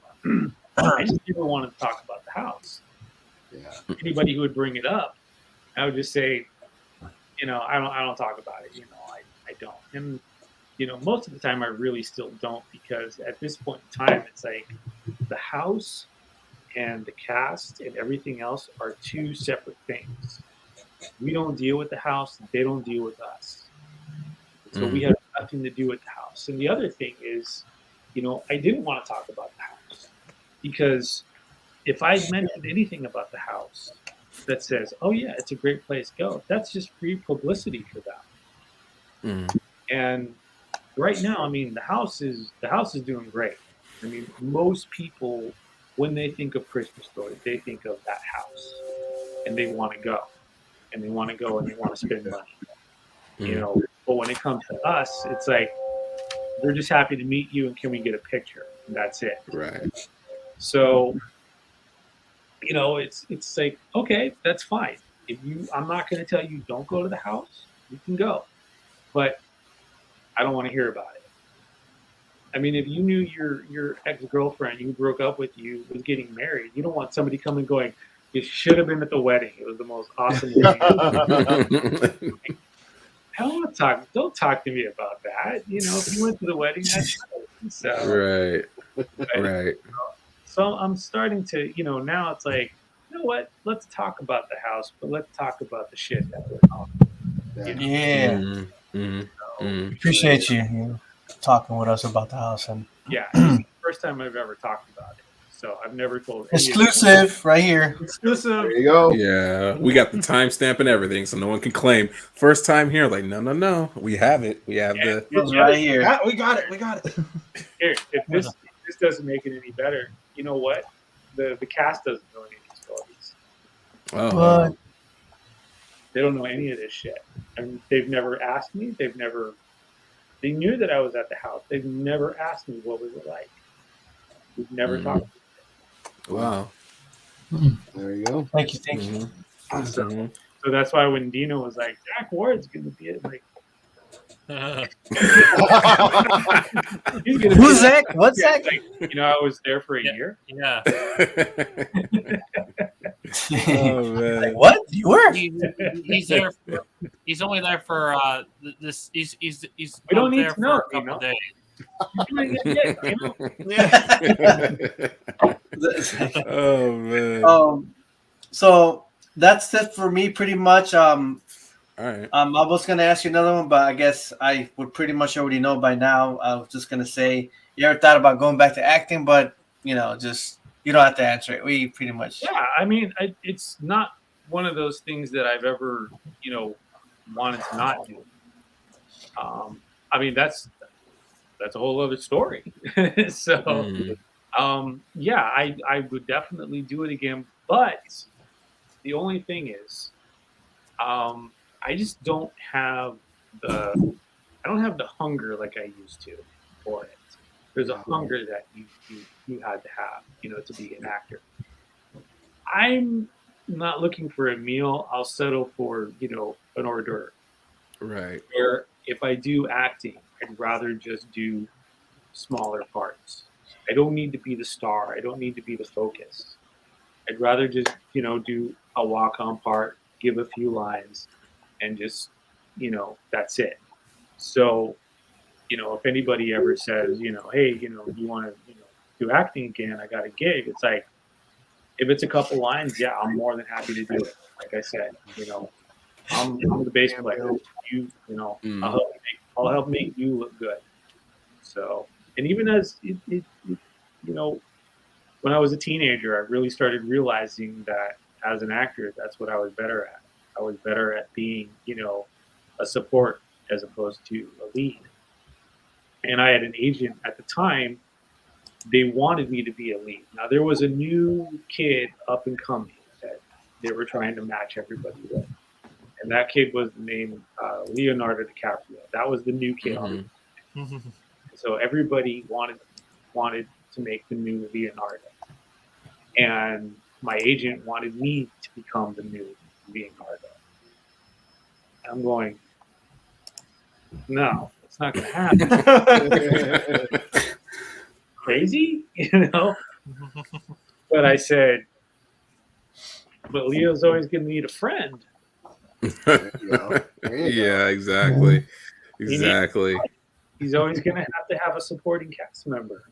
I just never wanted to talk about the house. Yeah. Anybody who would bring it up, I would just say, you know, I don't talk about it. You know, I don't. And you know, most of the time, I really still don't, because at this point in time, it's like the house and the cast and everything else are two separate things. We don't deal with the house; they don't deal with us. So we have nothing to do with the house. And the other thing is, you know, I didn't want to talk about the house, because if I mentioned anything about the house that says, oh yeah, it's a great place to go, that's just free publicity for them. And right now, I mean, the house is doing great. I mean, most people, when they think of Christmas Story, they think of that house, and they want to go, and they want to spend money, you know. But when it comes to us, it's like, we're just happy to meet you, and can we get a picture? And that's it. Right. So, you know, it's like, okay, that's fine. I'm not going to tell you don't go to the house. You can go, but I don't want to hear about it. I mean, if you knew your ex-girlfriend who broke up with you was getting married, you don't want somebody coming going, you should have been at the wedding. It was the most awesome wedding. I don't want to talk. Don't talk to me about that. You know, if you went to the wedding, that's great. So, right. So I'm starting to, you know, now it's like, you know what? Let's talk about the house, but let's talk about the shit that we're on. Yeah. Appreciate you talking with us about the house. And yeah, it's the first time I've ever talked about it. So I've never told exclusive right here. Exclusive. There you go. Yeah, we got the timestamp and everything, so no one can claim first time here. Like, no, we have it. We have it's right here. We got it. Here, if this doesn't make it any better, you know what? The cast doesn't know any of these Oh, What? wow. They don't know any of this shit. And they've never asked me. They knew that I was at the house. They've never asked me what we were like. We've never talked. Wow. There you go. Thank you. So that's why when DINO was like, Jack Ward's going to be it, like, he's gonna Who's be Zach? What's Zach? Like, I was there for a year. Yeah. Oh man. Like, what? You were? He's there. He's only there for this. He's We don't need there to know, for a couple days. Oh man. So that's it for me, pretty much. All right. I was gonna ask you another one, but I guess I would pretty much already know by now. I was just gonna say, you ever thought about going back to acting? But just you don't have to answer it. We pretty much. Yeah, I mean, it's not one of those things that I've ever, wanted to not do. I mean, that's a whole other story. So, yeah, I would definitely do it again. But the only thing is, I just don't have the hunger like I used to for it. There's a hunger that you had to have, to be an actor. I'm not looking for a meal. I'll settle for, an hors d'oeuvre. Right. Or if I do acting, I'd rather just do smaller parts. I don't need to be the star. I don't need to be the focus. I'd rather just, do a walk-on part, give a few lines, and just, that's it. So, if anybody ever says, hey, you want to, do acting again, I got a gig. It's like, if it's a couple lines, yeah, I'm more than happy to do it. Like I said, I'm the bass player. I'll help make you look good. So, and even as when I was a teenager, I really started realizing that as an actor, that's what I was better at. I was better at being, a support as opposed to a lead. And I had an agent at the time. They wanted me to be a lead. Now there was a new kid up and coming that they were trying to match everybody with, and that kid was named Leonardo DiCaprio. That was the new kid. So everybody wanted to make the new Leonardo, and my agent wanted me to become the new Leonardo. I'm going, no, it's not going to happen. Crazy, But I said, but Leo's always going to need a friend. Yeah, exactly. Exactly. He's always going to have a supporting cast member.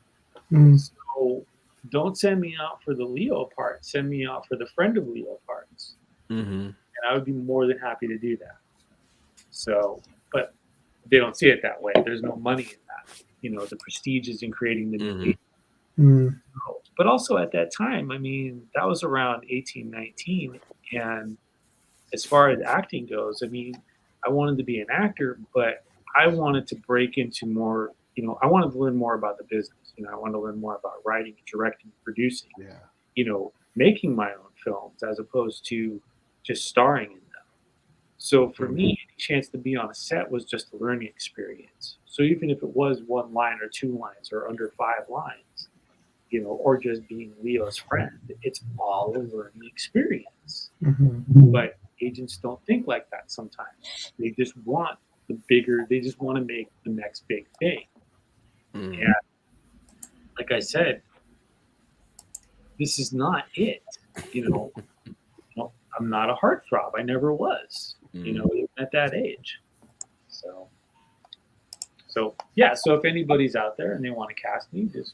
So don't send me out for the Leo part. Send me out for the friend of Leo parts. And I would be more than happy to do that. So, but they don't see it that way. There's no money in that. The prestige is in creating the new But also at that time, I mean, that was around 18, 19. And as far as acting goes, I mean, I wanted to be an actor, but I wanted to break into more, I wanted to learn more about the business. I wanted to learn more about writing, directing, producing, making my own films as opposed to just starring in them. So for me, any chance to be on a set was just a learning experience. So even if it was 1 line or 2 lines or under 5 lines, or just being Leo's friend, it's all a learning experience. But agents don't think like that sometimes. They just want they just want to make the next big thing. And like I said, this is not it. I'm not a heartthrob. I never was, even at that age. So yeah. So if anybody's out there and they want to cast me, just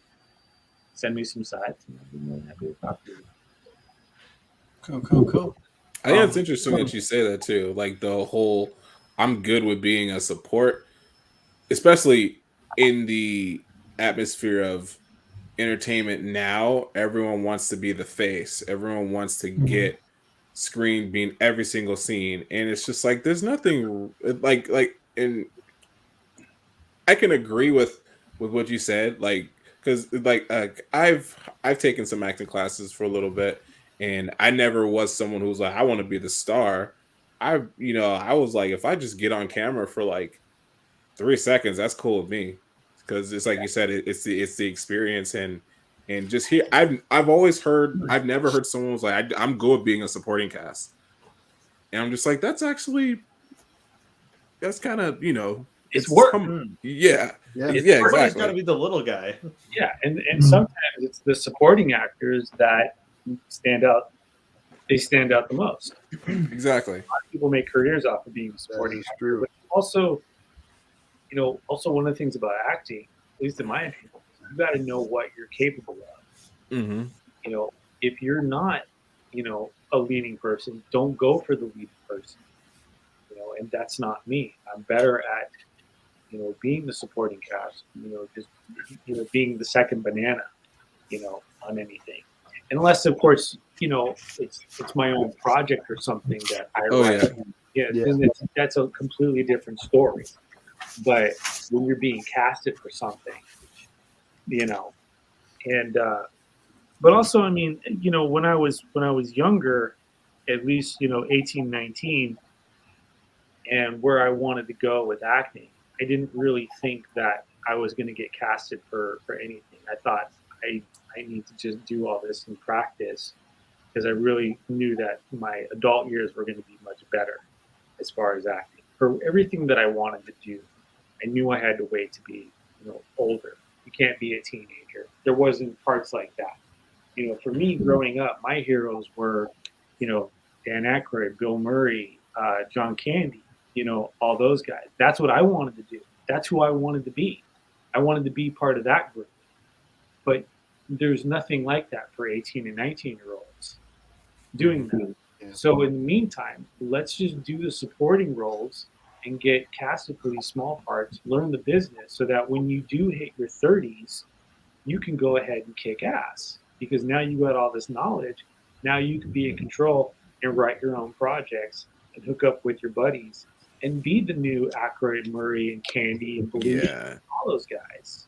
send me some sides, and I'll be more than happy to talk to you. Cool. I think it's interesting that you say that too. Like the whole, I'm good with being a support, especially in the atmosphere of entertainment now. Everyone wants to be the face. Everyone wants to get screen being every single scene, and it's just like there's nothing like and I can agree with what you said, like because like I've taken some acting classes for a little bit, And I never was someone who was like, I want to be the star. I was like, if I just get on camera for like 3 seconds, that's cool with me, because it's like you said, it's the experience and just here. I've always heard, I've never heard someone was like, I'm good with being a supporting cast, and I'm just like, that's kind of it's work. Yeah, It's yeah, Got exactly. to be the little guy. Yeah, and sometimes it's the supporting actors that stand out. They stand out the most. Exactly. A lot of people make careers off of being a supporting actor. But also, one of the things about acting, at least in my opinion, you got to know what you're capable of. Mm-hmm. If you're not, a leading person, don't go for the leading person. And that's not me. I'm better at, being the supporting cast. Just, being the second banana, on anything. Unless, of course, it's my own project or something that I write. Then that's a completely different story. But when you're being casted for something, and but also, I mean, when I was younger, at least 18, 19, and where I wanted to go with acting, I didn't really think that I was going to get casted for anything. I thought I need to just do all this and practice, because I really knew that my adult years were going to be much better as far as acting. For everything that I wanted to do, I knew I had to wait to be, older. You can't be a teenager. There wasn't parts like that. For me growing up, my heroes were, Dan Aykroyd, Bill Murray, John Candy, all those guys. That's what I wanted to do. That's who I wanted to be. I wanted to be part of that group. But there's nothing like that for 18 and 19-year-olds doing that. Yeah. So in the meantime, let's just do the supporting roles and get casted for these small parts, learn the business, so that when you do hit your 30s, you can go ahead and kick ass, because now you got all this knowledge. Now you can be in control and write your own projects and hook up with your buddies and be the new Aykroyd, Murray, and Candy and Belushi, all those guys,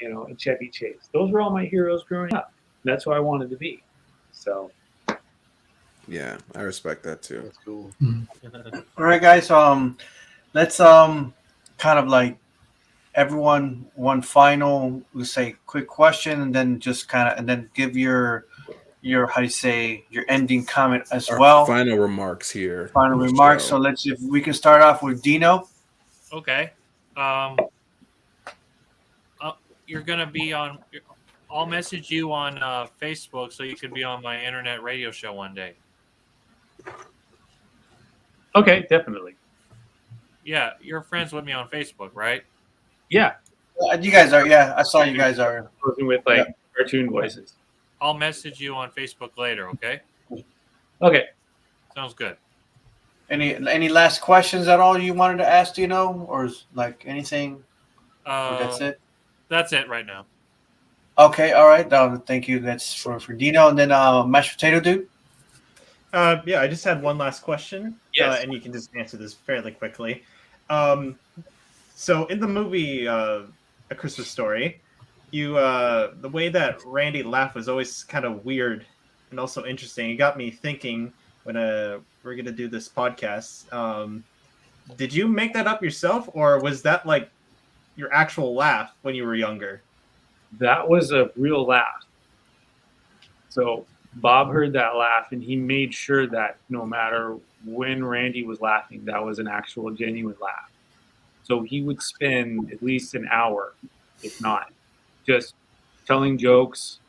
and Chevy Chase. Those were all my heroes growing up. That's who I wanted to be. So, yeah, I respect that too. That's cool. All right, guys. Let's kind of like everyone one final, let's say, quick question, and then just and then give your how do you say, your ending comment as well. Final remarks here. Final remarks. So if we can start off with DINO. Okay. You're gonna be on. I'll message you on Facebook so you can be on my internet radio show one day. Okay, definitely. Yeah, you're friends with me on Facebook, right? Yeah. You guys are. Yeah, I saw you guys are. With cartoon voices. I'll message you on Facebook later. Okay. Okay. Sounds good. Any last questions at all you wanted to ask, or is like anything? That's it. That's it right now. Okay. All right. Thank you. That's for DINO, and then Mashed Potato Dude. Yeah, I just had one last question. Yes. And you can just answer this fairly quickly. So in the movie A Christmas Story, the way that Randy laughed was always kind of weird and also interesting. It got me thinking when we're going to do this podcast. Did you make that up yourself, or was that like your actual laugh when you were younger? That was a real laugh. So Bob heard that laugh, and he made sure that no matter when Randy was laughing, that was an actual genuine laugh. So he would spend at least an hour, if not, just telling jokes,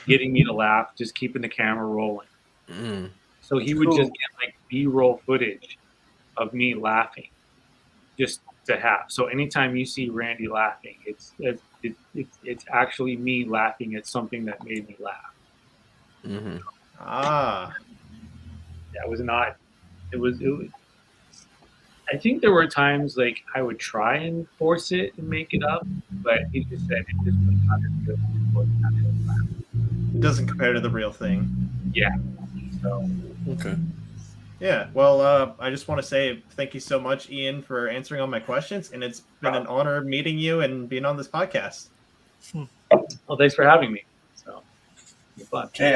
getting me to laugh, just keeping the camera rolling. So he would just get like B-roll footage of me laughing, just to have. So anytime you see Randy laughing, it's actually me laughing at something that made me laugh. Mm-hmm. That was not. It was. I think there were times like I would try and force it and make it up, but he just said it just was not as good. It doesn't compare to the real thing. Yeah. So. Okay. Yeah. Well, I just want to say thank you so much, Ian, for answering all my questions, and it's been an honor meeting you and being on this podcast. Well, thanks for having me. So. Okay.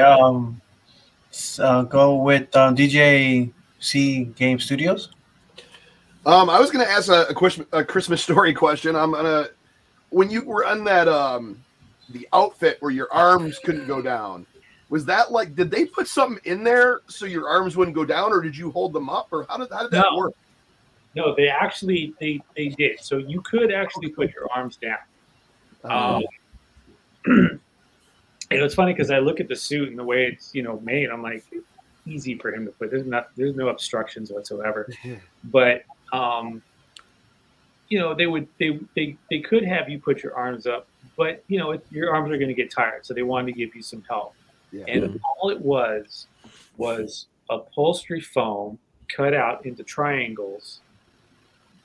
Go with DJC Game Studios. I was going to ask a Christmas story question. When you were on that the outfit where your arms couldn't go down, was that like, did they put something in there so your arms wouldn't go down, or did you hold them up, or how did that work? No, they actually they did. So you could actually put your arms down. And it's funny because I look at the suit and the way it's made. I'm like, easy for him to put. There's no obstructions whatsoever. But they could have you put your arms up, but your arms are going to get tired. So they wanted to give you some help. Yeah. And all it was upholstery foam cut out into triangles,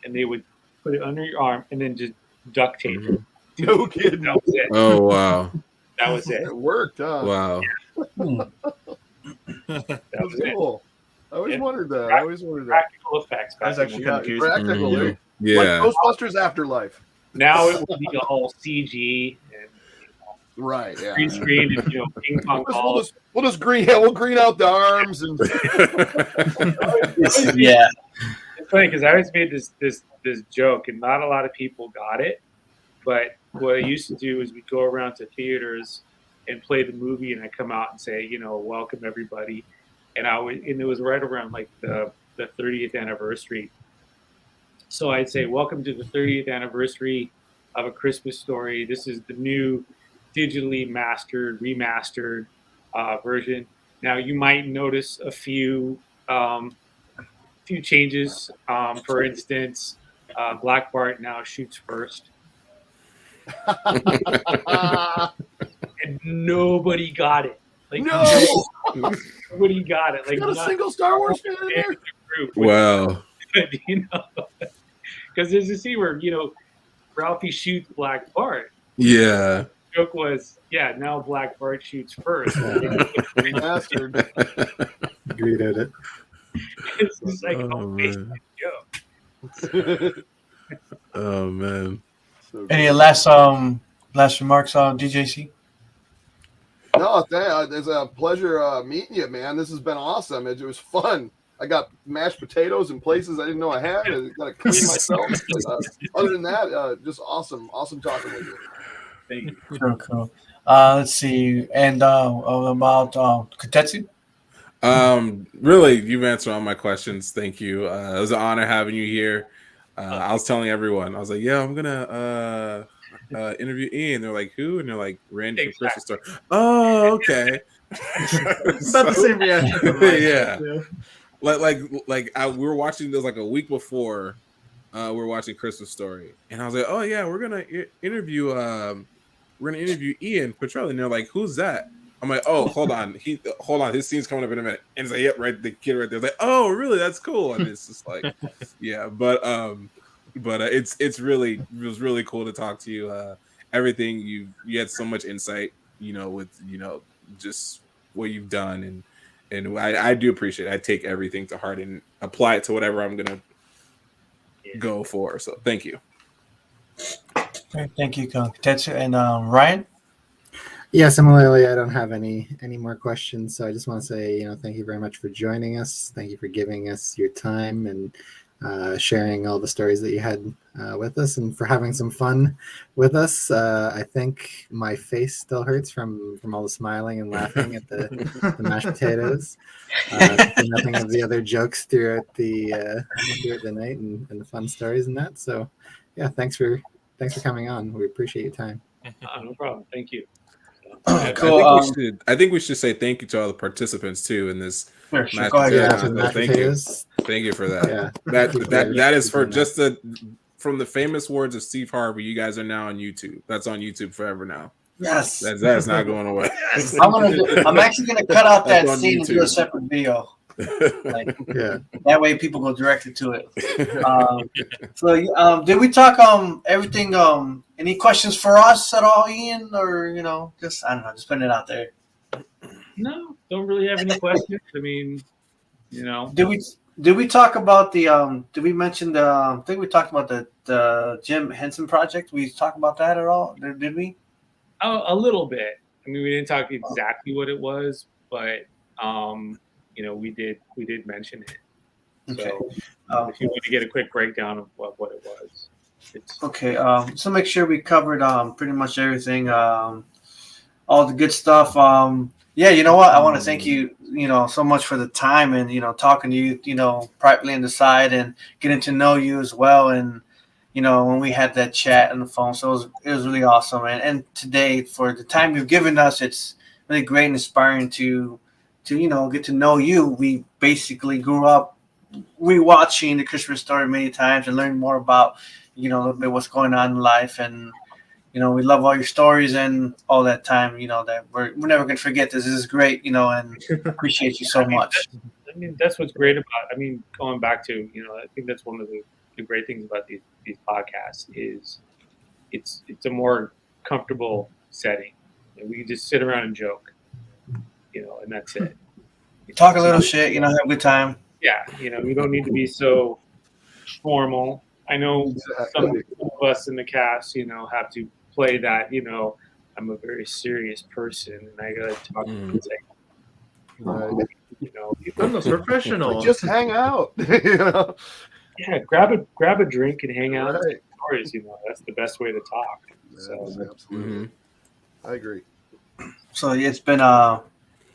and they would put it under your arm and then just duct tape it. No kidding. That was it. Oh wow. That was it. It worked, huh? Wow. That was cool. I always wondered that. Practical effects. That's actually kind of cool. Practical. Mm-hmm. Yeah. Like Ghostbusters Afterlife. Now it will be all CG and right. Yeah. Green screen and ping pong balls. We'll just green out the arms and. Yeah. It's funny because I always made this joke, and not a lot of people got it. But what I used to do is we'd go around to theaters and play the movie, and I come out and say, welcome everybody, and it was right around like the 30th anniversary. So I'd say, welcome to the 30th anniversary of A Christmas Story. This is the new digitally remastered version. Now you might notice a few changes. For instance, Black Bart now shoots first. And nobody got it. Like nobody got it. Like not a single Star Wars fan in there. Wow. Because there's a scene where Ralphie shoots Black Bart. Yeah. The joke was, now Black Bart shoots first. Bastard. Agreed at it. It's just like joke. Oh man. Any last remarks on DJC? No, it's a pleasure meeting you, man. This has been awesome. It was fun. I got mashed potatoes in places I didn't know I had. I got to clean myself. Other than that, just awesome talking with you. Thank you. Cool. Let's see. And about Kotetsu? Really, you've answered all my questions. Thank you. It was an honor having you here. I was telling everyone, I was like, yeah, I'm gonna interview Ian. They're like, who? And they're like, Randy from Christmas Story. Oh, okay. It's not the same reaction from yeah. We were watching this like a week before we were watching Christmas Story, and I was like, oh yeah, we're gonna interview Ian Petrella, and they're like, who's that? I'm like, oh, hold on, his scene's coming up in a minute, and it's like, yep, right, the kid right there. It's like, oh, really? That's cool. And it's just like, yeah, but it was really cool to talk to you. Everything you had so much insight, with just what you've done, and I do appreciate it. I take everything to heart and apply it to whatever I'm gonna go for. So thank you. Okay, thank you, Kotetsu. And Ryan? Yeah, similarly, I don't have any more questions. So I just want to say, thank you very much for joining us. Thank you for giving us your time and sharing all the stories that you had with us, and for having some fun with us. I think my face still hurts from all the smiling and laughing at the mashed potatoes. Nothing of the other jokes throughout the night and the fun stories and that. So, yeah, thanks for coming on. We appreciate your time. No problem. Thank you. Cool. I think we should say thank you to all the participants too in this. Sure. Thank you. Thank you for that. Yeah. That is for just from the famous words of Steve Harvey. You guys are now on YouTube. That's on YouTube forever now. Yes. That's not going away. I'm actually gonna cut out that scene and do a separate video. That way people go directly to it. So did we talk everything? Any questions for us at all, Ian? Or just I don't know, just putting it out there. No, don't really have any questions. I mean, Did we talk about the did we mention the I think we talked about the Jim Henson project? We talk about that at all? Did we? Oh, a little bit. I mean, we didn't talk exactly what it was, but you know, we did mention it. Okay. So if you want to get a quick breakdown of what it was. Okay. So make sure we covered pretty much everything. All the good stuff. Yeah, you know what? I want to thank you, so much for the time and, talking to you, privately on the side and getting to know you as well. And, when we had that chat on the phone, so it was really awesome. And today, for the time you've given us, it's really great and inspiring to get to know you. We basically grew up rewatching the Christmas Story many times and learning more about, a little bit what's going on in life. And, we love all your stories and all that time, that we're never going to forget this. This is great, and appreciate you so much. That's what's great about, going back to, I think that's one of the great things about these podcasts is it's a more comfortable setting. We can just sit around and joke, and that's it. Talk a little shit, have a good time. Yeah, we don't need to be so formal. I know some of us in the cast, have to play that, I'm a very serious person and I gotta talk to I'm a professional. Just hang out. Yeah, grab a drink and hang out. Right. Stories, that's the best way to talk. So absolutely. I agree. So it's been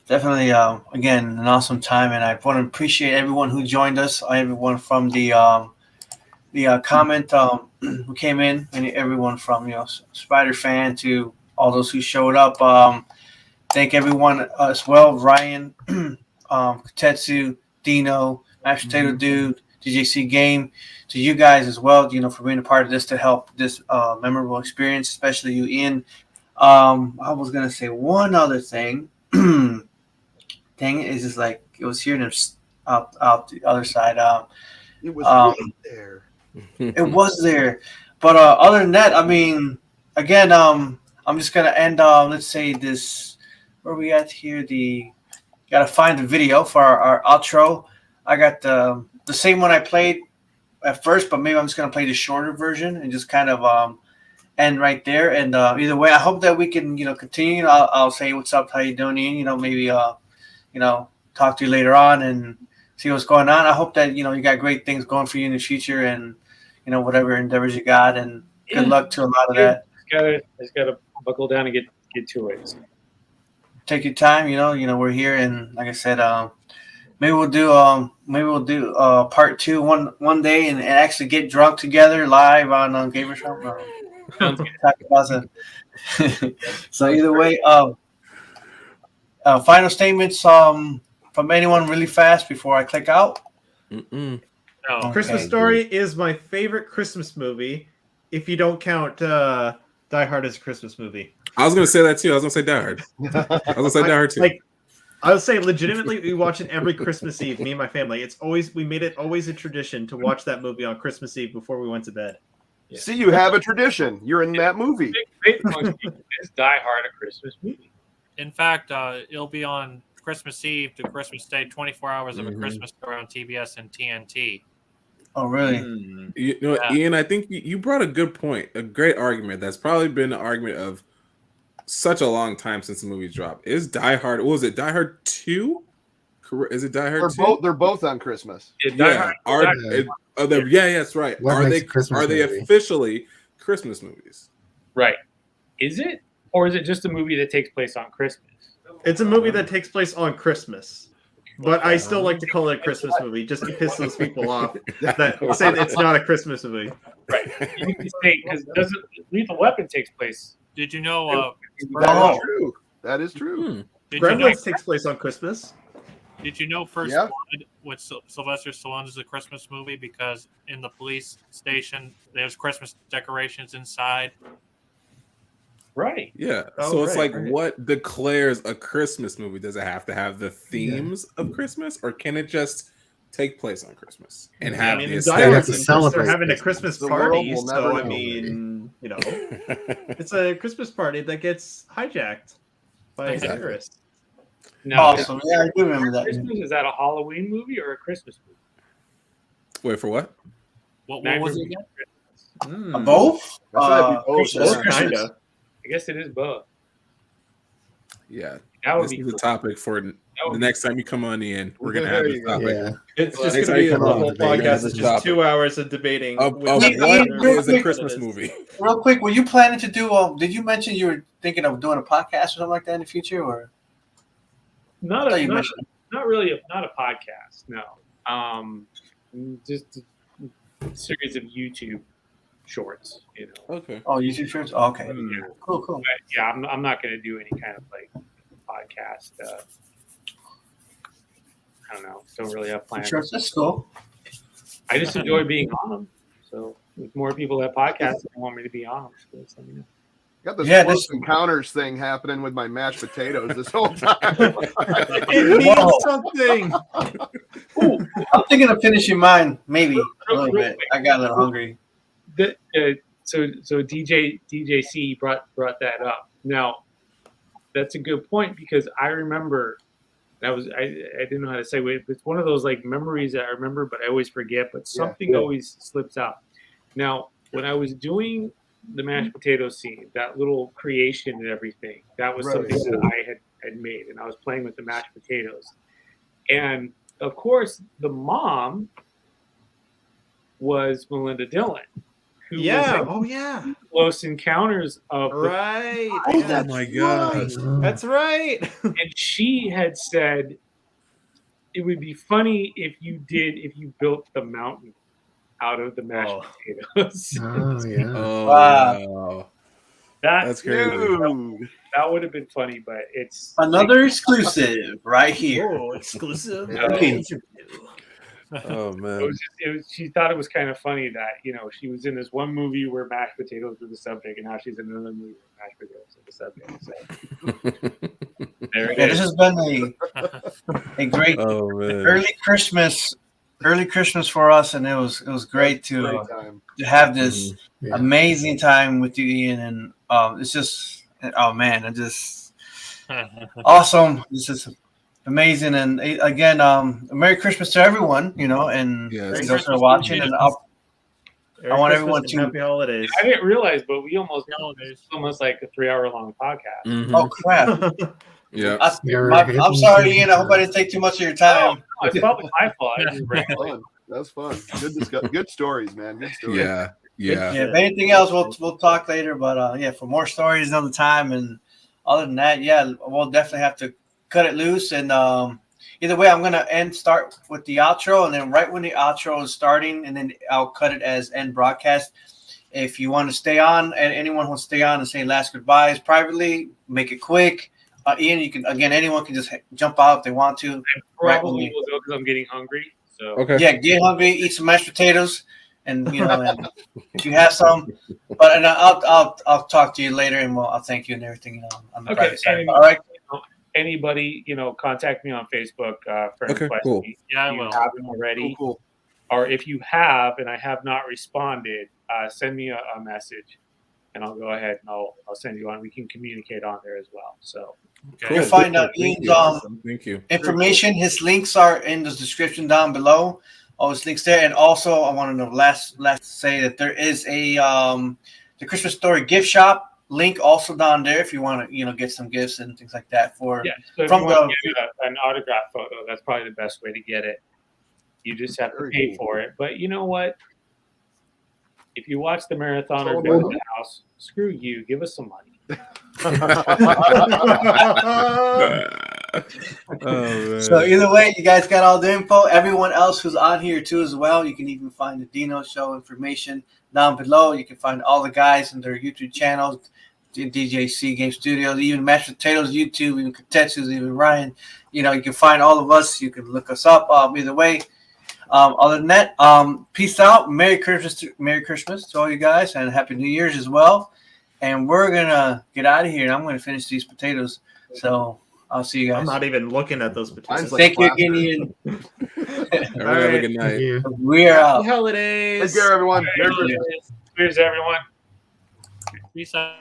definitely again an awesome time, and I want to appreciate everyone who joined us, everyone from the comment who came in, and everyone from Spider fan to all those who showed up. Thank everyone as well, Ryan, Kotetsu, DINO, MASHEDPOTATODUDE, DJC Game, to you guys as well, for being a part of this to help this memorable experience, especially you, Ian. I was gonna say one other thing. Dang it, it's just like it was here and it's out the other side. It was right there. It was there, but other than that, again, I'm just gonna end. Let's say this. Where we at here? Gotta find the video for our outro. I got the same one I played at first, but maybe I'm just gonna play the shorter version and just kind of end right there. And either way, I hope that we can continue. I'll say what's up, how you doing, Ian? Maybe talk to you later on and see what's going on. I hope that you got great things going for you in the future and whatever endeavors you got, and good luck to a lot of that. Just gotta buckle down and get to it. Take your time, we're here, and like I said, maybe we'll do part 2 one day and actually get drunk together live on Gamerz Realm. So either way, final statements from anyone really fast before I click out. No. Christmas Story is my favorite Christmas movie, if you don't count Die Hard as a Christmas movie. I was going to say that too. I was going to say Die Hard. I was going to say Die Hard too. I would say legitimately we watch it every Christmas Eve, me and my family. We made it always a tradition to watch that movie on Christmas Eve before we went to bed. Yeah. See, you have a tradition. You're in that movie. Is Die Hard a Christmas movie? In fact, it'll be on Christmas Eve to Christmas Day, 24 hours of a Christmas Story on TBS and TNT. Oh, really? Ian, I think you brought a good point, a great argument. That's probably been an argument of such a long time since the movie dropped. Is Die Hard? What was it? Die Hard 2? Is it Die Hard 2? They're both on Christmas. Yeah, that's right. Are they officially Christmas movies? Right. Is it, or is it just a movie that takes place on Christmas? It's a movie that takes place on Christmas. But I still like to call it a Christmas movie just to piss those people off that say it's not a Christmas movie. Right. Because doesn't Lethal Weapon takes place. Did you know? That is true. That is true. Gremlins takes place on Christmas. Did you know First Blood with Sylvester Stallone is a Christmas movie because in the police station there's Christmas decorations inside? Right. Yeah. So it's what declares a Christmas movie? Does it have to have the themes of Christmas, or can it just take place on Christmas and have the aesthetic? They're having a Christmas party, so it's a Christmas party that gets hijacked by terrorists. Now, awesome. Yeah, I do remember that. Is that a Halloween movie or a Christmas movie? Wait, for what? What was it again? Both? Both kind of. I guess it is both. Yeah. That would this be is cool. a topic for The next time you come on, Ian, we're gonna have There this you go. topic. Yeah. It's just Next gonna time be you a come on, whole we're gonna have podcast. this It's just topic 2 hours of debating. of with what Ian, is a quick. Christmas movie. Real quick, were you planning to do? Did you mention you were thinking of doing a podcast or something like that in the future? Or Not I thought a you not, mentioned. not really not a podcast. No, just a series of YouTube shorts. You know. Okay. Oh, YouTube shorts. Oh, okay. Yeah. Cool. But yeah, I'm not going to do any kind of like podcast. I don't know. Don't really have plans. Shorts. That's cool. I just enjoy being on them. So if more people have podcasts and want me to be on them, just let me know. Got this Yeah, close this- encounters thing happening with my mashed potatoes this whole time. It Whoa. means something. I'm thinking of finishing mine, maybe a little bit. I got a little hungry. So DJC brought that up. Now, that's a good point because I remember I didn't know how to say it. It's one of those like memories that I remember, but I always forget. But something always slips out. Now, when I was doing the mashed potato scene, that little creation and everything, that was something that I had made, and I was playing with the mashed potatoes. And of course, the mom was Melinda Dillon, who was yeah. Close Encounters of Right. Oh my gosh. That's right. and she had said it would be funny if you built the mountain out of the mashed potatoes. Oh yeah. Oh Wow. wow. That's crazy. That would have been funny, but it's Another exclusive right here. Oh, exclusive. Okay. Oh man. She thought it was kind of funny that she was in this one movie where mashed potatoes were the subject, and now she's in another movie where mashed potatoes are the subject. So there it Yeah, is. this has been a great early Christmas for us, and it was great to have this amazing time with you, Ian, and it's just it just awesome. This is amazing, and again, Merry Christmas to everyone, and those who are watching, and I want everyone to happy holidays. I didn't realize, but we almost like a 3-hour-long podcast. Mm-hmm. Oh crap! Yeah, I'm sorry, Ian. I hope I didn't take too much of your time. No, it's probably my fault. I just ran away. That was fun. Good stories, man. Good stories. Yeah. If anything else, we'll talk later. But for more stories another time. And other than that, we'll definitely have to cut it loose. And either way, I'm gonna start with the outro, and then right when the outro is starting, and then I'll cut it as end broadcast. If you want to stay on, and anyone wants to stay on and say last goodbyes privately, make it quick. Ian, you can anyone can just jump out if they want to. Probably will go because I'm getting hungry. So yeah, get hungry, eat some mashed potatoes, and and if you have some. But I'll talk to you later, and I'll thank you and everything. On the private side. All right. Anybody, contact me on Facebook for any questions. Cool. Yeah, I if you will. haven't already, Cool. or if you have and I have not responded, send me a message, and I'll go ahead and I'll send you on. We can communicate on there as well. So. Okay. You'll find out Ian's Thank you. information. His links are in the description down below. All his links there. And also, I want to last say that there is a the Christmas Story gift shop link also down there if you want to get some gifts and things like that for So if from you want to get an autograph photo, that's probably the best way to get it. You just have to pay for it. But you know what? If you watch the marathon or go to the house, screw you. Give us some money. So either way, you guys got all the info. Everyone else who's on here too as well. You can even find the DINO show information down below. You can find all the guys in their YouTube channels, DJC Game Studios, even Mashed Potatoes YouTube, even Kotetsu, even Ryan. You can find all of us. You can look us up. Either way. Other than that, peace out. Merry Christmas to all you guys, and Happy New Year's as well. And we're gonna get out of here, and I'm gonna finish these potatoes. So I'll see you guys. I'm not even looking at those potatoes. Thank you again, Ian. Everyone have a good night. We are out. Happy holidays. Take care, everyone. Cheers, everyone. Peace out.